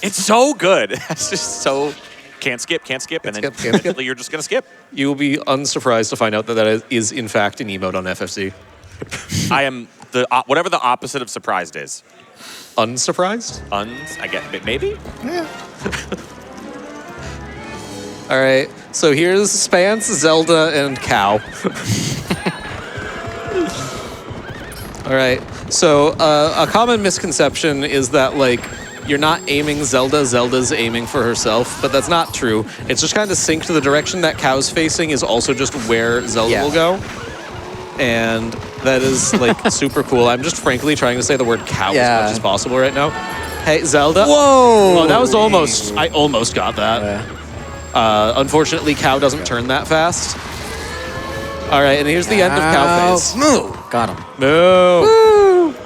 It's so good. It's just so can't skip, and then skip, can't skip. eventually you're just gonna skip. You will be unsurprised to find out that that is in fact an emote on FFC. I am the whatever the opposite of surprised is. Unsurprised? I get maybe. All right, so here's Spance, Zelda, and Cow. All right, so a common misconception is that, like, you're not aiming Zelda, Zelda's aiming for herself, but that's not true. It's just kind of synced to the direction that Cow's facing is also just where Zelda will go. And that is, like, super cool. I'm just frankly trying to say the word cow as much as possible right now. Hey, Zelda. Whoa! Oh, that was almost, I almost got that. Unfortunately, Cow doesn't turn that fast. All right, and here's the end of Cow phase. Move. Got him. Move.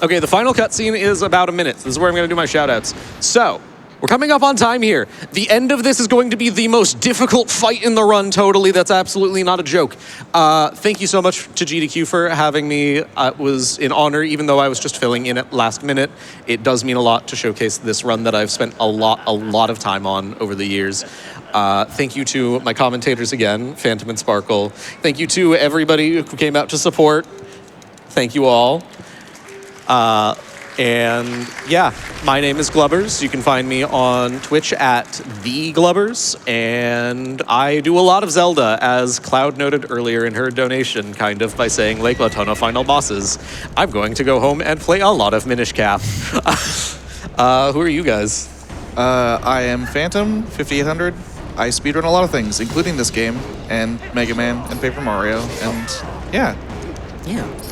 Okay, the final cutscene is about a minute. This is where I'm going to do my shout-outs. So, we're coming up on time here. The end of this is going to be the most difficult fight in the run, totally. That's absolutely not a joke. Thank you so much to GDQ for having me. It was an honor, even though I was just filling in at last minute. It does mean a lot to showcase this run that I've spent a lot of time on over the years. Thank you to my commentators again, Phantom and Sparkle. Thank you to everybody who came out to support. Thank you all. And yeah, my name is Glubbers. You can find me on Twitch at the Glubbers, and I do a lot of Zelda, as Cloud noted earlier in her donation, kind of by saying Lake Latona final bosses. I'm going to go home and play a lot of Minish Cap. Who are you guys? I am Phantom5800. I speedrun a lot of things, including this game, and Mega Man, and Paper Mario, and yeah. Yeah.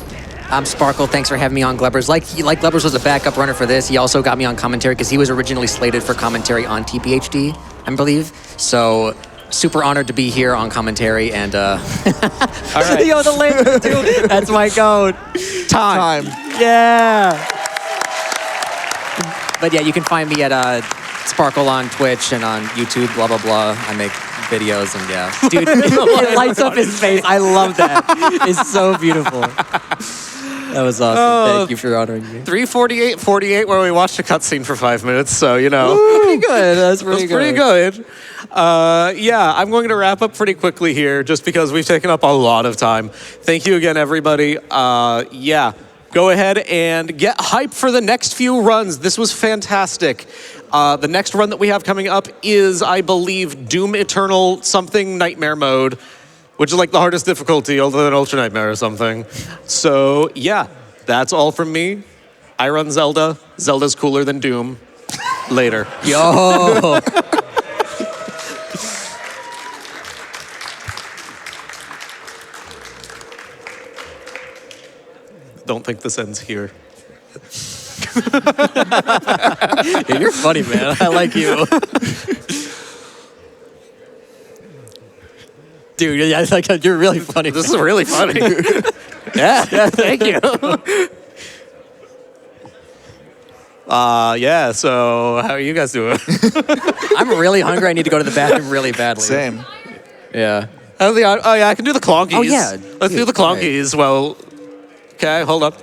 I'm Sparkle. Thanks for having me on Glubbers. Like Glubbers was a backup runner for this. He also got me on commentary because he was originally slated for commentary on TPHD, I believe. So super honored to be here on commentary. And All right. yo, the laser too. That's my goat. Time. Yeah. But yeah, you can find me at Sparkle on Twitch and on YouTube. Blah blah blah. I make videos and yeah, dude, it lights up his face. I love that. It's so beautiful. That was awesome. Thank you for honoring me. 3:48:48, where we watched a cutscene for 5 minutes. So Pretty good. That's pretty good. pretty good. Yeah, I'm going to wrap up pretty quickly here, just because we've taken up a lot of time. Thank you again, everybody. Yeah, go ahead and get hyped for the next few runs. This was fantastic. The next run that we have coming up is, I believe, Doom Eternal something Nightmare mode, which is like the hardest difficulty, other than Ultra Nightmare or something. So yeah, that's all from me. I run Zelda. Zelda's cooler than Doom. Later. Yo. Don't think this ends here. Yeah, you're funny, man. I like you. Dude, yeah, you're really funny. This is really funny. yeah, thank you. Yeah, so how are you guys doing? I'm really hungry. I need to go to the bathroom really badly. Same. Yeah. Oh yeah, I can do the clonkies. Oh, yeah. Let's do the clonkies. Well, okay, hold up.